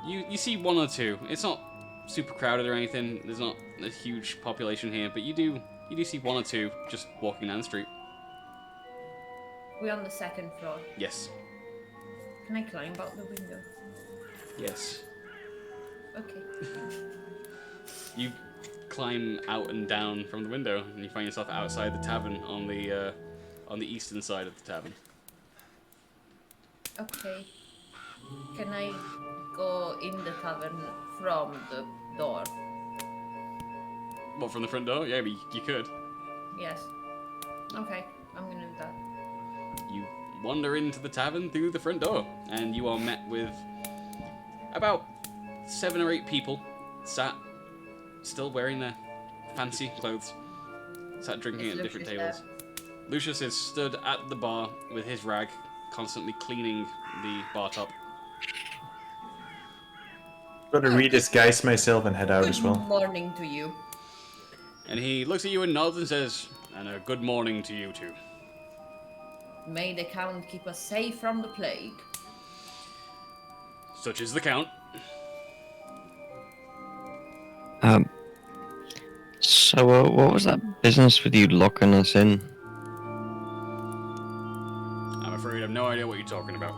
You see one or two. It's not super crowded or anything. There's not a huge population here, but you do see one or two just walking down the street. We're on the second floor. Yes. Can I climb out the window? Yes. Okay. You climb out and down from the window, and you find yourself outside the tavern on the eastern side of the tavern. Okay. Can I go in the tavern from the door? What, from the front door? Yeah, but you could. Yes. Okay, I'm gonna do that. You wander into the tavern through the front door, and you are met with about 7 or 8 people sat, still wearing their fancy clothes, sat drinking Is at different Lucius tables. Lucius is stood at the bar with his rag, constantly cleaning the bar top. I'm gonna redisguise myself and head out as well. Good morning to you. And he looks at you and nods and says, "And a good morning to you too." May the Count keep us safe from the plague. Such is the Count. So what was that business with you locking us in? I'm afraid I have no idea what you're talking about.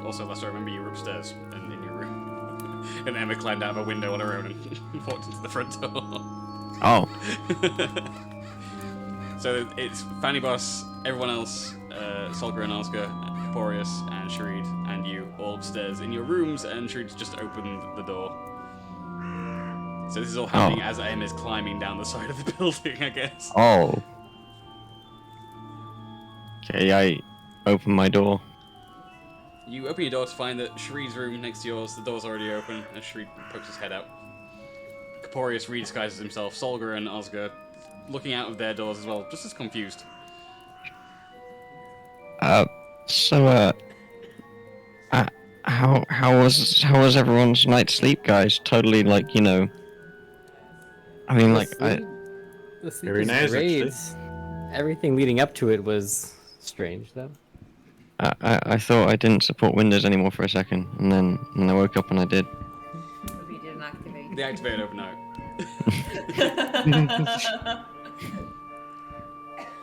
Also, last I remember, you were upstairs and in your room. And Emma climbed out of a window on her own and walked into the front door. Oh. So it's Fanny Boss, everyone else, Solgar and Oscar, Caporius and Sharid, and you all upstairs in your rooms, and Sharid's just opened the door. So this is all happening as Emma is climbing down the side of the building, I guess. Oh. Okay, I open my door. You open your door to find that Sharid's room next to yours, the door's already open, and Sharid pokes his head out. Caporius redisguises himself, Solgar and Oscar looking out of their doors as well, just as confused. How was everyone's night's sleep, guys? Totally, like, you know. I mean, like, The sleep Very was nice, great. actually. Everything leading up to it was strange, though. I thought I didn't support Windows anymore for a second, and then I woke up and I did. We didn't activate. They activated overnight.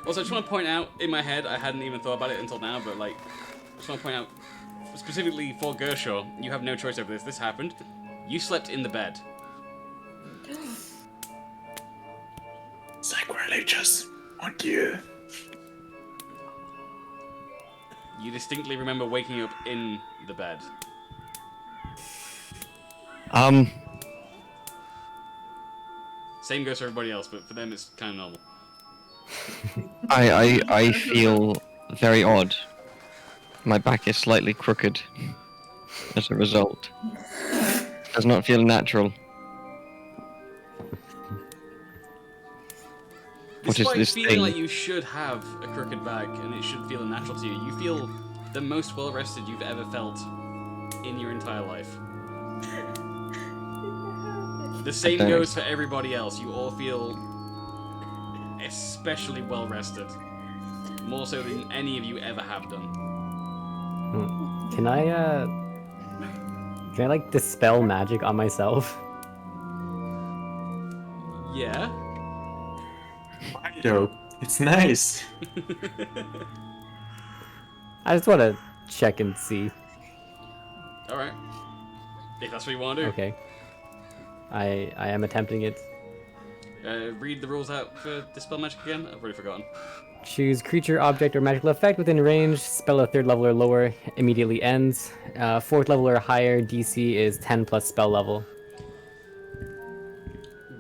Also, I just want to point out, in my head, I hadn't even thought about it until now, but like, I just want to point out, specifically for Gershaw, you have no choice over this. This happened. You slept in the bed. Sacrilegious on you. You distinctly remember waking up in the bed. Same goes for everybody else, but for them it's kind of normal. I feel very odd My back is slightly crooked as a result. Does not feel natural. What is Despite this feeling thing? like you should have a crooked back and it should feel natural to you, you feel the most well rested you've ever felt in your entire life. The same Okay. goes for everybody else. You all feel especially well rested. More so than any of you ever have done. Can I like dispel magic on myself? Yeah? Yo, it's nice. I just want to check and see. Alright. If that's what you want to do. Okay. I am attempting it. Read the rules out for Dispel Magic again? I've already forgotten. Choose creature, object, or magical effect within range. Spell a 3rd level or lower. Immediately ends. 4th level or higher. DC is 10 plus spell level.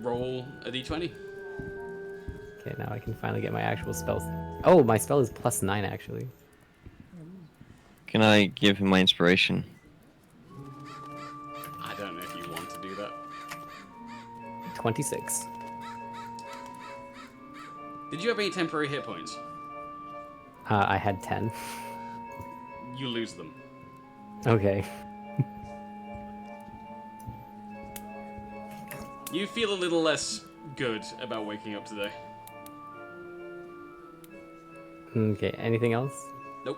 Roll a d20. Okay, now I can finally get my actual spells. Oh, my spell is +9 actually. Can I give him my inspiration? I don't know if you want to do that. 26. Did you have any temporary hit points? I had 10. You lose them. Okay. You feel a little less good about waking up today. Okay, anything else? Nope.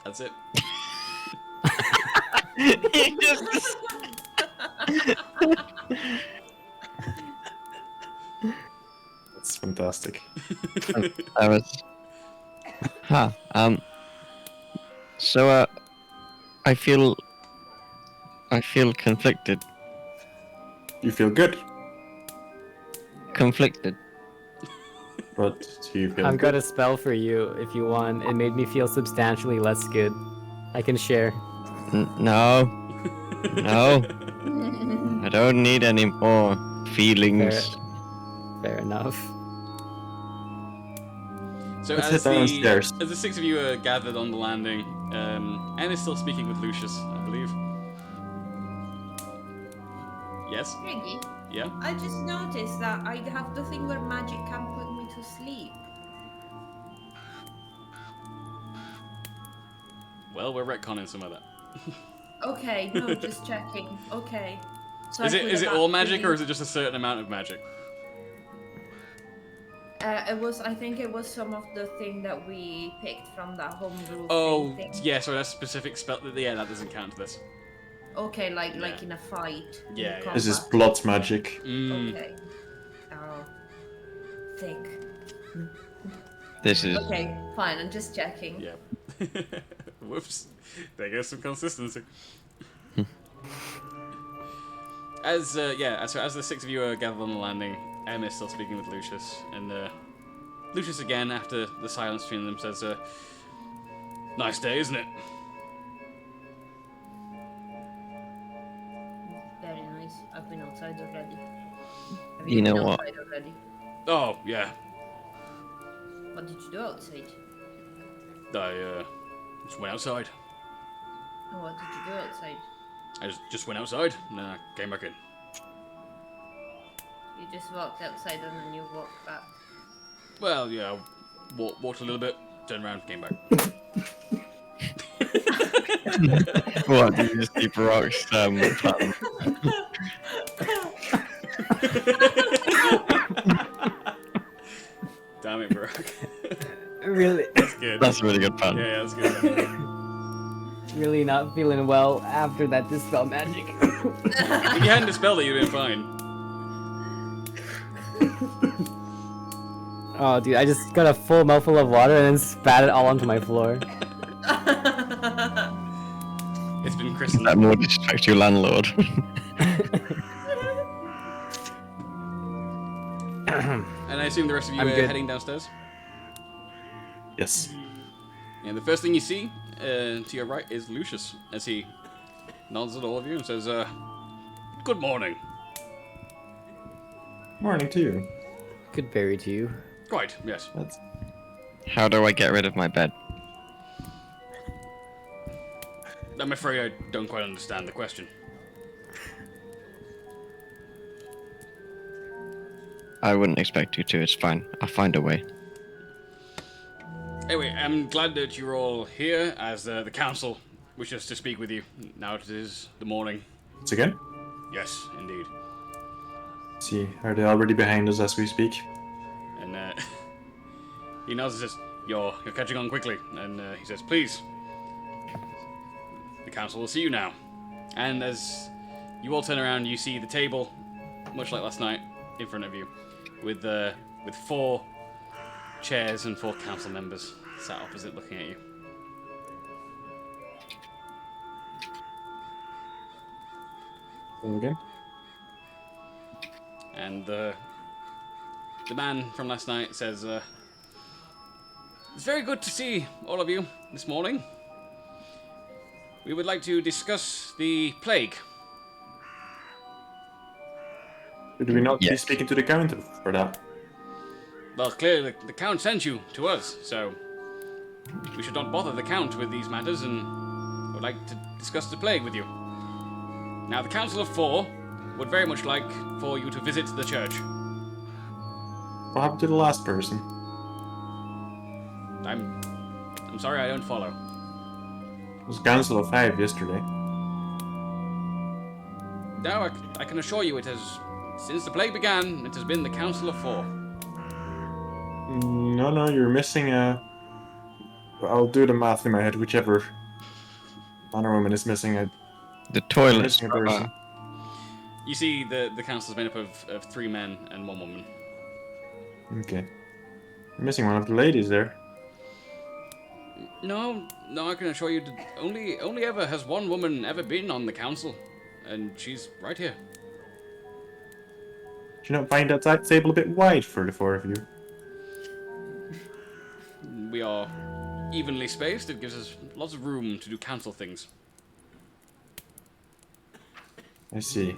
That's it. He just... That's fantastic. I was... Huh. So, I feel conflicted. You feel good, Conflicted. but do you feel I've got good? a spell for you if you want. It made me feel substantially less good. I can share. No. No. I don't need any more feelings. Fair enough. So Let's as head downstairs. the 6 of you are gathered on the landing, Anne is still speaking with Lucius, I believe. Yes? Reggie, Yeah? I just noticed that I have the thing where magic can put me to sleep. Well, we're retconning some of that. Okay, no, just checking. Okay. So Is I it put is it back all to magic the- or is it just a certain amount of magic? It was. I think it was some of the thing that we picked from that homebrew. Oh, thing. yeah, so that's specific spell. Yeah, that doesn't count to this. Okay, like Yeah. in a fight. in Yeah, yeah. This is combat. blood magic. Mm. Okay. Oh, thick. This is... Okay, fine. I'm just checking. Yeah. Whoops. There goes some consistency. As the 6 of you are gathered on the landing, Emma is still speaking with Lucius, and Lucius again, after the silence between them, says, "Nice day, isn't it?" Very nice. I've been outside already. Have You know been what? outside already? Oh yeah, What did you do outside? I just went outside. Oh, what did you do outside? I just went outside, and then I came back in. You just walked outside and then you walked back. Well, yeah, I walked a little bit, turned around, came back. What, did you just keep rocks? Plan? Damn it, Brock. Really, That's good. That's a really good plan. Yeah, that's good. really not feeling well after that dispel magic. If you hadn't dispelled it, you'd have been fine. Oh, dude, I just got a full mouthful of water and then spat it all onto my floor. It's been christened. That more disrespect to your landlord. And I assume the rest of you I'm are good. heading downstairs? Yes. And the first thing you see to your right is Lucius, as he nods at all of you and says, "Good morning." Morning to you. Good berry to you. Quite, yes. That's... How do I get rid of my bed? I'm afraid I don't quite understand the question. I wouldn't expect you to. It's fine. I'll find a way. Anyway, I'm glad that you're all here, as the council wishes to speak with you. Now it is the morning. Once again? Yes, indeed. See, are they already behind us as we speak? And he nods and says, "You're catching on quickly." And he says, "Please, the council will see you now." And as you all turn around, you see the table, much like last night, in front of you, with 4 chairs and 4 council members sat opposite, looking at you. Okay. And the man from last night says, "It's very good to see all of you this morning. We would like to discuss the plague." Did we not be Yes. speaking to the count for that? Well, clearly the Count sent you to us, so we should not bother the Count with these matters, and would like to discuss the plague with you. Now, the Council of 4 would very much like for you to visit the church. What happened to the last person? I'm sorry, I don't follow. It was Council of 5 yesterday. No, I can assure you it has, since the plague began, it has been the Council of 4. No, you're missing a... I'll do the math in my head, whichever man or woman is missing a... The toilets. Missing a person. You see, the council is made up of 3 men and 1 woman. Okay. You're missing one of the ladies there. No, I can assure you, that only ever has 1 woman ever been on the council, and she's right here. Do you not find that table a bit wide for the 4 of you? We are evenly spaced. It gives us lots of room to do council things. I see.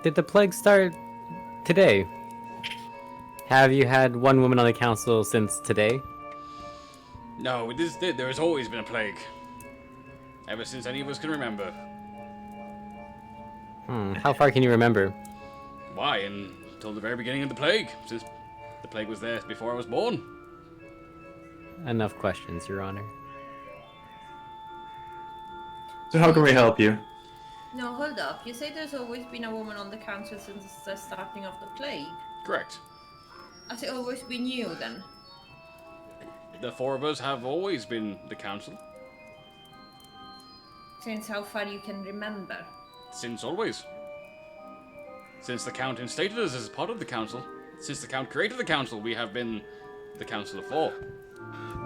Did the plague start today? Have you had 1 woman on the council since today? No, there has always been a plague. Ever since any of us can remember. How far can you remember? Why? Until the very beginning of the plague, since the plague was there before I was born. Enough questions, Your Honor. So how can we help you? No, hold up. You say there's always been a woman on the council since the starting of the plague. Correct. Has it always been you then? The 4 of us have always been the council. Since how far you can remember? Since always. Since the Count instated us as part of the council. Since the Count created the council, we have been the Council of 4.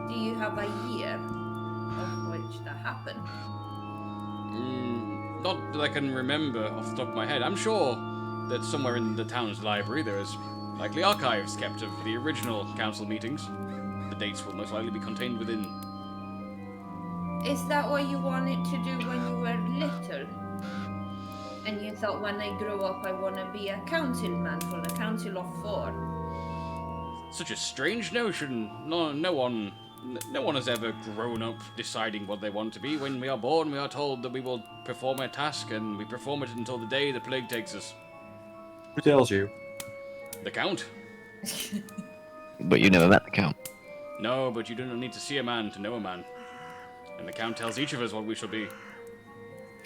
Do you have a year of which that happened? Not that I can remember off the top of my head. I'm sure that somewhere in the town's library there is likely archives kept of the original council meetings. The dates will most likely be contained within. Is that what you wanted to do when you were little? And you thought, when I grow up I want to be a councilman for the Council of 4? Such a strange notion. No one has ever grown up deciding what they want to be. When we are born, we are told that we will perform a task, and we perform it until the day the plague takes us. Who tells you? The Count? But you never met the Count. No, but you do not need to see a man to know a man. And the Count tells each of us what we shall be.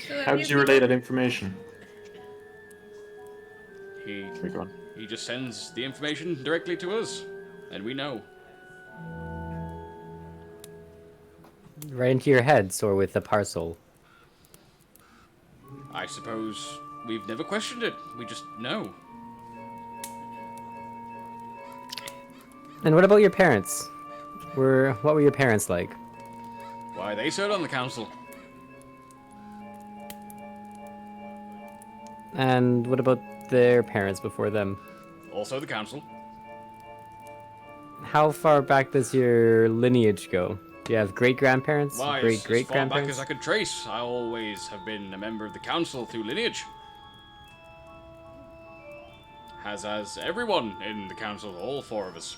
So How does he relay that information? He just sends the information directly to us, and we know. Right into your heads or with the parcel? I suppose we've never questioned it. We just know. And what about your parents? What were your parents like? Why, they served on the council. And what about their parents before them? Also the council. How far back does your lineage go? Do you have great-grandparents? Why, as far back as I could trace, I always have been a member of the council through lineage. As everyone in the council, all 4 of us.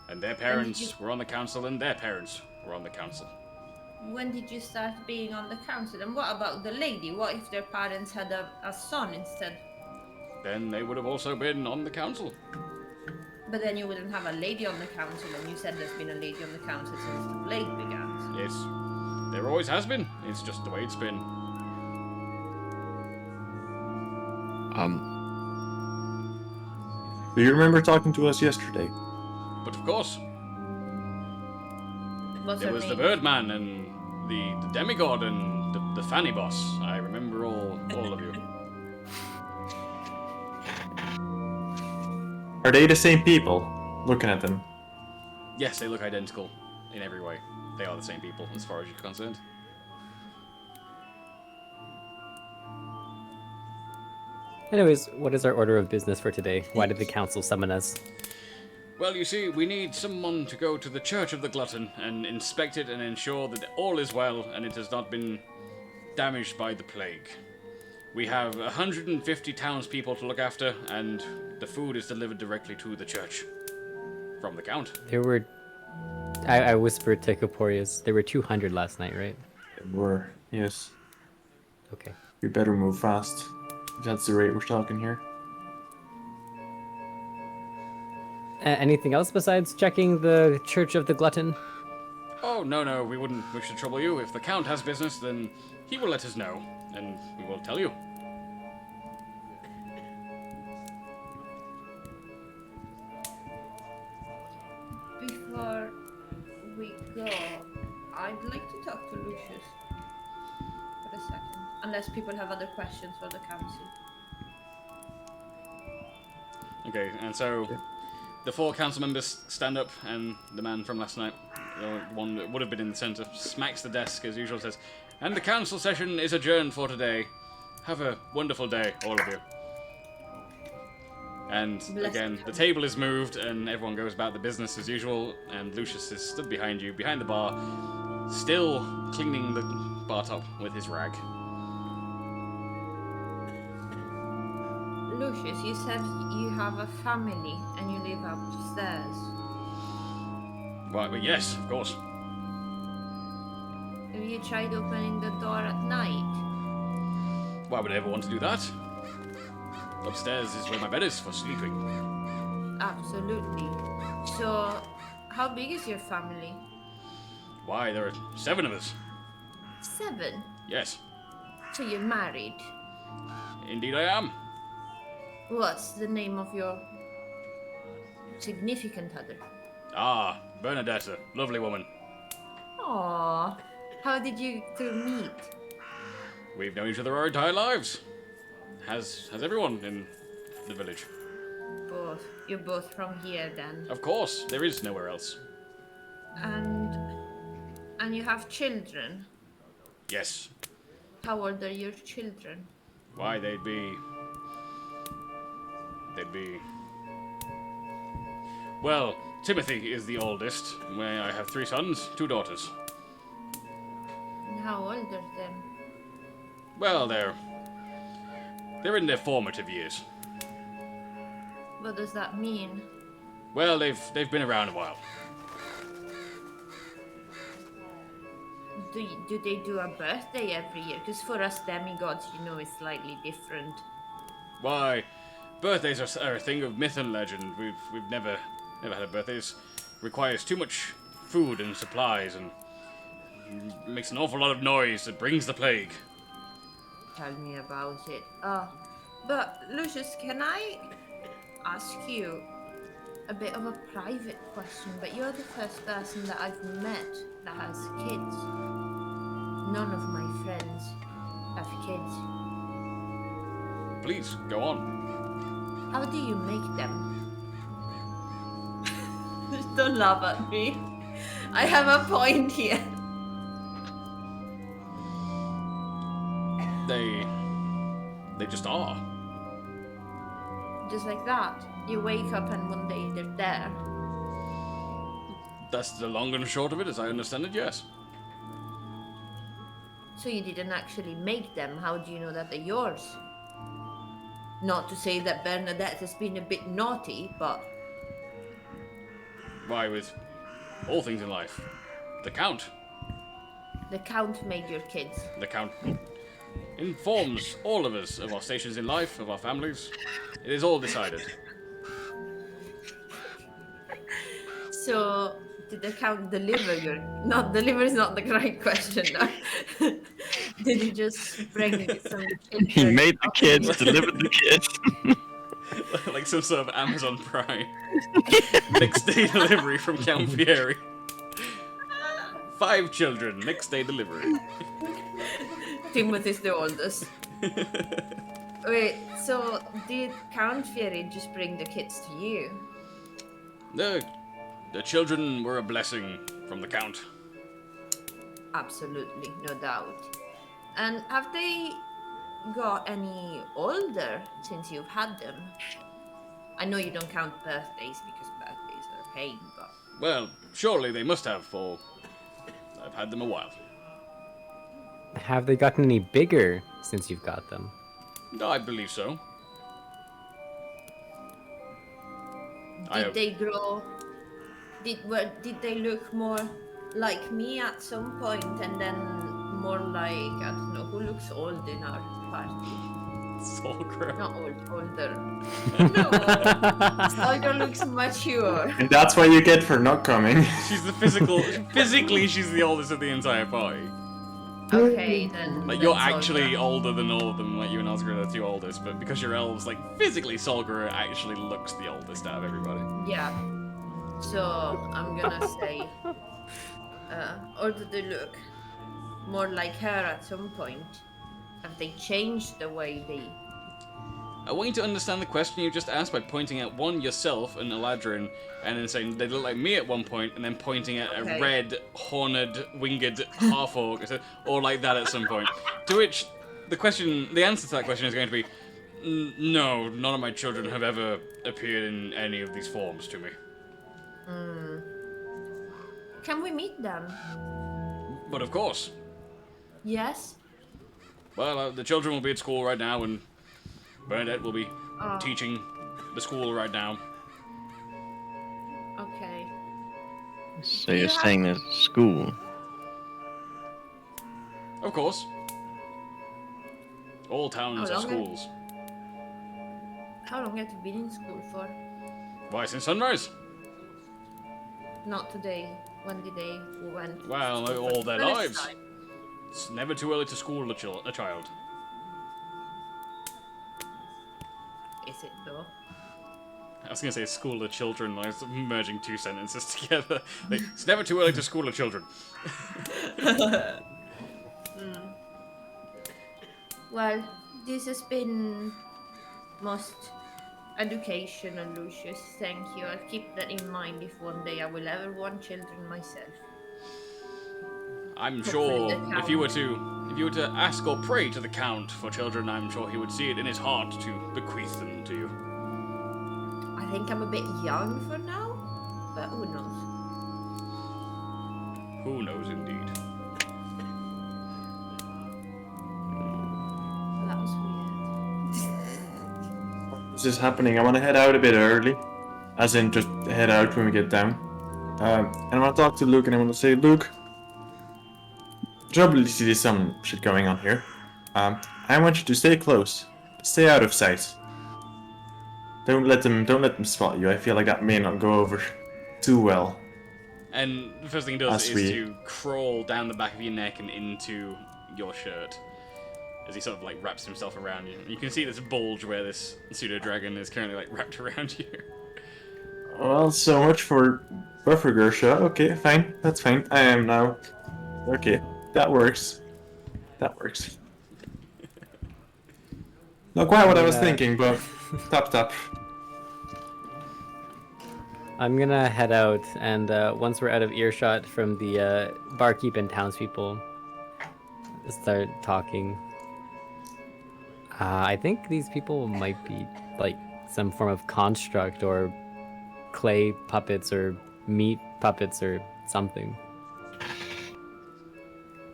And their parents were on the council, and their parents were on the council. when did you start being on the council? And what about the lady? What if their parents had a son instead? Then they would have also been on the council. But then you wouldn't have a lady on the council, and you said there's been a lady on the council since the plague began. Yes, there always has been. It's just the way it's been. Do you remember talking to us yesterday? But of course, What's there her was the name? Birdman and the demigod and the Fanny Boss. I remember all of you. Are they the same people? Looking at them. Yes, they look identical in every way. They are the same people, as far as you're concerned. Anyways, what is our order of business for today? Why did the council summon us? Well, you see, we need someone to go to the Church of the Glutton and inspect it and ensure that all is well and it has not been damaged by the plague. We have 150 townspeople to look after, and the food is delivered directly to the church. From the Count. There were... I whispered to Coporius, there were 200 last night, right? There were, yes. Okay. We better move fast. If that's the rate we're talking here. Anything else besides checking the Church of the Glutton? Oh, no, we wouldn't wish to trouble you. If the Count has business, then he will let us know, and we will tell you. Before we go, I'd like to talk to Lucius for a second. Unless people have other questions for the council. Okay, and so the 4 council members stand up, and the man from last night, the one that would have been in the centre, smacks the desk as usual, says, "And the council session is adjourned for today. Have a wonderful day, all of you." And again, the table is moved, and everyone goes about the business as usual, and Lucius is stood behind you, behind the bar, still cleaning the bar top with his rag. Lucius, you said you have a family and you live upstairs. Right, but yes, of course. Have you tried opening the door at night? Why would I ever want to do that? Upstairs is where my bed is for sleeping. Absolutely. So, how big is your family? Why, there are 7 of us. 7? Yes, So you're married. indeed I am. What's the name of your significant other? Ah, Bernadetta, lovely woman. Aww. How did you two meet? We've known each other our entire lives. Has everyone in the village. Both. You're both from here then. Of course, there is nowhere else. And you have children? Yes. How old are your children? Why, they'd be... Well, Timothy is the oldest. I have 3 sons, 2 daughters. And how old are them? Well, they're in their formative years. What does that mean? Well, they've been around a while. Do they do a birthday every year? Because for us demigods, you know, it's slightly different. Why, birthdays are a thing of myth and legend. We've never had a birthday. It requires too much food and supplies, and makes an awful lot of noise that brings the plague. Tell me about it. But Lucius, can I ask you a bit of a private question? But you're the first person that I've met that has kids. None of my friends have kids. Please, go on. How do you make them? Just don't laugh at me. I have a point here. They just are. Just like that. You wake up and one day they're there. That's the long and short of it, as I understand it, yes. So you didn't actually make them. How do you know that they're yours? Not to say that Bernadette has been a bit naughty, but... Why, with all things in life. The Count. The Count made your kids. The Count informs all of us of our stations in life, of our families. It is all decided. So, did the Count deliver your... Not deliver is not the right question now. Did he just bring some children? He made the kids, delivered the kids. Like some sort of Amazon Prime. Next day delivery from Count Fieri. 5 children, next day delivery. Timothy's the oldest. Wait, so did Count Fieri just bring the kids to you? The children were a blessing from the Count. Absolutely, no doubt. And have they got any older since you've had them? I know you don't count birthdays because birthdays are a pain, but... Well, surely they must have, for I've had them a while. Have they gotten any bigger since you've got them? I believe so. Did they grow? Did they look more like me at some point, and then more like, I don't know, who looks old in our party? Solgra. Not old, older. No, Solgra looks mature. And that's what you get for not coming. She's the physically she's the oldest of the entire party. Okay, then. Like, then you're Solgra. actually older than all of them, like you and Oscar are the 2 oldest, but because you're elves, like, physically Solgra actually looks the oldest out of everybody. Yeah. So, I'm gonna say, or do they look more like her at some point? Have they changed the way they... I want you to understand the question you just asked by pointing at one yourself and Eladrin, and then saying they look like me at one point, and then pointing at a red, horned, winged half-orc, or like that at some point. To which the answer to that question is going to be, no, none of my children have ever appeared in any of these forms to me. Can we meet them? But of course. Yes? Well, the children will be at school right now, and Bernadette will be teaching the school right now. Okay. So you're saying there's school? Of course. All towns have schools. How long have you been in school for? Why, since sunrise? Not today. When did they went? Well, to all their first lives. time? It's never too early to school a child. Is it though? I was gonna say school of children, I was merging 2 sentences together. Like, it's never too early to school of children. Well, this has been most educational, Lucius. Thank you. I'll keep that in mind if one day I will ever want children myself. I'm Hopefully sure the if you were to ask or pray to the Count for children, I'm sure he would see it in his heart to bequeath them to you. I think I'm a bit young for now, but who knows? Who knows, indeed. That was weird. This is happening. I want to head out a bit early. As in, just head out when we get down. And I want to talk to Luke, and I want to say, Luke, trouble see there's some shit going on here. I want you to stay close. Stay out of sight. Don't let them spot you. I feel like that may not go over too well. And the first thing he does is to crawl down the back of your neck and into your shirt. As he sort of like wraps himself around you. You can see this bulge where this pseudo-dragon is currently like wrapped around you. Well, so much for Buffer Gersha. Okay, fine. That's fine. I am now. Okay, that works. That works. Not quite what I was thinking, but tap. I'm gonna head out, and once we're out of earshot from the barkeep and townspeople, start talking. I think these people might be like some form of construct or clay puppets or meat puppets or something.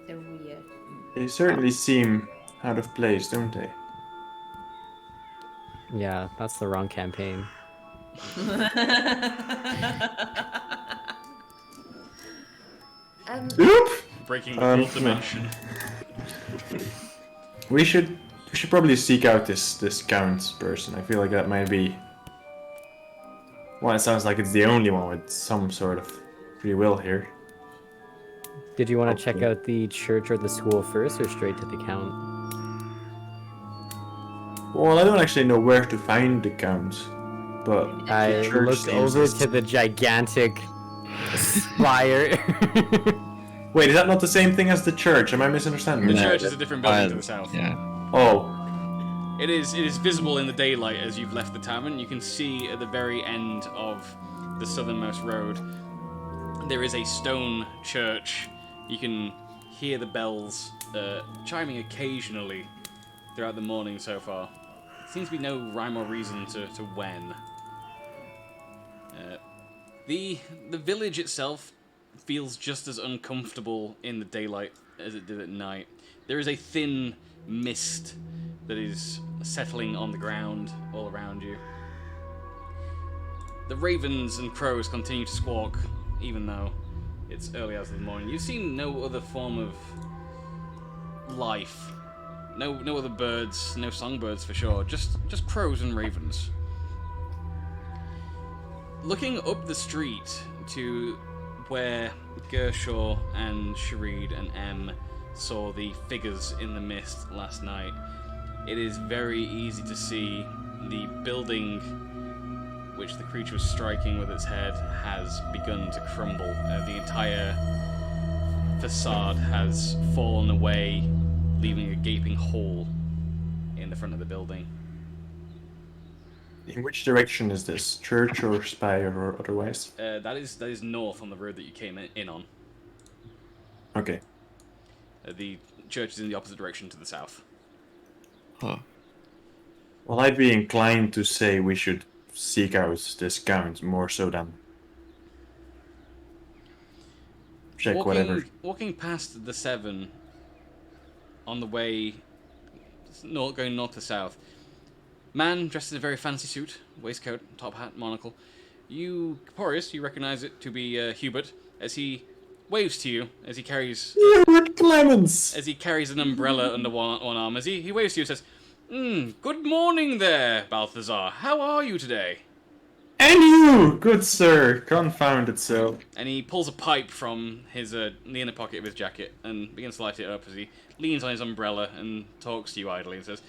They're weird. They certainly seem out of place, don't they? Yeah, that's the wrong campaign. Oop! breaking the fourth no. dimension. We should probably seek out this Count person. I feel like that might be. Well, it sounds like it's the only one with some sort of free will here. Did you want to check Okay. out the church or the school first, or straight to the Count? Well, I don't actually know where to find the Count, but I the church looked seems over to- to the gigantic spire. Wait, is that not the same thing as the church? Am I misunderstanding? The No, church is a different building to the south. Yeah. Oh, It is visible in the daylight as you've left the tavern. You can see at the very end of the southernmost road, there is a stone church. You can hear the bells chiming occasionally throughout the morning so far. Seems to be no rhyme or reason to when. The village itself feels just as uncomfortable in the daylight as it did at night. There is a thin mist that is settling on the ground all around you. The ravens and crows continue to squawk, even though it's early hours of the morning. You've seen no other form of life. No other birds, no songbirds for sure. Just crows and ravens. Looking up the street to where Gershaw and Shareed and M saw the figures in the mist last night, it is very easy to see the building which the creature was striking with its head has begun to crumble. The entire facade has fallen away, leaving a gaping hole in the front of the building. in which direction is this? Church or spire or otherwise? That is north on the road that you came in on. Okay. The church is in the opposite direction to the south. Huh. Well, I'd be inclined to say we should seek out this Count more so than check whatever. Walking past the Seven on the way going north to south. Man dressed in a very fancy suit, waistcoat, top hat, monocle. Porus, you recognize it to be Hubert, as he waves to you as he carries Hubert Clemens! as he carries an umbrella under one arm. As he waves to you and says, "Good morning there, Balthazar. How are you today?" And you, good sir, confounded so. And he pulls a pipe from his the inner pocket of his jacket and begins to light it up as he leans on his umbrella and talks to you idly and says,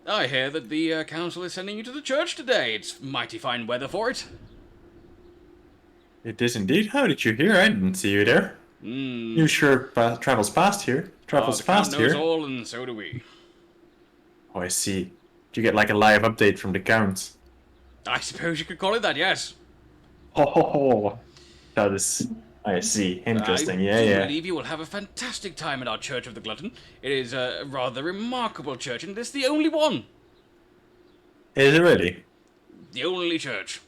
"I hear that the council is sending you to the church today. It's mighty fine weather for it." It is indeed. How did you hear? I didn't see you there. You sure travels past here. Travels the Count past knows here. all, and so do we. Oh, I see. Do you get like a live update from the Count? I suppose you could call it that, yes. Ho ho ho. That is, I see. Interesting. I Yeah. believe you will have a fantastic time at our Church of the Glutton. It is a rather remarkable church, and it's the only one. Is it really? The only church.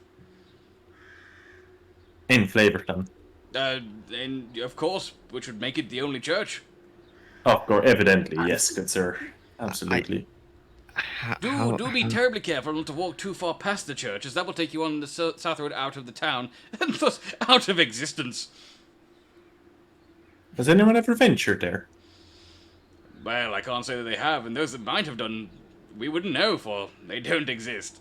In Flavortown. And of course, which would make it the only church. Of course, evidently, yes, good sir. Absolutely. Do be terribly careful not to walk too far past the church, as that will take you on the south road out of the town, and thus out of existence. Has anyone ever ventured there? Well, I can't say that they have, and those that might have done, we wouldn't know, for they don't exist.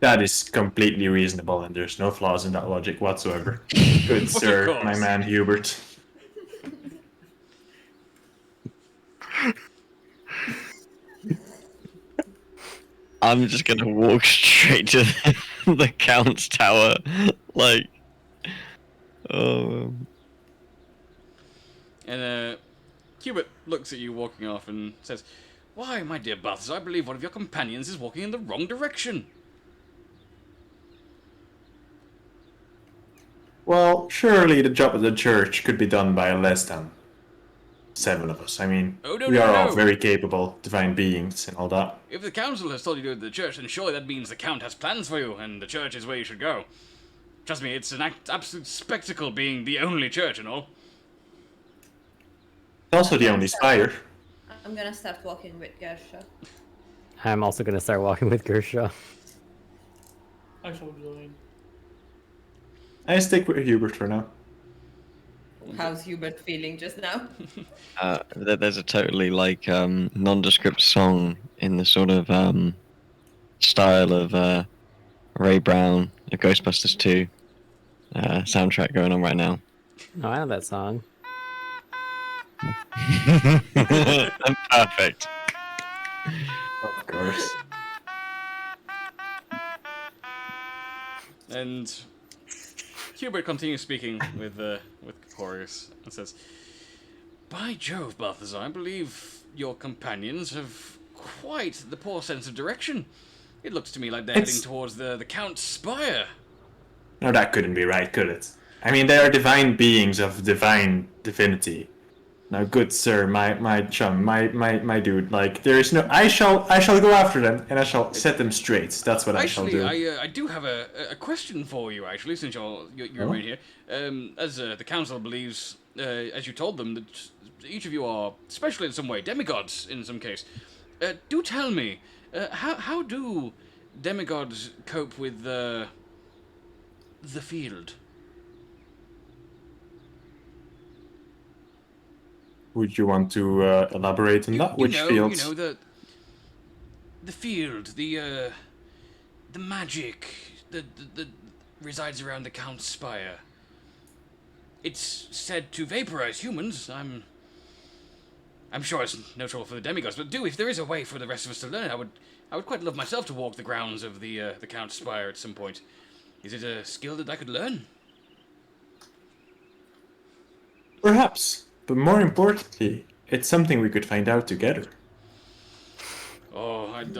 That is completely reasonable, and there's no flaws in that logic whatsoever. Good Of sir, course. my man Hubert. I'm just gonna walk straight to the Count's tower, like. Oh. And Hubert looks at you walking off and says, "Why, my dear Balthazar, I believe one of your companions is walking in the wrong direction." Well, surely the job of the church could be done by less than 7 of us. I mean, Oh, no, we no, are no. all very capable divine beings and all that. If the council has told you to go to the church, then surely that means the Count has plans for you, and the church is where you should go. Trust me, it's an absolute spectacle being the only church and all. It's also the only spire. I'm gonna start walking with Gersha. I'm also gonna start walking with Gershaw. I shall join. I stick with Hubert for now. How's Hubert feeling just now? There's a totally like nondescript song in the sort of style of Ray Brown, the Ghostbusters 2 soundtrack going on right now. No, I know that song. Perfect. Of course. And Hubert continues speaking with Caporius and says, "By Jove, Balthazar, I believe your companions have quite the poor sense of direction. It looks to me like they're heading towards the Count's spire." No, that couldn't be right, could it? I mean, they are divine beings of divine divinity. Now, good sir, my chum, my dude, like, there is no... I shall go after them, and I shall set them straight. That's what I shall do. Actually, I do have a question for you, actually, since you're right here. As the council believes, as you told them, that each of you are special in some way, demigods in some case. Do tell me, how do demigods cope with the field? Would you want to elaborate on that? Which fields? You know, the field, the magic that resides around the Count's spire. It's said to vaporize humans. I'm sure it's no trouble for the demigods, but if there is a way for the rest of us to learn, I would quite love myself to walk the grounds of the Count's spire at some point. Is it a skill that I could learn? Perhaps. But more importantly, it's something we could find out together. Oh, I'd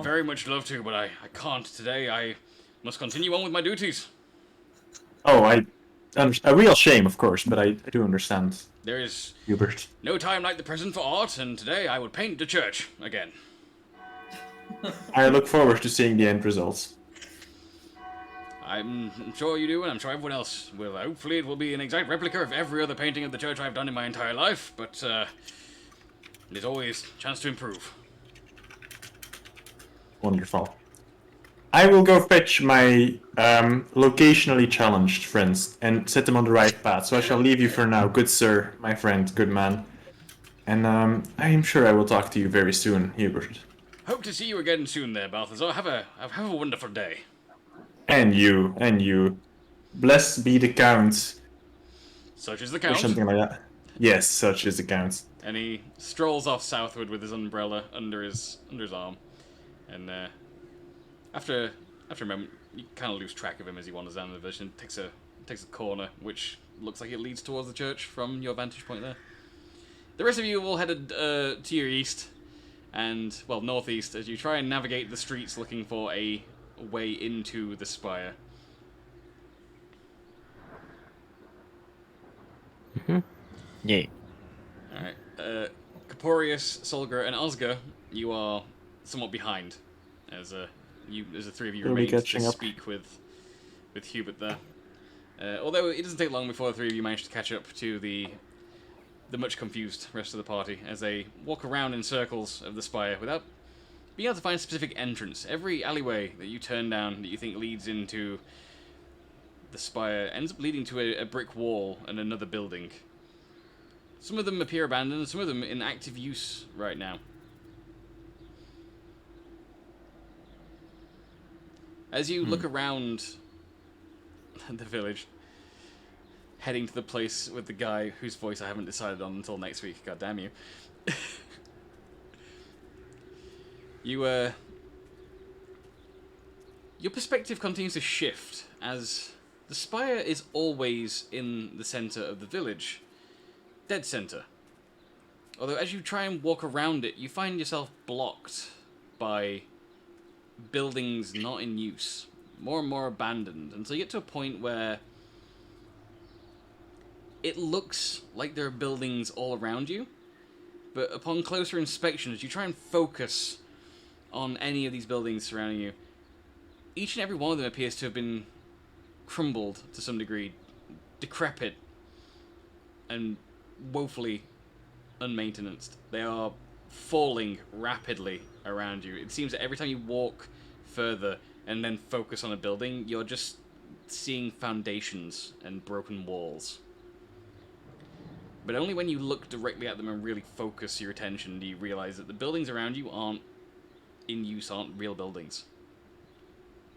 very much love to, but I can't today. I must continue on with my duties. Oh, a real shame, of course, but I do understand. There is Hubert. no time like the present for art, and today I would paint the church again. I look forward to seeing the end results. I'm sure you do, and I'm sure everyone else will. Hopefully it will be an exact replica of every other painting of the church I've done in my entire life, but there's always a chance to improve. Wonderful. I will go fetch my locationally challenged friends and set them on the right path, so I shall leave you for now, good sir, my friend, good man. And I am sure I will talk to you very soon, Hubert. Hope to see you again soon there, Balthazar. Have a wonderful day. And you. Blessed be the Count. Such is the Or Count. something like that. Yes, such is the Count. And he strolls off southward with his umbrella under his arm. And after a moment, you kind of lose track of him as he wanders down the village and takes a corner, which looks like it leads towards the church from your vantage point there. The rest of you all headed to your east, and, well, northeast, as you try and navigate the streets looking for a way into the spire. Yeah. Alright. Caporius, Solgar, and Osgar, you are somewhat behind, as the three of you Really remain to catching up. speak with Hubert there. Although it doesn't take long before the three of you manage to catch up to the much confused rest of the party as they walk around in circles of the spire without being able to find a specific entrance. Every alleyway that you turn down that you think leads into the spire ends up leading to a brick wall and another building. Some of them appear abandoned, some of them in active use right now. As you look around the village, heading to the place with the guy whose voice I haven't decided on until next week, god damn you. Your perspective continues to shift as the spire is always in the center of the village. Dead center. Although as you try and walk around it, you find yourself blocked by buildings not in use. More and more abandoned, until you get to a point where it looks like there are buildings all around you, but upon closer inspection, as you try and focus on any of these buildings surrounding you, each and every one of them appears to have been crumbled to some degree, decrepit, and woefully unmaintenanced. They are falling rapidly around you. It seems that every time you walk further and then focus on a building, you're just seeing foundations and broken walls. But only when you look directly at them and really focus your attention do you realize that the buildings around you aren't in use, aren't real buildings.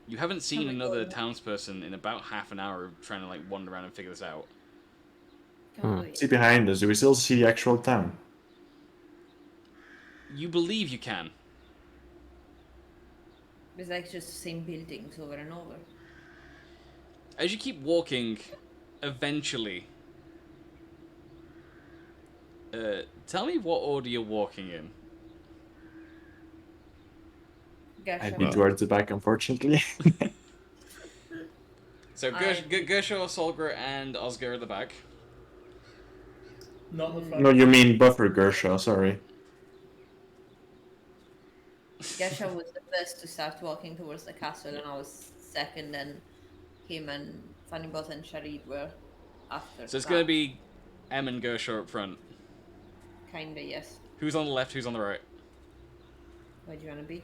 You haven't seen another townsperson in about half an hour of trying to like wander around and figure this out. See behind us. Do we still see the actual town? You believe you can. It's like just the same buildings over and over. As you keep walking, eventually... tell me what order you're walking in. I'd be towards the back, unfortunately. So Gershaw, Solgra, and Oscar at the back. Not the front. No, you mean Buffer Gershaw, sorry. Gesha was the first to start walking towards the castle, and I was second, and him and Funnybot and Sharid were after. So it's going to be Em and Gershaw up front. Kinda, yes. Who's on the left, who's on the right? Where do you want to be?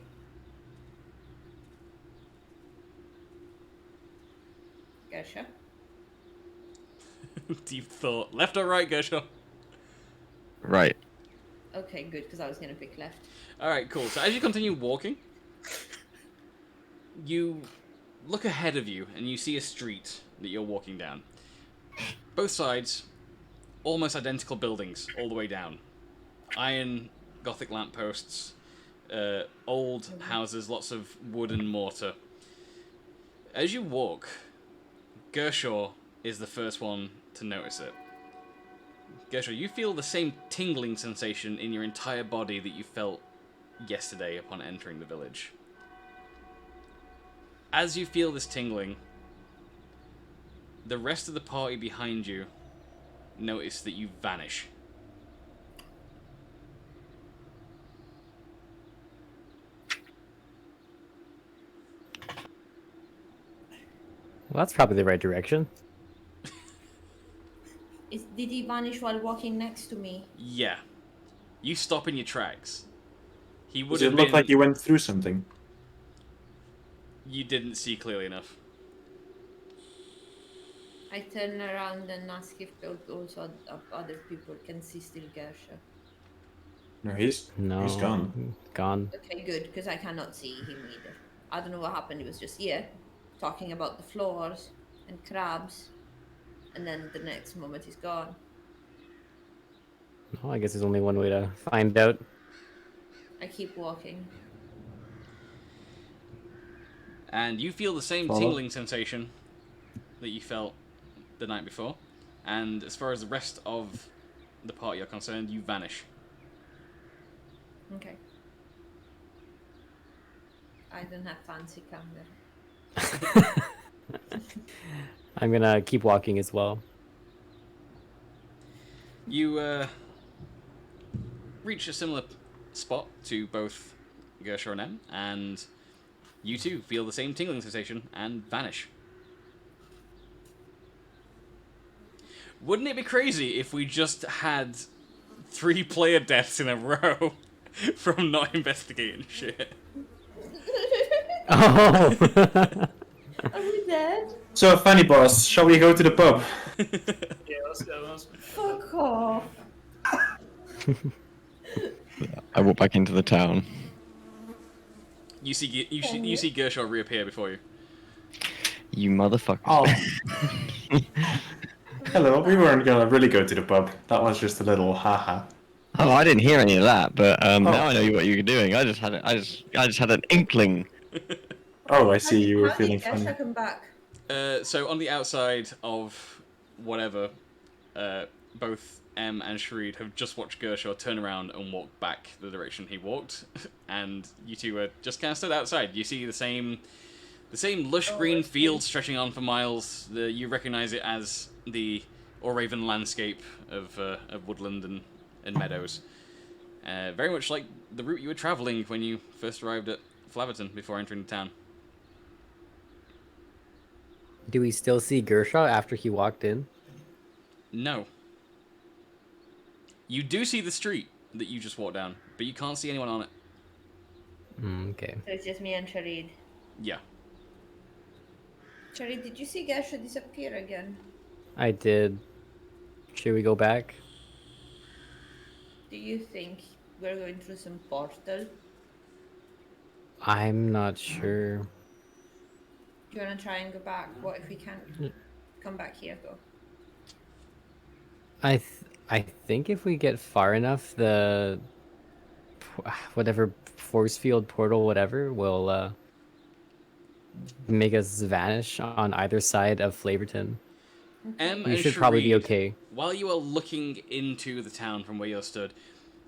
Gersha? Deep thought. Left or right, Gershaw? Right. Okay, good, because I was going to pick left. Alright, cool. So as you continue walking, you look ahead of you and you see a street that you're walking down. Both sides, almost identical buildings all the way down. Iron Gothic lampposts, old houses, lots of wood and mortar. As you walk, Gershaw is the first one to notice it. Gershaw, you feel the same tingling sensation in your entire body that you felt yesterday upon entering the village. As you feel this tingling, the rest of the party behind you notice that you vanish. Well, that's probably the right direction. Did he vanish while walking next to me? Yeah. You stop in your tracks. He would Does have it look been... like you went through something? You didn't see clearly enough. I turn around and ask if also other people can see still Gersha. No, he's gone. Gone. Okay, good, because I cannot see him either. I don't know what happened. He was just here, talking about the floors and crabs, and then the next moment he's gone. Well, I guess there's only one way to find out. I keep walking. And you feel the same tingling sensation that you felt the night before. And as far as the rest of the party are concerned, you vanish. Okay. I don't have fancy camera. I'm gonna keep walking as well. You reach a similar spot to both Gershaw and Em, and you too feel the same tingling sensation and vanish. Wouldn't it be crazy if we just had 3 player deaths in a row from not investigating shit? Oh! Are we dead? So, funny boss, shall we go to the pub? Yeah, let's go. Fuck off. I walk back into the town. You see Gershaw reappear before you. You motherfucker. Oh. Hello, we weren't gonna really go to the pub. That was just a little haha. Oh, I didn't hear any of that, but now I know what you were doing. I just had an inkling. Oh, I see. You were feeling funny. funny. Come back. So on the outside of whatever, both Em and Sharid have just watched Gershaw turn around and walk back the direction he walked, and you two are just kind of stood outside. You see the same lush green field stretching on for miles. You recognize it as the Oraven landscape of woodland and meadows. Very much like the route you were traveling when you first arrived at Flaverton before entering the town. Do we still see Gershaw after he walked in? No. You do see the street that you just walked down, but you can't see anyone on it. Okay. So it's just me and Sharid. Yeah. Sharid, did you see Gersha disappear again? I did. Should we go back? Do you think we're going through some portal? I'm not sure. Do you want to try and go back? What if we can't come back here, though? I think if we get far enough, the whatever force field portal, whatever, will make us vanish on either side of Flavorton. M We and should probably be Shareed, okay. while you are looking into the town from where you're stood,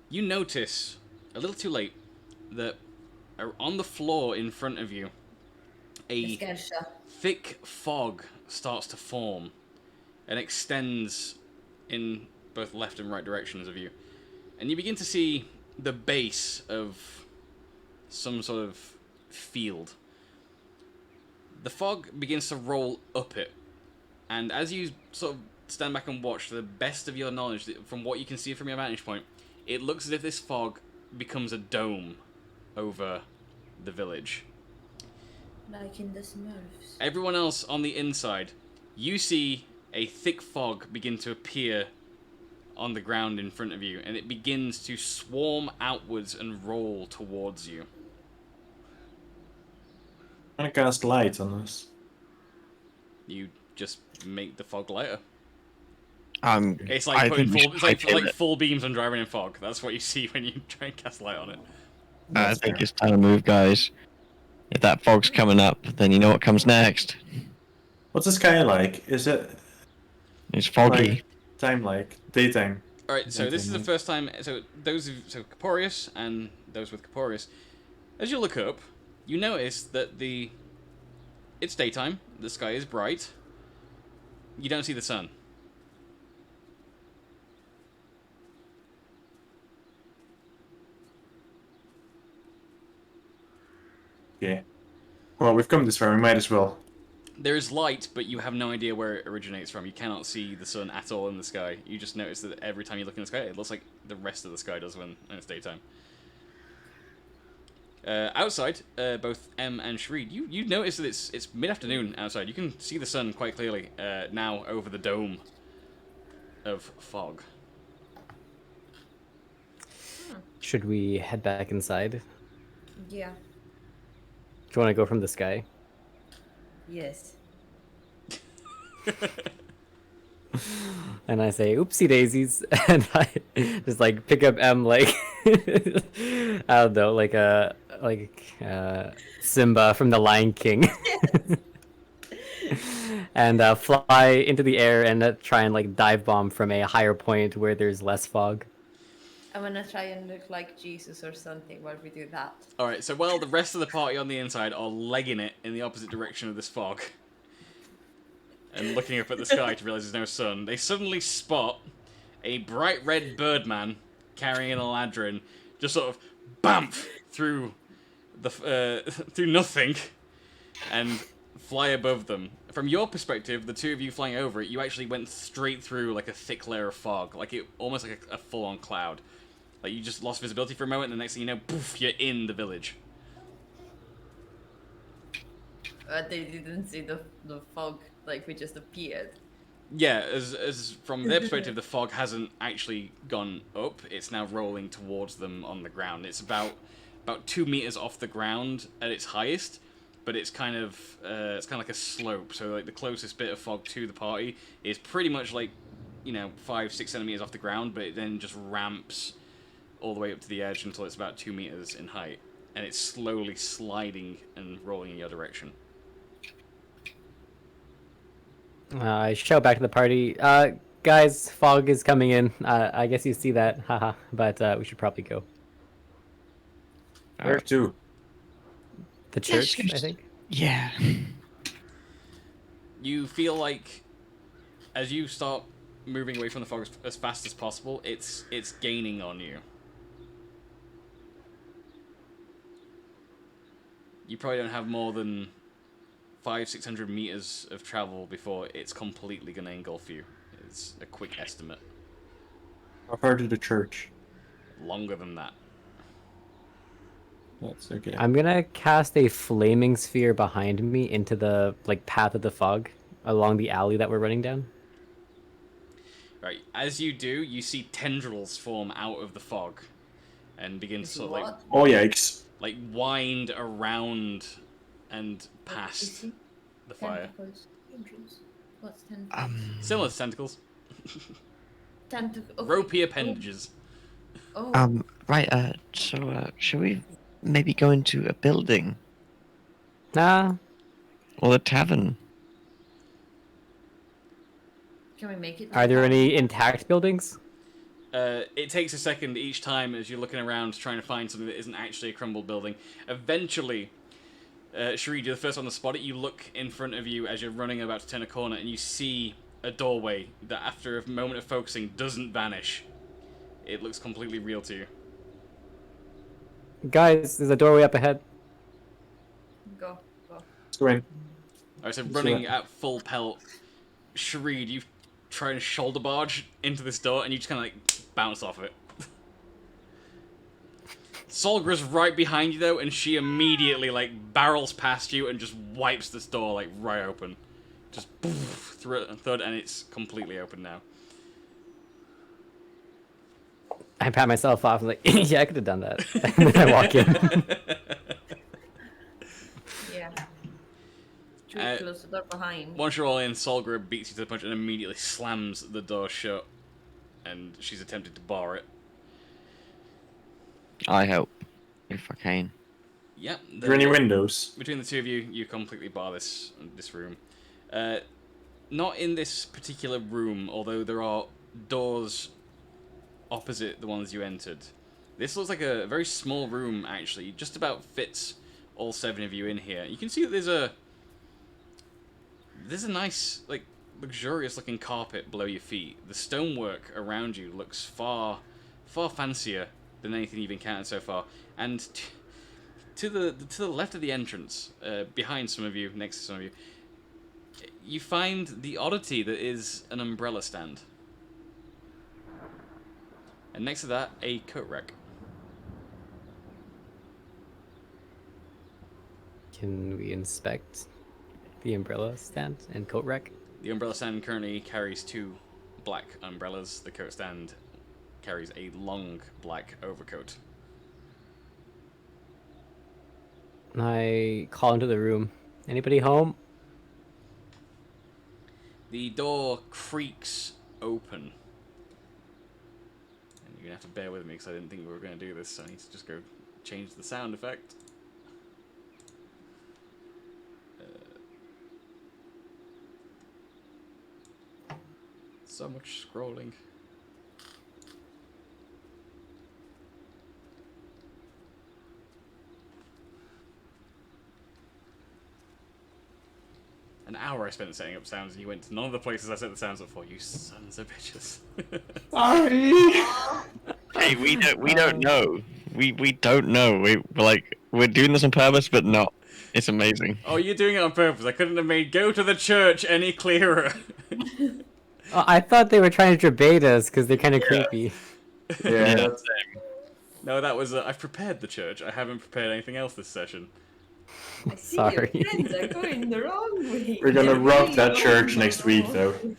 you notice, a little too late, that on the floor in front of you, a Escarcha. thick fog starts to form and extends in both left and right directions of you. And you begin to see the base of some sort of field. The fog begins to roll up it. And as you sort of stand back and watch, to the best of your knowledge, from what you can see from your vantage point, it looks as if this fog becomes a dome over the village. Like in the Smurfs. Everyone else on the inside, you see a thick fog begin to appear on the ground in front of you, and it begins to swarm outwards and roll towards you. I'm gonna cast light on us. You just make the fog lighter. It's I like putting think we full, should it's hightail like it. full beams on driving in fog. That's what you see when you try and cast light on it. I think it's time to move, guys. If that fog's coming up, then you know what comes next. What's the sky like? Is it It's foggy. like time like daytime? All right, so this is the first time. So Caporius and those with Caporius, as you look up, you notice that it's daytime. The sky is bright. You don't see the sun. Yeah. Well, we've come this far. We might as well. There is light, but you have no idea where it originates from. You cannot see the sun at all in the sky. You just notice that every time you look in the sky, it looks like the rest of the sky does when it's daytime. Outside, both M and Shreed, you notice that it's mid-afternoon outside. You can see the sun quite clearly now over the dome of fog. Should we head back inside? Yeah. Do you want to go from the sky? Yes. And I say, oopsie daisies, and I just like pick up M like I don't know, like Simba from the Lion King, and fly into the air and try and like dive bomb from a higher point where there's less fog. I'm gonna try and look like Jesus or something while we do that. Alright, so while the rest of the party on the inside are legging it in the opposite direction of this fog, and looking up at the sky to realize there's no sun, they suddenly spot a bright red birdman carrying an eladrin just sort of bamf through through nothing and fly above them. From your perspective, the two of you flying over it, you actually went straight through like a thick layer of fog, like it almost like a full-on cloud. Like you just lost visibility for a moment, and the next thing you know, poof, you're in the village. But they didn't see the fog, like we just appeared. Yeah, as from their perspective, the fog hasn't actually gone up. It's now rolling towards them on the ground. It's about 2 meters off the ground at its highest, but it's kind of like a slope. So like the closest bit of fog to the party is pretty much like, 5-6 centimeters off the ground, but it then just ramps all the way up to the edge until it's about 2 meters in height, and it's slowly sliding and rolling in your direction. I shout back to the party, guys, fog is coming in. I guess you see that, haha. But we should probably go. Where to? The church, I think. Yeah. You feel like, as you start moving away from the fog as fast as possible, it's gaining on you. You probably don't have more than 500-600 meters of travel before it's completely going to engulf you. It's a quick estimate. How far to the church? Longer than that. That's okay. I'm gonna cast a flaming sphere behind me into the path of the fog along the alley that we're running down. Right, as you do, you see tendrils form out of the fog and begin to sort of What? Oh yikes! like wind around and What is past it? the fire. Tentacles. Tendrils. What's tentacles? Similar to tentacles. Tentacle. Okay. Ropey appendages. Oh. Right. So, should we maybe go into a building Nah. or the tavern? Can we make it? Are there any intact buildings? It takes a second each time as you're looking around trying to find something that isn't actually a crumbled building. Eventually, Sharid, you're the first one to spot it. You look in front of you as you're running about to turn a corner, and you see a doorway that, after a moment of focusing, doesn't vanish. It looks completely real to you. Guys, there's a doorway up ahead. Go. Go. Let's go in. Alright, so running at full pelt, Sharid, you try to shoulder barge into this door, and you just kind of like bounce off it. Solgra's right behind you though, and she immediately like barrels past you and just wipes this door like right open. Just poof, thud, and it's completely open now. I pat myself off. I'm like, yeah, I could have done that. And then I walk in. Yeah. Should we close the door behind? Once you're all in, Solgra beats you to the punch and immediately slams the door shut, and she's attempted to bar it. I help if I can. Yep. Are there any windows? Between the two of you, you completely bar this room. Not in this particular room, although there are doors opposite the ones you entered. This looks like a very small room, actually. Just about fits all 7 of you in here. You can see that there's a nice, like, luxurious-looking carpet below your feet. The stonework around you looks far fancier than anything you've encountered so far. And to the left of the entrance, behind some of you, next to some of you, you find the oddity that is an umbrella stand. And next to that, a coat rack. Can we inspect the umbrella stand and coat rack? The umbrella stand currently carries 2 black umbrellas. The coat stand carries a long black overcoat. I call into the room. Anybody home? The door creaks open. And you're going to have to bear with me because I didn't think we were going to do this, so I need to just go change the sound effect. So much scrolling. An hour I spent setting up sounds, and you went to none of the places I set the sounds up for. You sons of bitches. Sorry. Hey, we don't know. We don't know. We're doing this on purpose, but not. It's amazing. Oh, you're doing it on purpose. I couldn't have made "go to the church" any clearer. Oh, I thought they were trying to debate us because they're kind of creepy. Yeah. That's No, that was I've prepared the church. I haven't prepared anything else this session. I see Sorry. your friends are going the wrong way. We're gonna They're rock really that going church the next wrong week, though. way.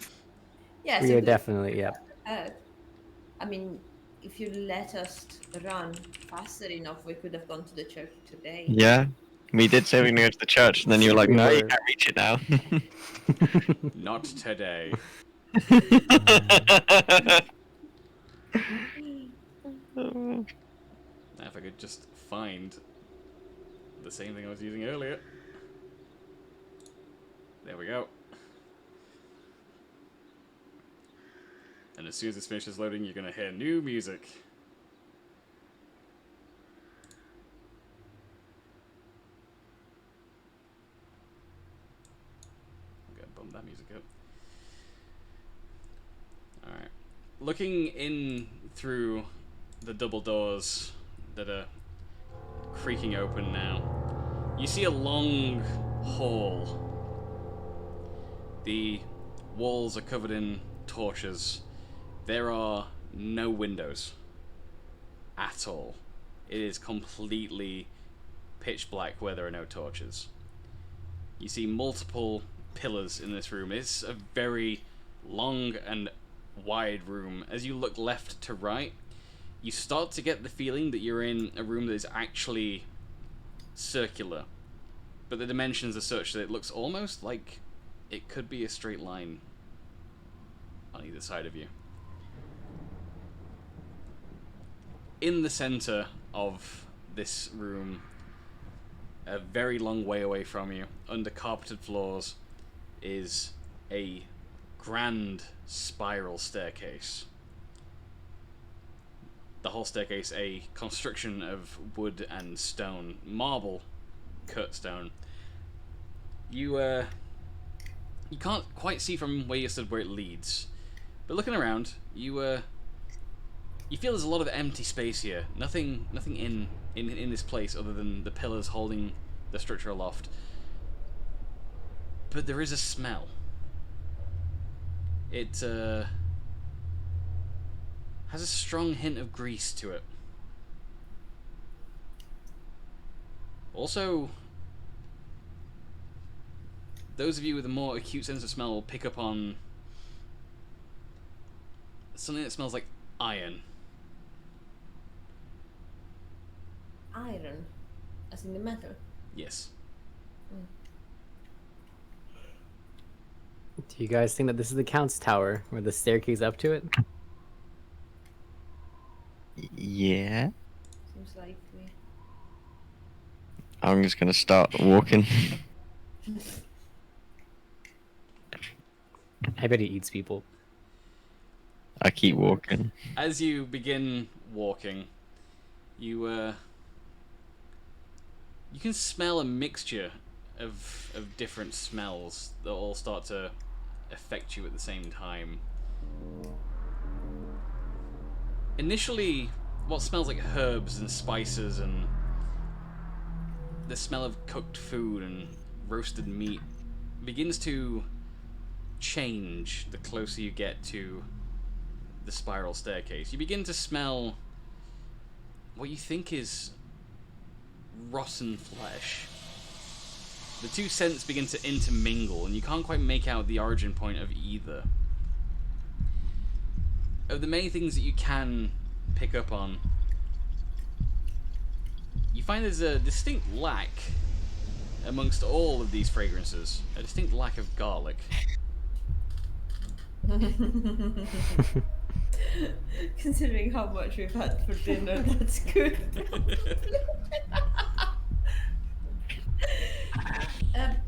Yes, We are definitely, yeah. I mean, if you let us run faster enough, we could have gone to the church today. Yeah. We did say we were going to go to the church, and then you were like, We no, you were. can't reach it now. Not today. Now, if I could just find the same thing I was using earlier. There we go. And as soon as this finishes loading, you're going to hear new music. I'm going to bump that music up. Alright. Looking in through the double doors that are creaking open now, you see a long hall. The walls are covered in torches. There are no windows at all. It is completely pitch black where there are no torches. You see multiple pillars in this room. It's a very long and wide room. As you look left to right, you start to get the feeling that you're in a room that is actually circular, but the dimensions are such that it looks almost like it could be a straight line on either side of you. In the center of this room, a very long way away from you, under carpeted floors, is a grand spiral staircase. The whole staircase a construction of wood and stone, marble cut stone. You can't quite see from where you stood where it leads, but looking around, you feel there's a lot of empty space here. Nothing in this place other than the pillars holding the structure aloft. But there is a smell. It has a strong hint of grease to it. Also, those of you with a more acute sense of smell will pick up on something that smells like iron. Iron? As in the metal? Yes. Do you guys think that this is the Count's Tower, or the staircase up to it? Yeah. Seems likely. I'm just gonna start walking. I bet he eats people. I keep walking. As you begin walking, you can smell a mixture of different smells that all start to affect you at the same time. Initially, what smells like herbs and spices and the smell of cooked food and roasted meat begins to change the closer you get to the spiral staircase. You begin to smell what you think is rotten flesh. The two scents begin to intermingle, and you can't quite make out the origin point of either. Of the many things that you can pick up on, you find there's a distinct lack amongst all of these fragrances. A distinct lack of garlic. Considering how much we've had for dinner, that's good.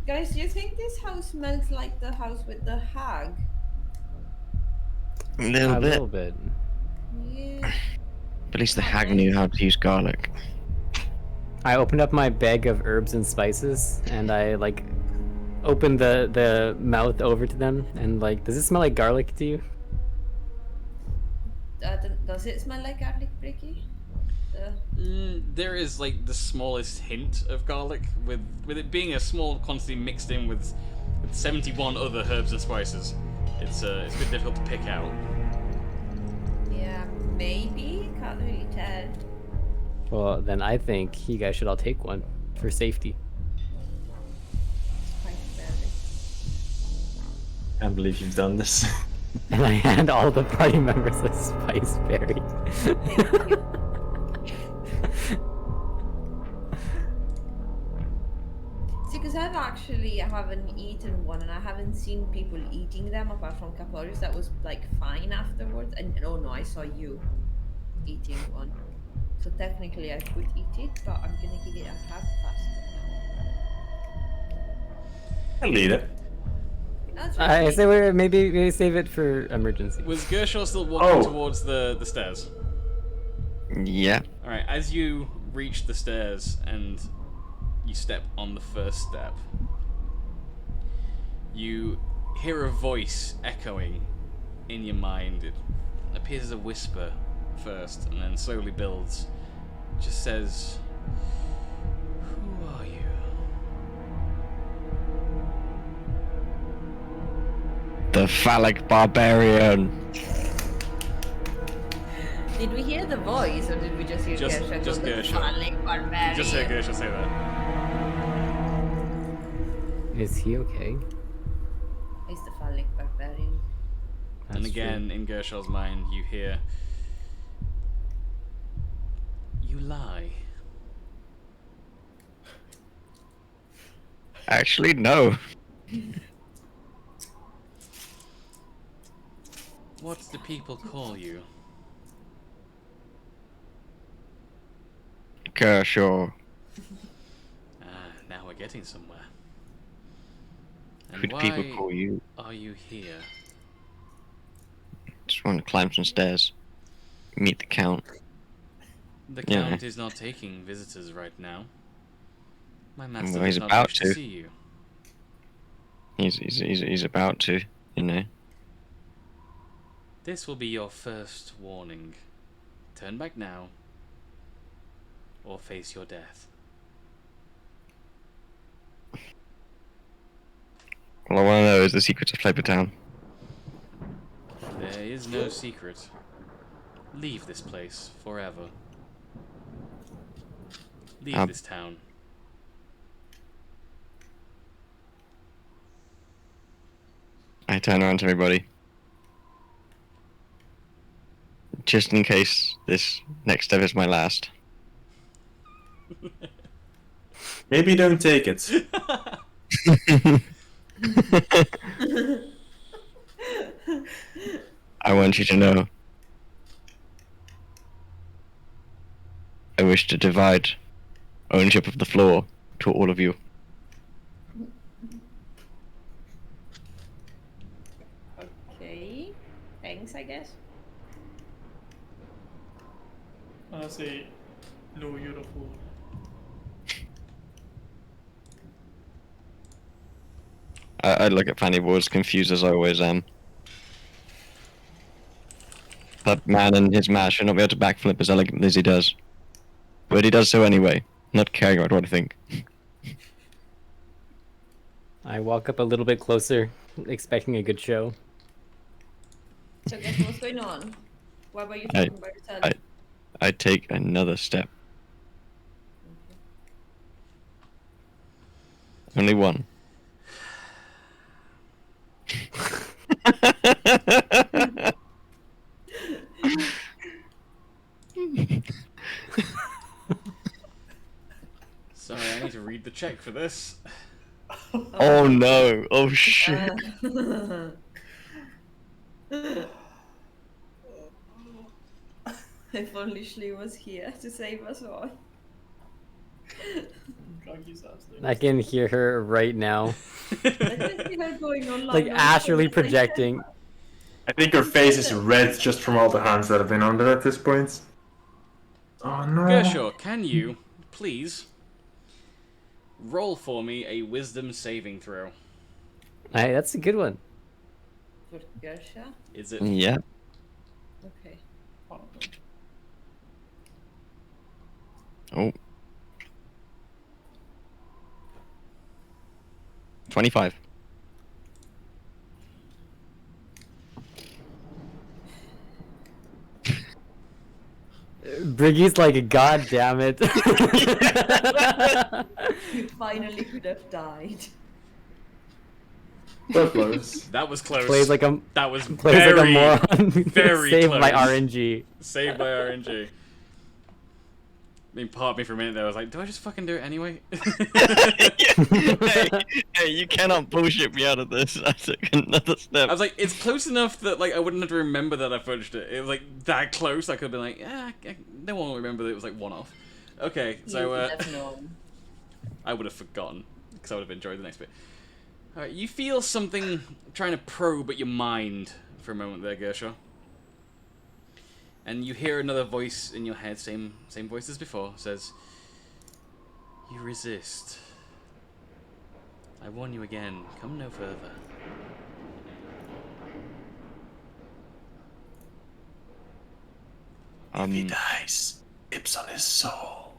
Guys, do you think this house smells like the house with the hag? A little A bit. little bit. Yeah. But at least the hag knew how to use garlic. I opened up my bag of herbs and spices, and I like opened the mouth over to them, and like, does it smell like garlic to you? Does it smell like garlic, Bricky? There is like the smallest hint of garlic, with it being a small quantity mixed in with 71 other herbs and spices. It's a bit difficult to pick out. Yeah, maybe. Can't really tell. Well, then I think you guys should all take one for safety. Can't believe you've done this. And I hand all the party members a spice berry. See, because I haven't eaten one, and I haven't seen people eating them apart from Caporius. That was like fine afterwards. And oh no, I saw you eating one. So technically I could eat it, but I'm gonna give it a half past I'll eat it. now. That's I right. say maybe save it for emergency. Was Gershel still walking towards the stairs? Yeah. Alright, as you reach the stairs and you step on the first step, you hear a voice echoing in your mind. It appears as a whisper first, and then slowly builds. It just says, "Who are you?" The phallic barbarian. Did we hear the voice, or did we just hear Just Gershel? Gershel. Just hear Gershel say that. Is he okay? He's the phallic barbarian. And again, in Gershow's mind, you hear, "You lie." Actually, no. What do people call you? Kershaw. Now we're getting somewhere. And Who do why people call you? are you here? Just want to climb some stairs. Meet the Count. The Yeah. Count is not taking visitors right now. My master Well, he's does not about wish to. see you. He's about to, you know. This will be your first warning. Turn back now, or face your death. All I want to know is the secret of Flavor Town. There is no secret. Leave this place forever. Leave this town. I turn around to everybody. Just in case this next step is my last. Maybe don't take it. I want you to know. I wish to divide ownership of the floor to all of you. Okay. Thanks, I guess. I say, no, you're the fool. I look at Fanny Boy as confused as I always am. That man and his mash should not be able to backflip as elegantly as he does. But he does so anyway, not caring about what I think. I walk up a little bit closer, expecting a good show. So guess what's going on? What about you talking about yourself? I take another step. Only one. Sorry, I need to read the check for this. Oh no! Oh shit! If only Shli was here to save us all. I can hear her right now. I can see her going online. Like astrally projecting. I think her face is red just from all the hands that have been on it at this point. Oh no. Gershaw, can you, please, roll for me a wisdom saving throw? Hey, that's a good one. For Gersha? Is it? Yeah. Okay. Oh. 25. Briggy's like, God damn it. You finally could have died. So close. That was close. Plays like a That was plays very, like a moron. very Saved close. by RNG. Saved by RNG. I mean, part of me for a minute there was like, do I just fucking do it anyway? Hey, you cannot bullshit me out of this. I took another step. I was like, it's close enough that like I wouldn't have to remember that I fudged it. It was like that close. I could have been like, yeah, no one will remember that it was like one off. Okay, You so would have known. I would have forgotten because I would have enjoyed the next bit. All right, you feel something trying to probe at your mind for a moment there, Gershaw. And you hear another voice in your head, same voice as before, says, "You resist. I warn you again, come no further." If he dies, dips on his soul.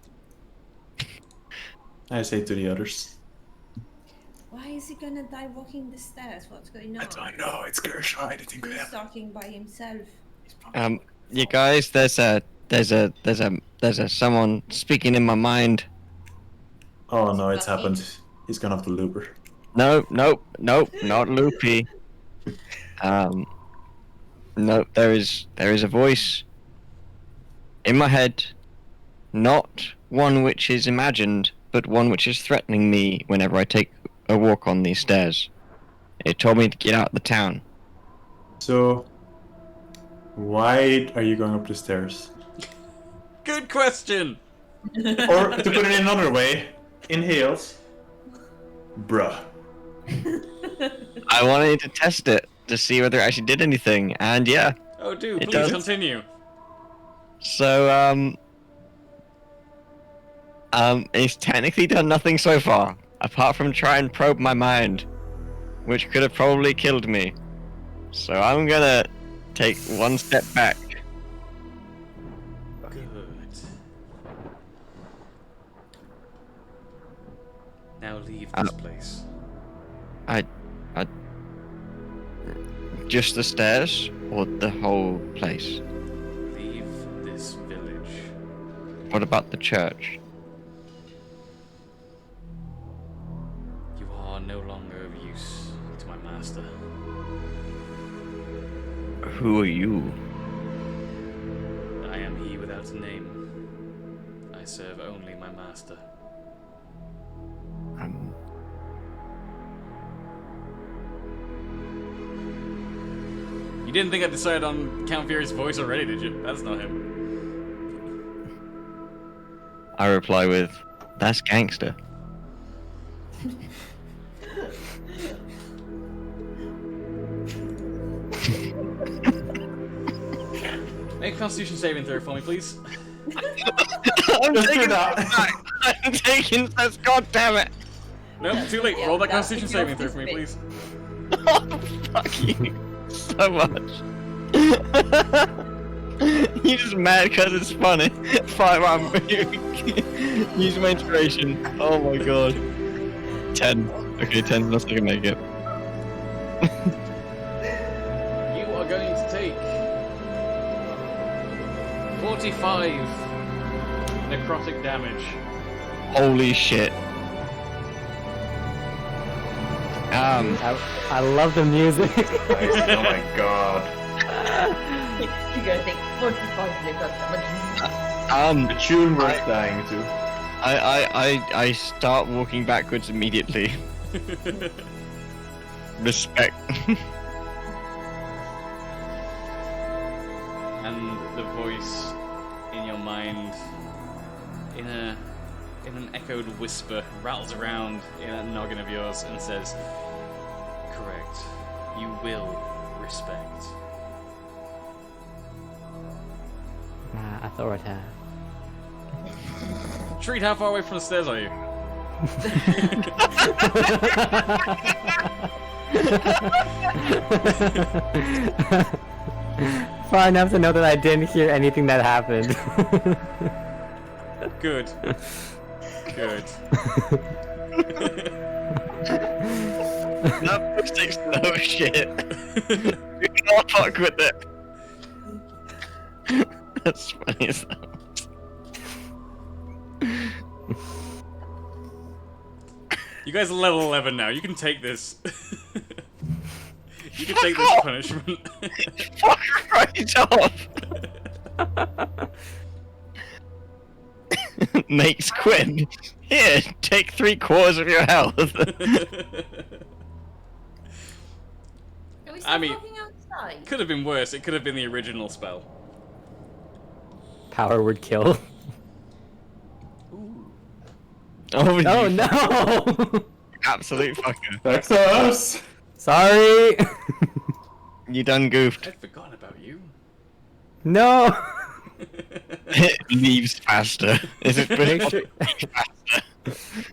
I say to the others. Why is he gonna die walking the stairs? What's going on? I don't know, it's Gershaw, anything could He's happen. talking by himself. You guys, there's someone speaking in my mind. Oh no, it's happened. He's gonna have to looper. No, not Loopy. No, there is a voice in my head, not one which is imagined, but one which is threatening me whenever I take a walk on these stairs. It told me to get out of the town. So, why are you going up the stairs? Good question. Or to put it in another way, in heels. Bruh. I wanted to test it to see whether it actually did anything, and yeah. Oh, dude, It please does. continue. So, it's technically done nothing so far, apart from try and probe my mind, which could have probably killed me. So I'm gonna take one step back. Good. Now leave this place. Just the stairs, or the whole place? Leave this village. What about the church? You are no longer of use to my master. Who are you? I am he without a name. I serve only my master. You didn't think I decided on Count Fury's voice already, did you? That's not him. I reply with, that's gangster. Make a Constitution saving throw for me, please. I'm taking that back. I'm taking this. God damn it! Nope, too late. Roll that Constitution saving throw for me, please. Oh, fuck you so much. You're just mad because it's funny. Fine, use my inspiration. Oh my god. 10. Okay, 10. Let's take a make it. You are going to take 45 necrotic damage. Holy shit. I love the music. Oh my god. You're gonna take 45 liver damage. The tune worth dying to. I start walking backwards immediately. Respect. And the voice in your mind, in an echoed whisper, rattles around in that noggin of yours and says, "Correct. You will respect." Authority. Treat, how far away from the stairs are you? Far enough to know that I didn't hear anything that happened. Good. Good. That push takes no shit. Do not fuck with it. That's funny as that. You guys are level 11 now. You can take this. You can take this punishment. Fuck right off. Mates Quinn. Here, take 3/4 of your health. Are we still I mean, walking outside? could have been worse. It could have been the original spell. Power word kill. Oh, Oh you no! absolute fucker. That's us! Sorry! You done goofed. I'd forgotten about you. No! It leaves faster. Is it Make sure, faster?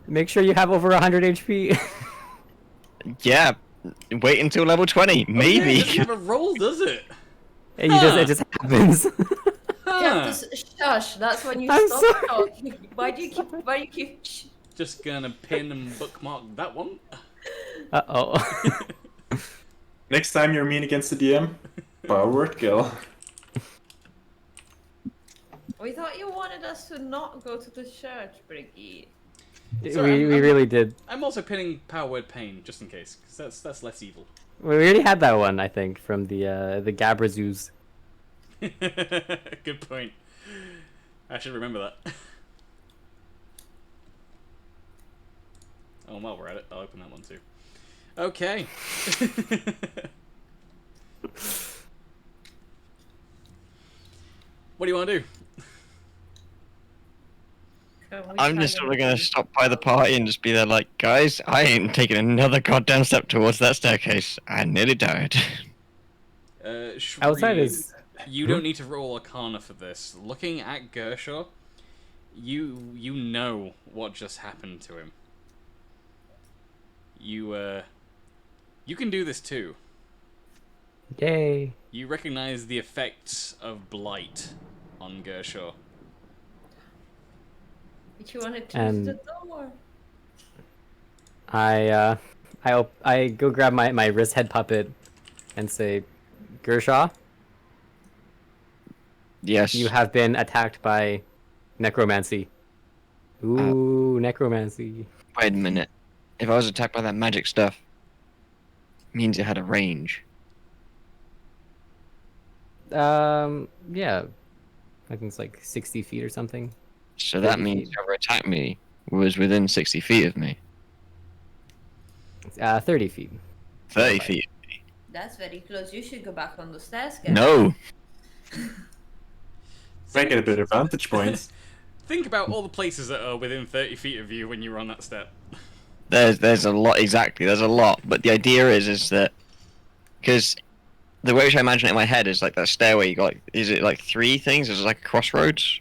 make sure you have over 100 HP. Yeah. Wait until level 20. Maybe. It doesn't have a roll, does it? It just happens. Huh. Shush, that's when you I'm stop sorry. talking. Why do you keep shh? Just gonna pin and bookmark that one. Uh-oh. Next time you're mean against the DM, power word kill. We thought you wanted us to not go to the church, Brigitte. Sorry, we really did. I'm also pinning power word pain, just in case, because that's less evil. We already had that one, I think, from the Gabra zoos. Good point. I should remember that. Oh, while we're at it, I'll open that one too. Okay. What do you want to do? I'm just sort of gonna stop by the party and just be there like, guys, I ain't taking another goddamn step towards that staircase. I nearly died. Outside is... You don't need to roll Arcana for this. Looking at Gershaw, you know what just happened to him. You can do this too. Yay. You recognize the effects of blight on Gershaw. But you wanted to And- use the door. I go grab my wrist head puppet and say, Gershaw, Yes. you have been attacked by necromancy. Ooh, necromancy. Wait a minute. If I was attacked by that magic stuff, it means it had a range. Yeah. I think it's like 60 feet or something. So that 30 means feet. whoever attacked me was within 60 feet of me. 30 feet. 30 feet. That's very close. You should go back on the stairs, guys. No. Might get a bit of vantage points. Think about all the places that are within 30 feet of you when you're on that step. There's a lot, exactly, there's a lot. But the idea is that, because the way which I imagine it in my head is like that stairway, you got, like, is it like 3 things? Is it like a crossroads?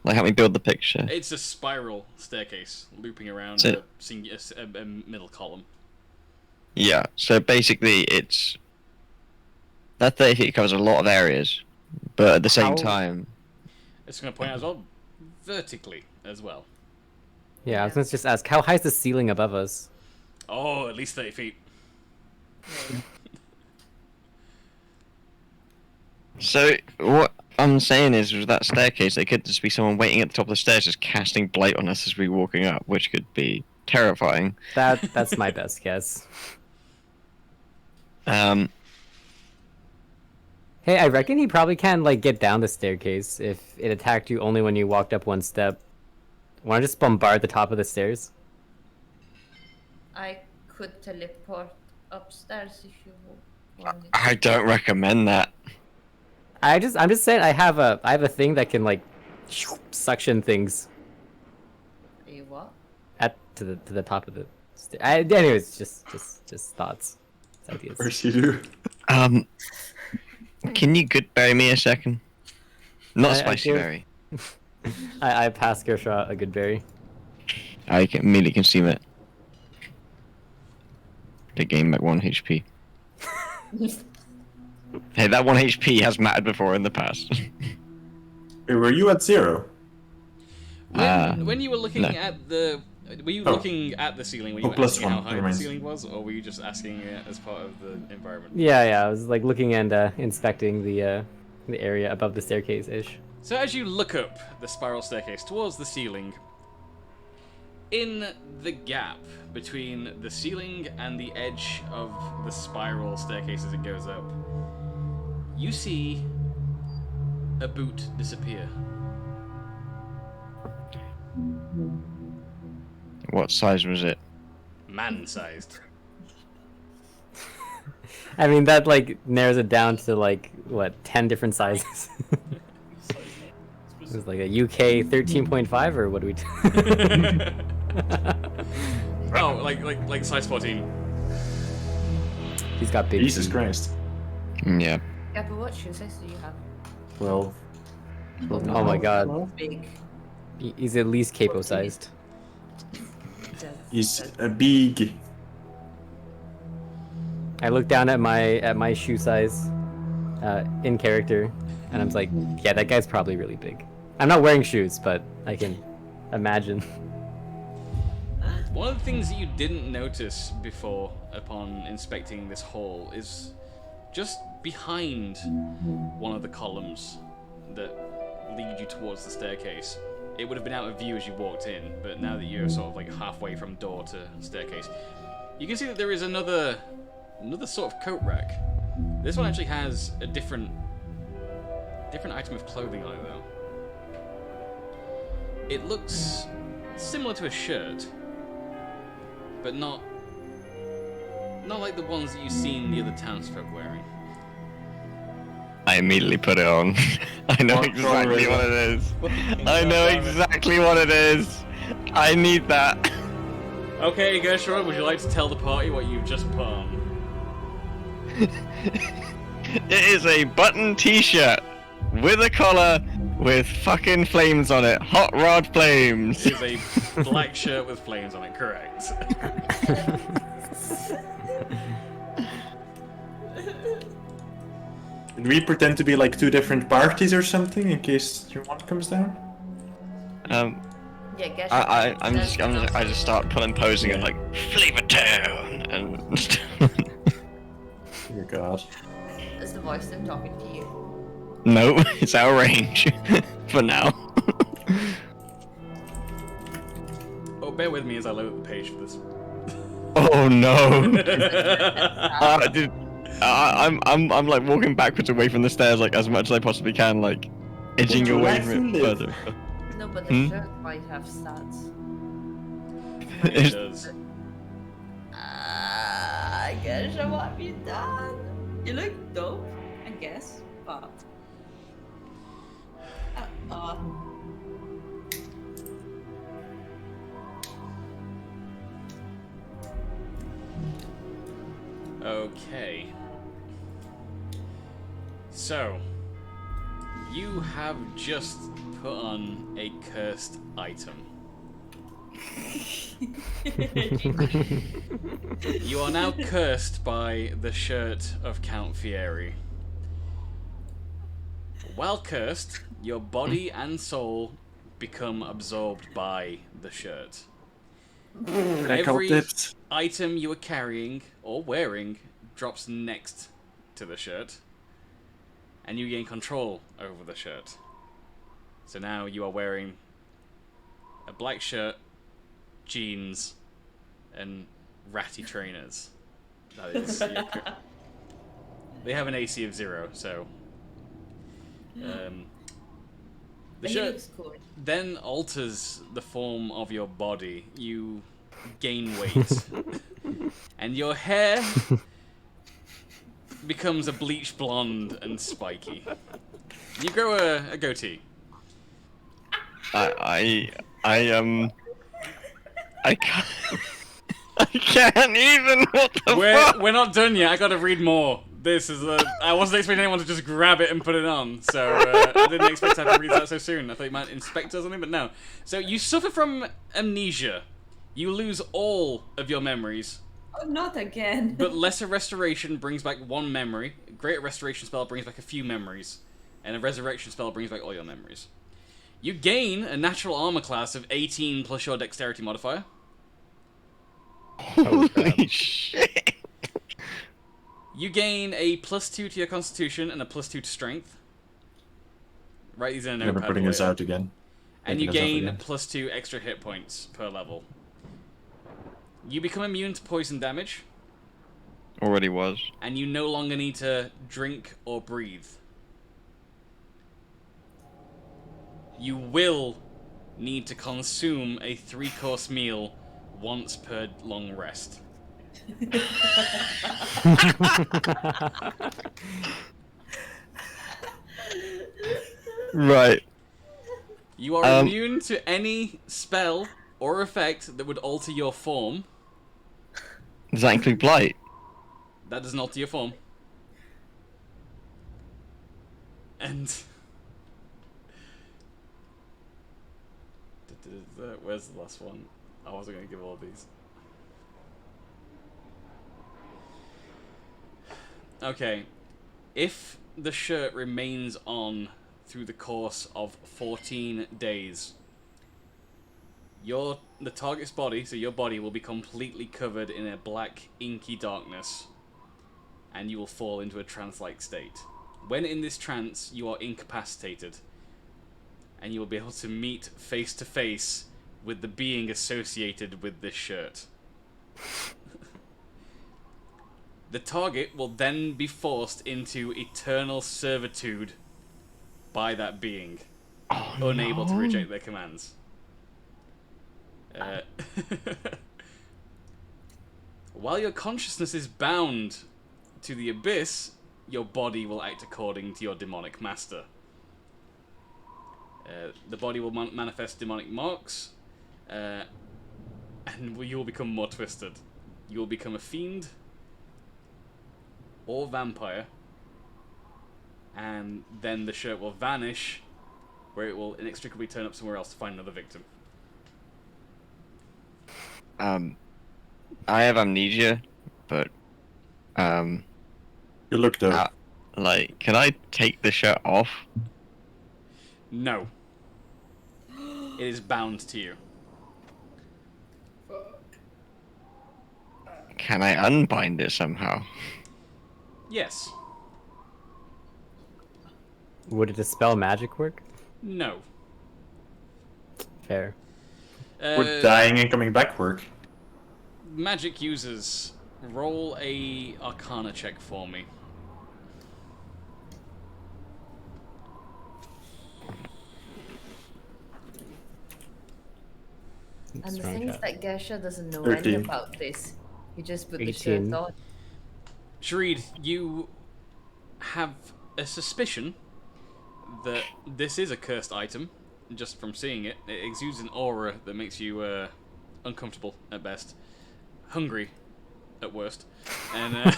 Like, help me build the picture. It's a spiral staircase looping around So- a middle column. Yeah, so basically it's, that 30 feet covers a lot of areas, but at the same How- time, It's going to point out as well, vertically as well. Yeah, I was gonna just ask, how high is the ceiling above us? Oh, at least 30 feet. so what I'm saying is with that staircase, there could just be someone waiting at the top of the stairs just casting blight on us as we're walking up, which could be terrifying. That's my best guess. Hey, I reckon he probably can like get down the staircase if it attacked you only when you walked up one step. Want to just bombard the top of the stairs? I could teleport upstairs if you wanted. I don't recommend that. I'm just saying I have a thing that can like suction things You what? to the top of the anyways, just thoughts, ideas. First you do. Can you good berry me a second? Not I spicy give- berry. I passed Gershaw a good berry. I can immediately consume it. To gain back 1 HP. Hey, that 1 HP has mattered before in the past. Wait, were you at 0? When you were looking no. at the... Were you Oh. looking at the ceiling? Were Oh, you plus asking how one, high never the mind. ceiling was? Or were you just asking it as part of the environment? Yeah, I was like looking and inspecting the area above the staircase ish. So as you look up the spiral staircase towards the ceiling, in the gap between the ceiling and the edge of the spiral staircase as it goes up, you see a boot disappear. What size was it? Man-sized. I mean that like narrows it down to like what 10 different sizes. It was like a UK 13.5 or what do we? Oh, like size 14. He's got big. Jesus feet. Christ. Yeah. Yeah, but what shoe size do you have? 12. Oh my god, Big. he's at least capo sized. He's a big. I look down at my shoe size, in character, and I'm like, yeah, that guy's probably really big. I'm not wearing shoes, but I can imagine. One of the things that you didn't notice before upon inspecting this hall is just behind one of the columns that lead you towards the staircase. It would have been out of view as you walked in, but now that you're sort of like halfway from door to staircase, you can see that there is another another sort of coat rack. This one actually has a different item of clothing on it though. It looks similar to a shirt, but not like the ones that you've seen the other townsfolk wearing. I immediately put it on. I know exactly what it is. I know exactly what it is. I need that. Okay, Gershon, would you like to tell the party what you've just put on? It is a button t-shirt with a collar with fucking flames on it. Hot rod flames. It is a black shirt with flames on it, correct. Did we pretend to be like two different parties or something in case your one comes down? Yeah, guess I just start posing and like Flavor Town and. Dear God. That's the voice I'm talking to you. No, it's our range for now. Oh, bear with me as I load the page for this. Oh no! Dude, I'm like walking backwards away from the stairs like as much as I possibly can, like edging away from it further. No, but the shirt might have stats. It does. I guess what have you done? You look dope, I guess, but. Okay. So, you have just put on a cursed item. You are now cursed by the shirt of Count Fieri. While cursed, your body and soul become absorbed by the shirt. Every item you are carrying or wearing drops next to the shirt, and you gain control over the shirt. So now you are wearing a black shirt, jeans, and ratty trainers. That is. They have an AC of 0, so. The shirt then alters the form of your body. You gain weight. And your hair becomes a bleached blonde and spiky. You grow a goatee. I can't. I can't even. What the fuck? We're not done yet. I gotta read more. This is I wasn't expecting anyone to just grab it and put it on, so I didn't expect to have to read that so soon. I thought you might inspect or something, but no. So you suffer from amnesia. You lose all of your memories. Oh, not again. But Lesser Restoration brings back 1 memory. Greater Restoration spell brings back a few memories. And a Resurrection spell brings back all your memories. You gain a natural armor class of 18 plus your dexterity modifier. Holy shit. You gain a +2 to your constitution and a +2 to strength. Write these in a notepad. Never putting this out again. And you gain +2 extra hit points per level. You become immune to poison damage. Already was. And you no longer need to drink or breathe. You will need to consume a 3-course meal once per long rest. Right. You are immune to any spell or effect that would alter your form. Does that include blight? That doesn't alter your form. And where's the last one? I wasn't going to give all these. Okay. If the shirt remains on through the course of 14 days, the target's body, so your body, will be completely covered in a black, inky darkness, and you will fall into a trance-like state. When in this trance, you are incapacitated, and you will be able to meet face-to-face with the being associated with this shirt. The target will then be forced into eternal servitude by that being, unable to reject their commands. While your consciousness is bound to the abyss, your body will act according to your demonic master. The body will manifest demonic marks, and you will become more twisted. You will become a fiend or vampire, and then the shirt will vanish, where it will inextricably turn up somewhere else to find another victim. I have amnesia, but You look though. like, can I take the shirt off? No. It is bound to you. Can I unbind it somehow? Yes. Would a dispel magic work? No. Fair. Would dying and coming back work? Magic users, roll a Arcana check for me. And the Strong thing is shot. that Gesha doesn't know 13. any about this. He just put the 18. shirt on. Shareed, you have a suspicion that this is a cursed item, just from seeing it. It exudes an aura that makes you uncomfortable at best, hungry at worst, and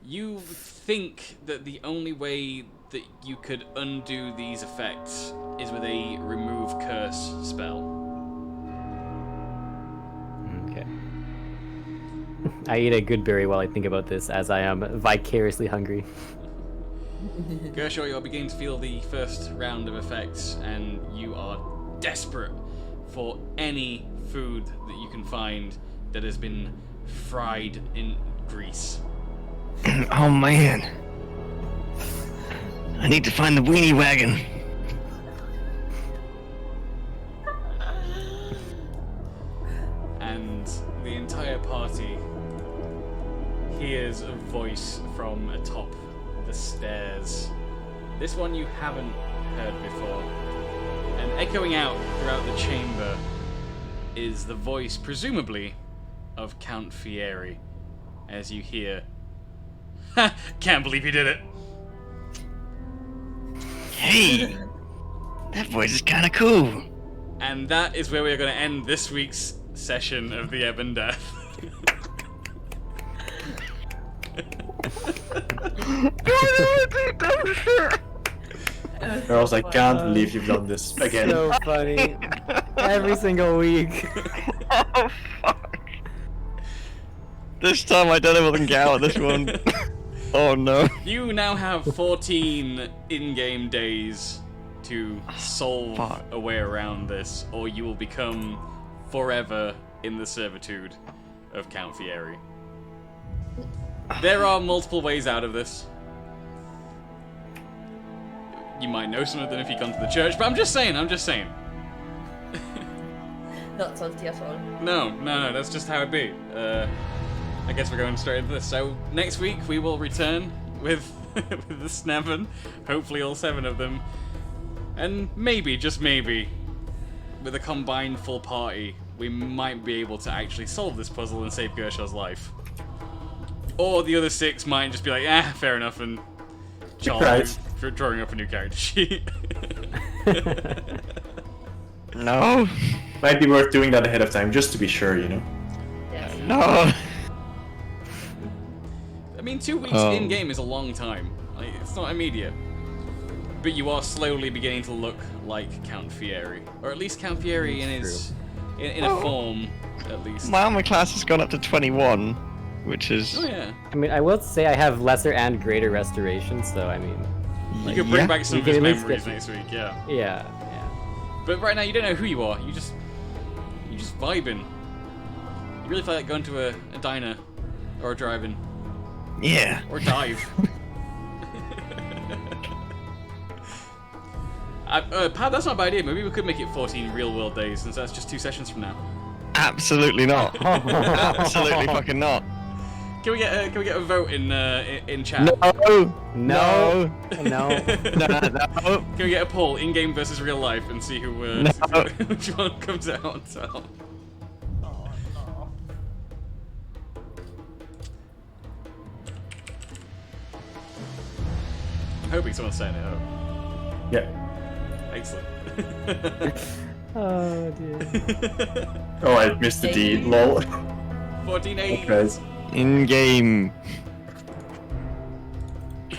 you think that the only way that you could undo these effects is with a remove curse spell. Okay. I eat a good berry while I think about this, as I am vicariously hungry. Gershaw, you are beginning to feel the first round of effects, and you are desperate for any food that you can find that has been fried in grease. Oh man. I need to find the weenie wagon. And the entire party hears a voice from atop the stairs. This one you haven't heard before. And echoing out throughout the chamber is the voice, presumably, of Count Fieri, as you hear, "Ha! Can't believe you did it!" Hey! That voice is kinda cool. And that is where we are going to end this week's session of the Ebon Death. Girls, I can't believe you've done this again. So funny. Every single week. Oh fuck. This time I don't know if I can get out of this one. Oh no. You now have 14 in-game days to solve Fuck. a way around this, or you will become forever in the servitude of Count Fieri. There are multiple ways out of this. You might know some of them if you've gone to the church, but I'm just saying. Not salty at all. No, that's just how it be. I guess we're going straight into this. So next week we will return with, with the Sneven, hopefully all 7 of them, and maybe, just maybe, with a combined full party, we might be able to actually solve this puzzle and save Gershaw's life. Or the other 6 might just be like, fair enough, and charge Right. for drawing up a new character sheet. No. Might be worth doing that ahead of time, just to be sure, you know? Yes. No. I mean, 2 weeks Oh. in-game is a long time. Like, it's not immediate. But you are slowly beginning to look like Count Fieri. Or at least Count Fieri in his... in a form, at least. My armor class has gone up to 21, which is... Oh yeah. I mean, I will say I have lesser and greater restoration, so I mean, You could bring Yeah. back some We of his can at least memories get- next week, yeah. yeah. But right now you don't know who you are. You just vibing. You really feel like going to a diner or a drive-in Yeah. or a dive. Pat, that's not a bad idea. Maybe we could make it 14 real-world days, since that's just 2 sessions from now. Absolutely not. Absolutely fucking not. Can we get a vote in chat? No. No. No. No. Can we get a poll, in-game versus real life, and see who No. which one comes out on top? I'm hoping someone's saying it out. Yeah. Excellent. Oh dear. Oh, I missed the D. Lol. 14-8. Okay. In game.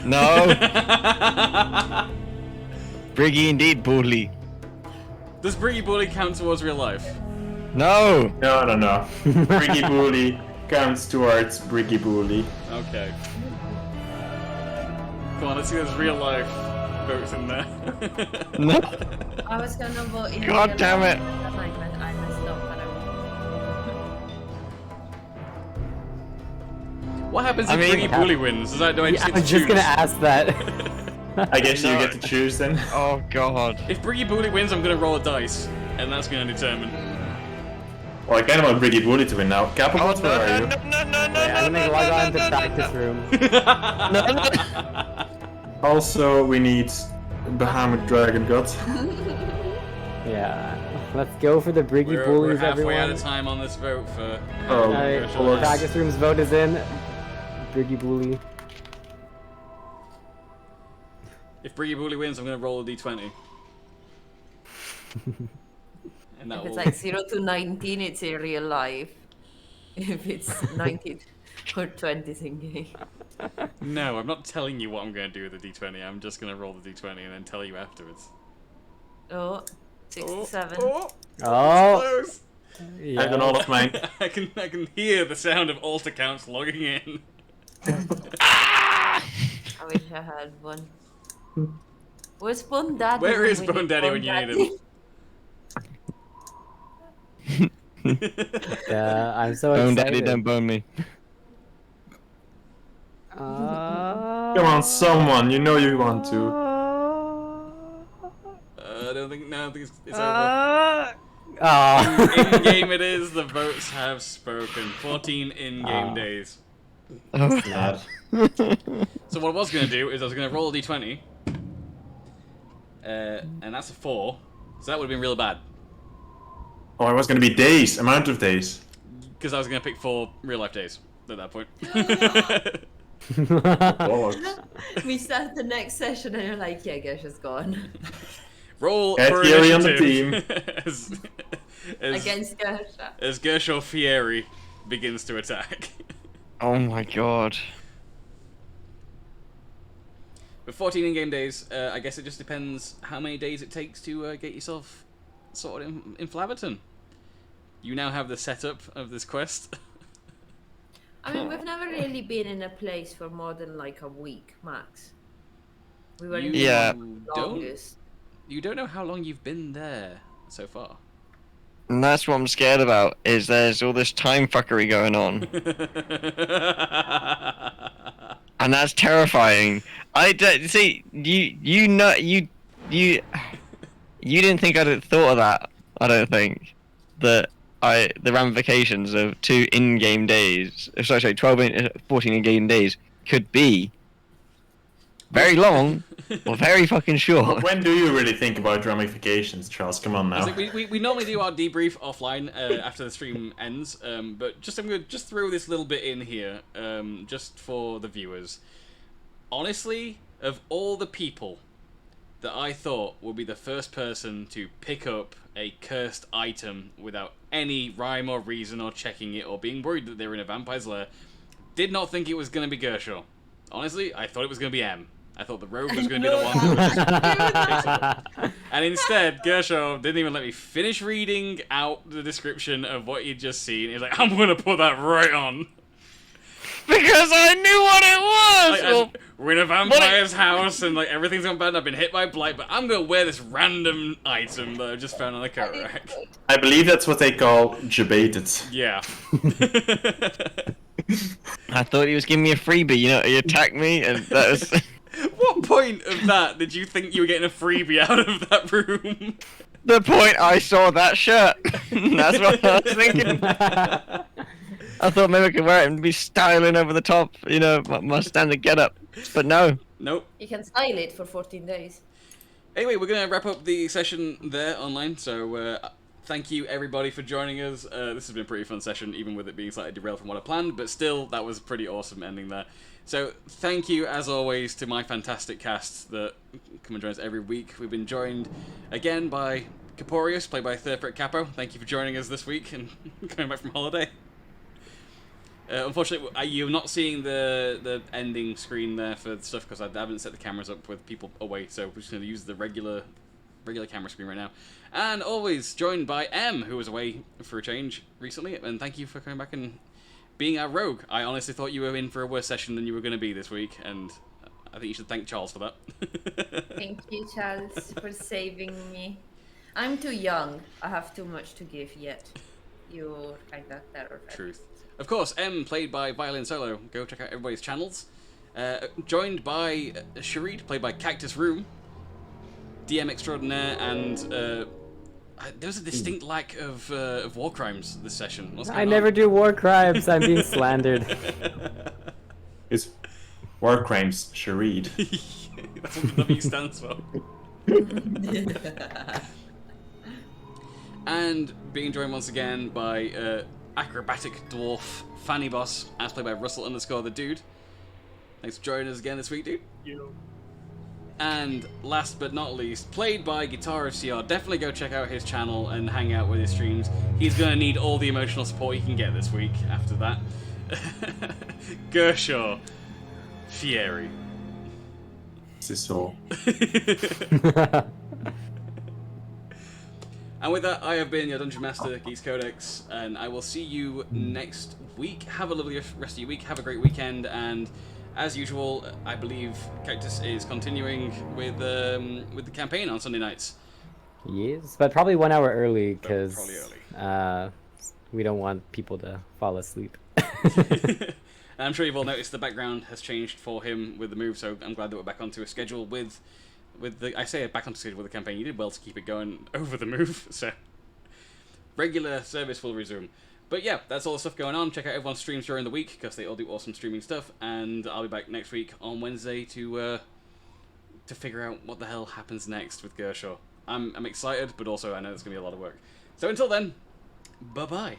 No. Briggy indeed, Bully. Does Briggy Bully count towards real life? No. No. Briggy Bully counts towards Briggy Bully. Okay. Come on, let's see those real life votes in there. No. I was gonna vote in. God real damn life, it. but I messed up. I don't. What happens if I mean- Briggy Bully wins? Do I Yeah, just I get to was just choose? gonna ask that. I guess you No. get to choose then. Oh God. If Briggy Bully wins, I'm gonna roll a dice, and that's gonna determine. Well, I kind of want Briggy Bully to win now. Capital, Oh where are you? no. Yeah, I'm gonna log on to the practice room. Also, we need Bahamut Dragon God. Yeah. Let's go for the Briggy We're Bullies, halfway everyone. out of time on this vote for. Oh, Alright, Lord. practice room's vote is in. Briggy Bully. If Briggy Bully wins, I'm gonna roll a d20. And that If will. it's like 0 to 19, it's in real life. If it's 19 or 20, in game. No, I'm not telling you what I'm gonna do with the d20. I'm just gonna roll the d20 and then tell you afterwards. Oh, 67. Oh! Close. Yeah. I've done all of mine. I can hear the sound of alt accounts logging in. I wish I had one. Where's Bone Daddy? Where when is we Bone need Daddy Bone when you need Daddy? him? Yeah, I'm so Bone excited. Daddy, don't bone me. Come on, someone. You know you want to. I don't think. No, I think it's over. Oh. In game it is. The votes have spoken. 14 in-game days. Oh. Sad. So what I was gonna do is I was gonna roll a d20, and that's a 4. So that would have been real bad. Oh, it was gonna be days. Amount of days. Because I was gonna pick 4 real-life days at that point. Bollocks. We start the next session and you're like, yeah, Gersh is gone. Roll Get for Thierry on the initiative as Against Gersh. as Gershel Fieri begins to attack. Oh my God. With 14 in-game days, I guess it just depends how many days it takes to get yourself sorted in Flaverton. You now have the setup of this quest. I mean, we've never really been in a place for more than like a week max. We were in Yeah. the longest. You don't know how long you've been there so far. And that's what I'm scared about. Is there's all this time fuckery going on, and that's terrifying. I don't see you know you didn't think I'd have thought of that. I don't think that the ramifications of 2 in-game days, sorry, 14 in-game days could be very long or very fucking short. When do you really think about ramifications, Charles? Come on now. We normally do our debrief offline after the stream ends, but I'm going to just throw this little bit in here, just for the viewers. Honestly, of all the people that I thought would be the first person to pick up a cursed item without any rhyme or reason or checking it or being worried that they were in a vampire's lair, did not think it was going to be Gershel. Honestly, I thought it was going to be M. I thought the rogue was going to be the one that just picks it up. And instead, Gershel didn't even let me finish reading out the description of what he'd just seen. He's like, I'm going to put that right on. Because I knew what it was! Like, Well, we're in a vampire's house and like everything's gone bad and I've been hit by blight, but I'm going to wear this random item that I just found on the coat rack. I believe that's what they call debated. Yeah. I thought he was giving me a freebie, you know, he attacked me, and that was... What point of that did you think you were getting a freebie out of that room? the point I saw that shirt. That's what I was thinking. I thought maybe I could wear it and be styling over the top, you know, my standard get-up. But no. Nope. You can style it for 14 days. Anyway, we're going to wrap up the session there online, so thank you everybody for joining us. This has been a pretty fun session, even with it being slightly derailed from what I planned, but still, that was a pretty awesome ending there. So, thank you, as always, to my fantastic cast that come and join us every week. We've been joined again by Caporius, played by Thurfrit Capo. Thank you for joining us this week and coming back from holiday. Unfortunately, you're not seeing the ending screen there for the stuff because I haven't set the cameras up with people away, so we're just going to use the regular camera screen right now. And always joined by M, who was away for a change recently, and thank you for coming back and being our rogue. I honestly thought you were in for a worse session than you were going to be this week, and I think you should thank Charles for that. Thank you, Charles, for saving me. I'm too young. I have too much to give yet. You're kind of terrified. Truth. Of course, M, played by Violin Solo. Go check out everybody's channels. Joined by Sharid, played by Cactus Room. DM extraordinaire, and there was a distinct lack of war crimes this session. What's going I on? never do war crimes. I'm being slandered. It's war crimes, Sharid. That's what the W stands for. And being joined once again by acrobatic dwarf Fanny Boss, as played by Russell_the Dude. Thanks for joining us again this week, dude. You. And last but not least, played by Guitarist CR. Definitely go check out his channel and hang out with his streams. He's going to need all the emotional support he can get this week after that. Gershaw Fieri. C'est all. And with that, I have been your Dungeon Master, Geeks Codex, and I will see you next week. Have a lovely rest of your week. Have a great weekend, and as usual, I believe Cactus is continuing with the campaign on Sunday nights. Yes, but probably 1 hour early because Probably we don't want people to fall asleep. And I'm sure you've all noticed the background has changed for him with the move, so I'm glad that we're back onto a schedule with the, I say back onto schedule with the campaign. You did well to keep it going over the move, so regular service will resume. But yeah, that's all the stuff going on. Check out everyone's streams during the week because they all do awesome streaming stuff, and I'll be back next week on Wednesday to figure out what the hell happens next with Gershaw. I'm excited, but also I know it's gonna be a lot of work. So until then, bye bye.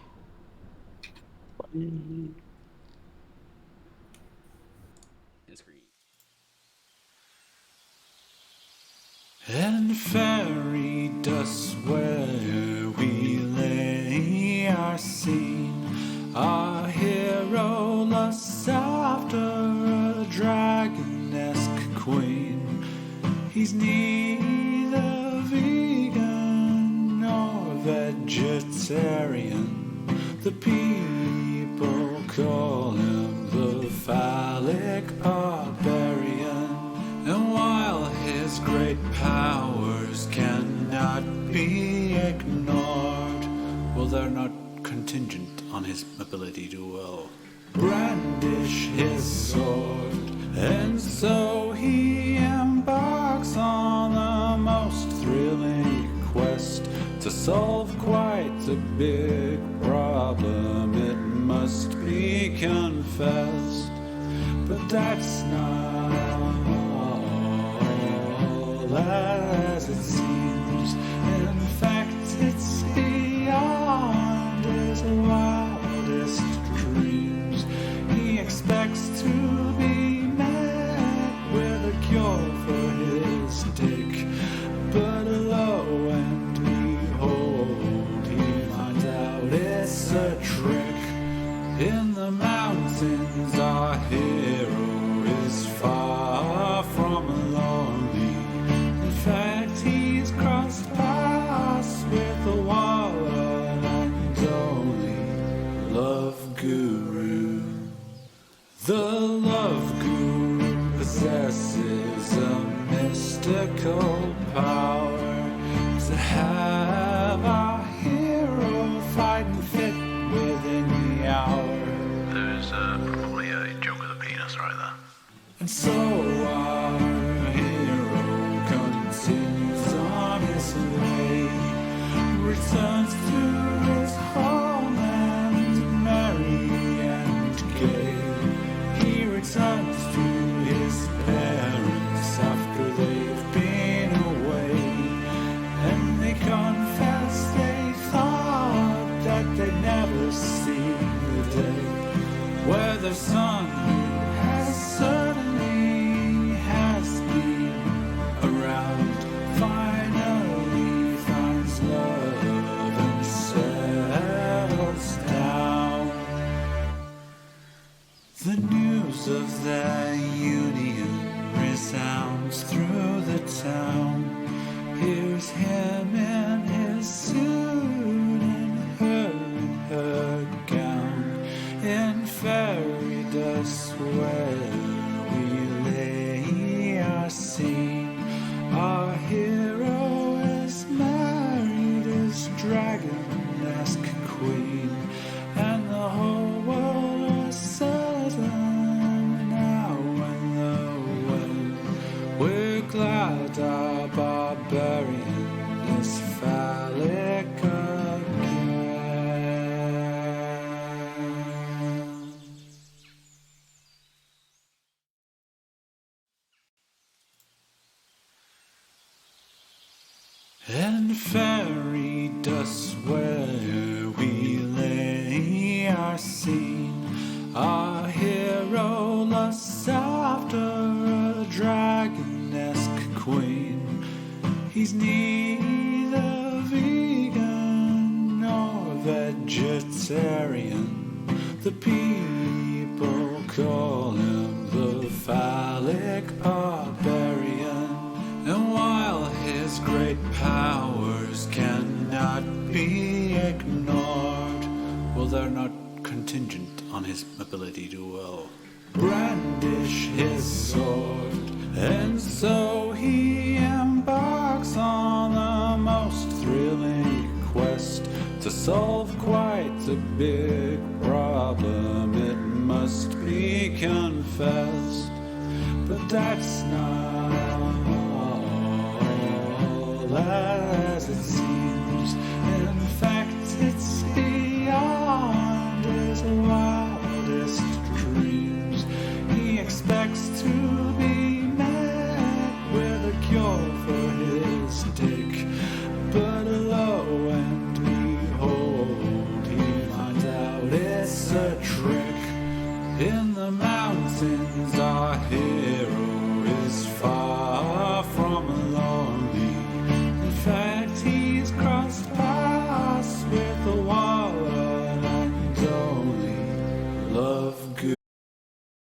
And fairy dust where we lay our scene. Our hero lusts after a dragon-esque queen. He's neither vegan nor vegetarian. The people call him the phallic barbarian. And while his great powers cannot be ignored, well, they're not contingent on his ability to, brandish his sword. And so he embarks on the most thrilling quest to solve quite a big problem, it must be confessed. But that's not as it seems. In fact, it's beyond his wildest dreams. He expects to be met with a cure for his dick, but lo and behold, he finds out it's a trick. In the mountains, our hero is far from lonely. In fact, he's crossed paths with the one and only Love Guru. The Love Guru possesses a mystical power to have our hero fighting fit within the hour. There's probably a joke with a penis right there. And so our hero continues on his way, returns to his home and merry and fairy dust where we lay our scene. Our hero lusts after a dragon-esque queen. He's neither vegan nor vegetarian. The people call him the phallic barbarian. And while his great powers cannot be ignored, well, they're not contingent on his ability to, brandish his sword. And so he embarks on the most thrilling quest to solve quite a big problem, it must be confessed. But that's not all as it seems. In fact, it's beyond his wildest dreams. He expects to be met with a cure for his dick, but lo and behold, he finds out it's a trick. In the mountains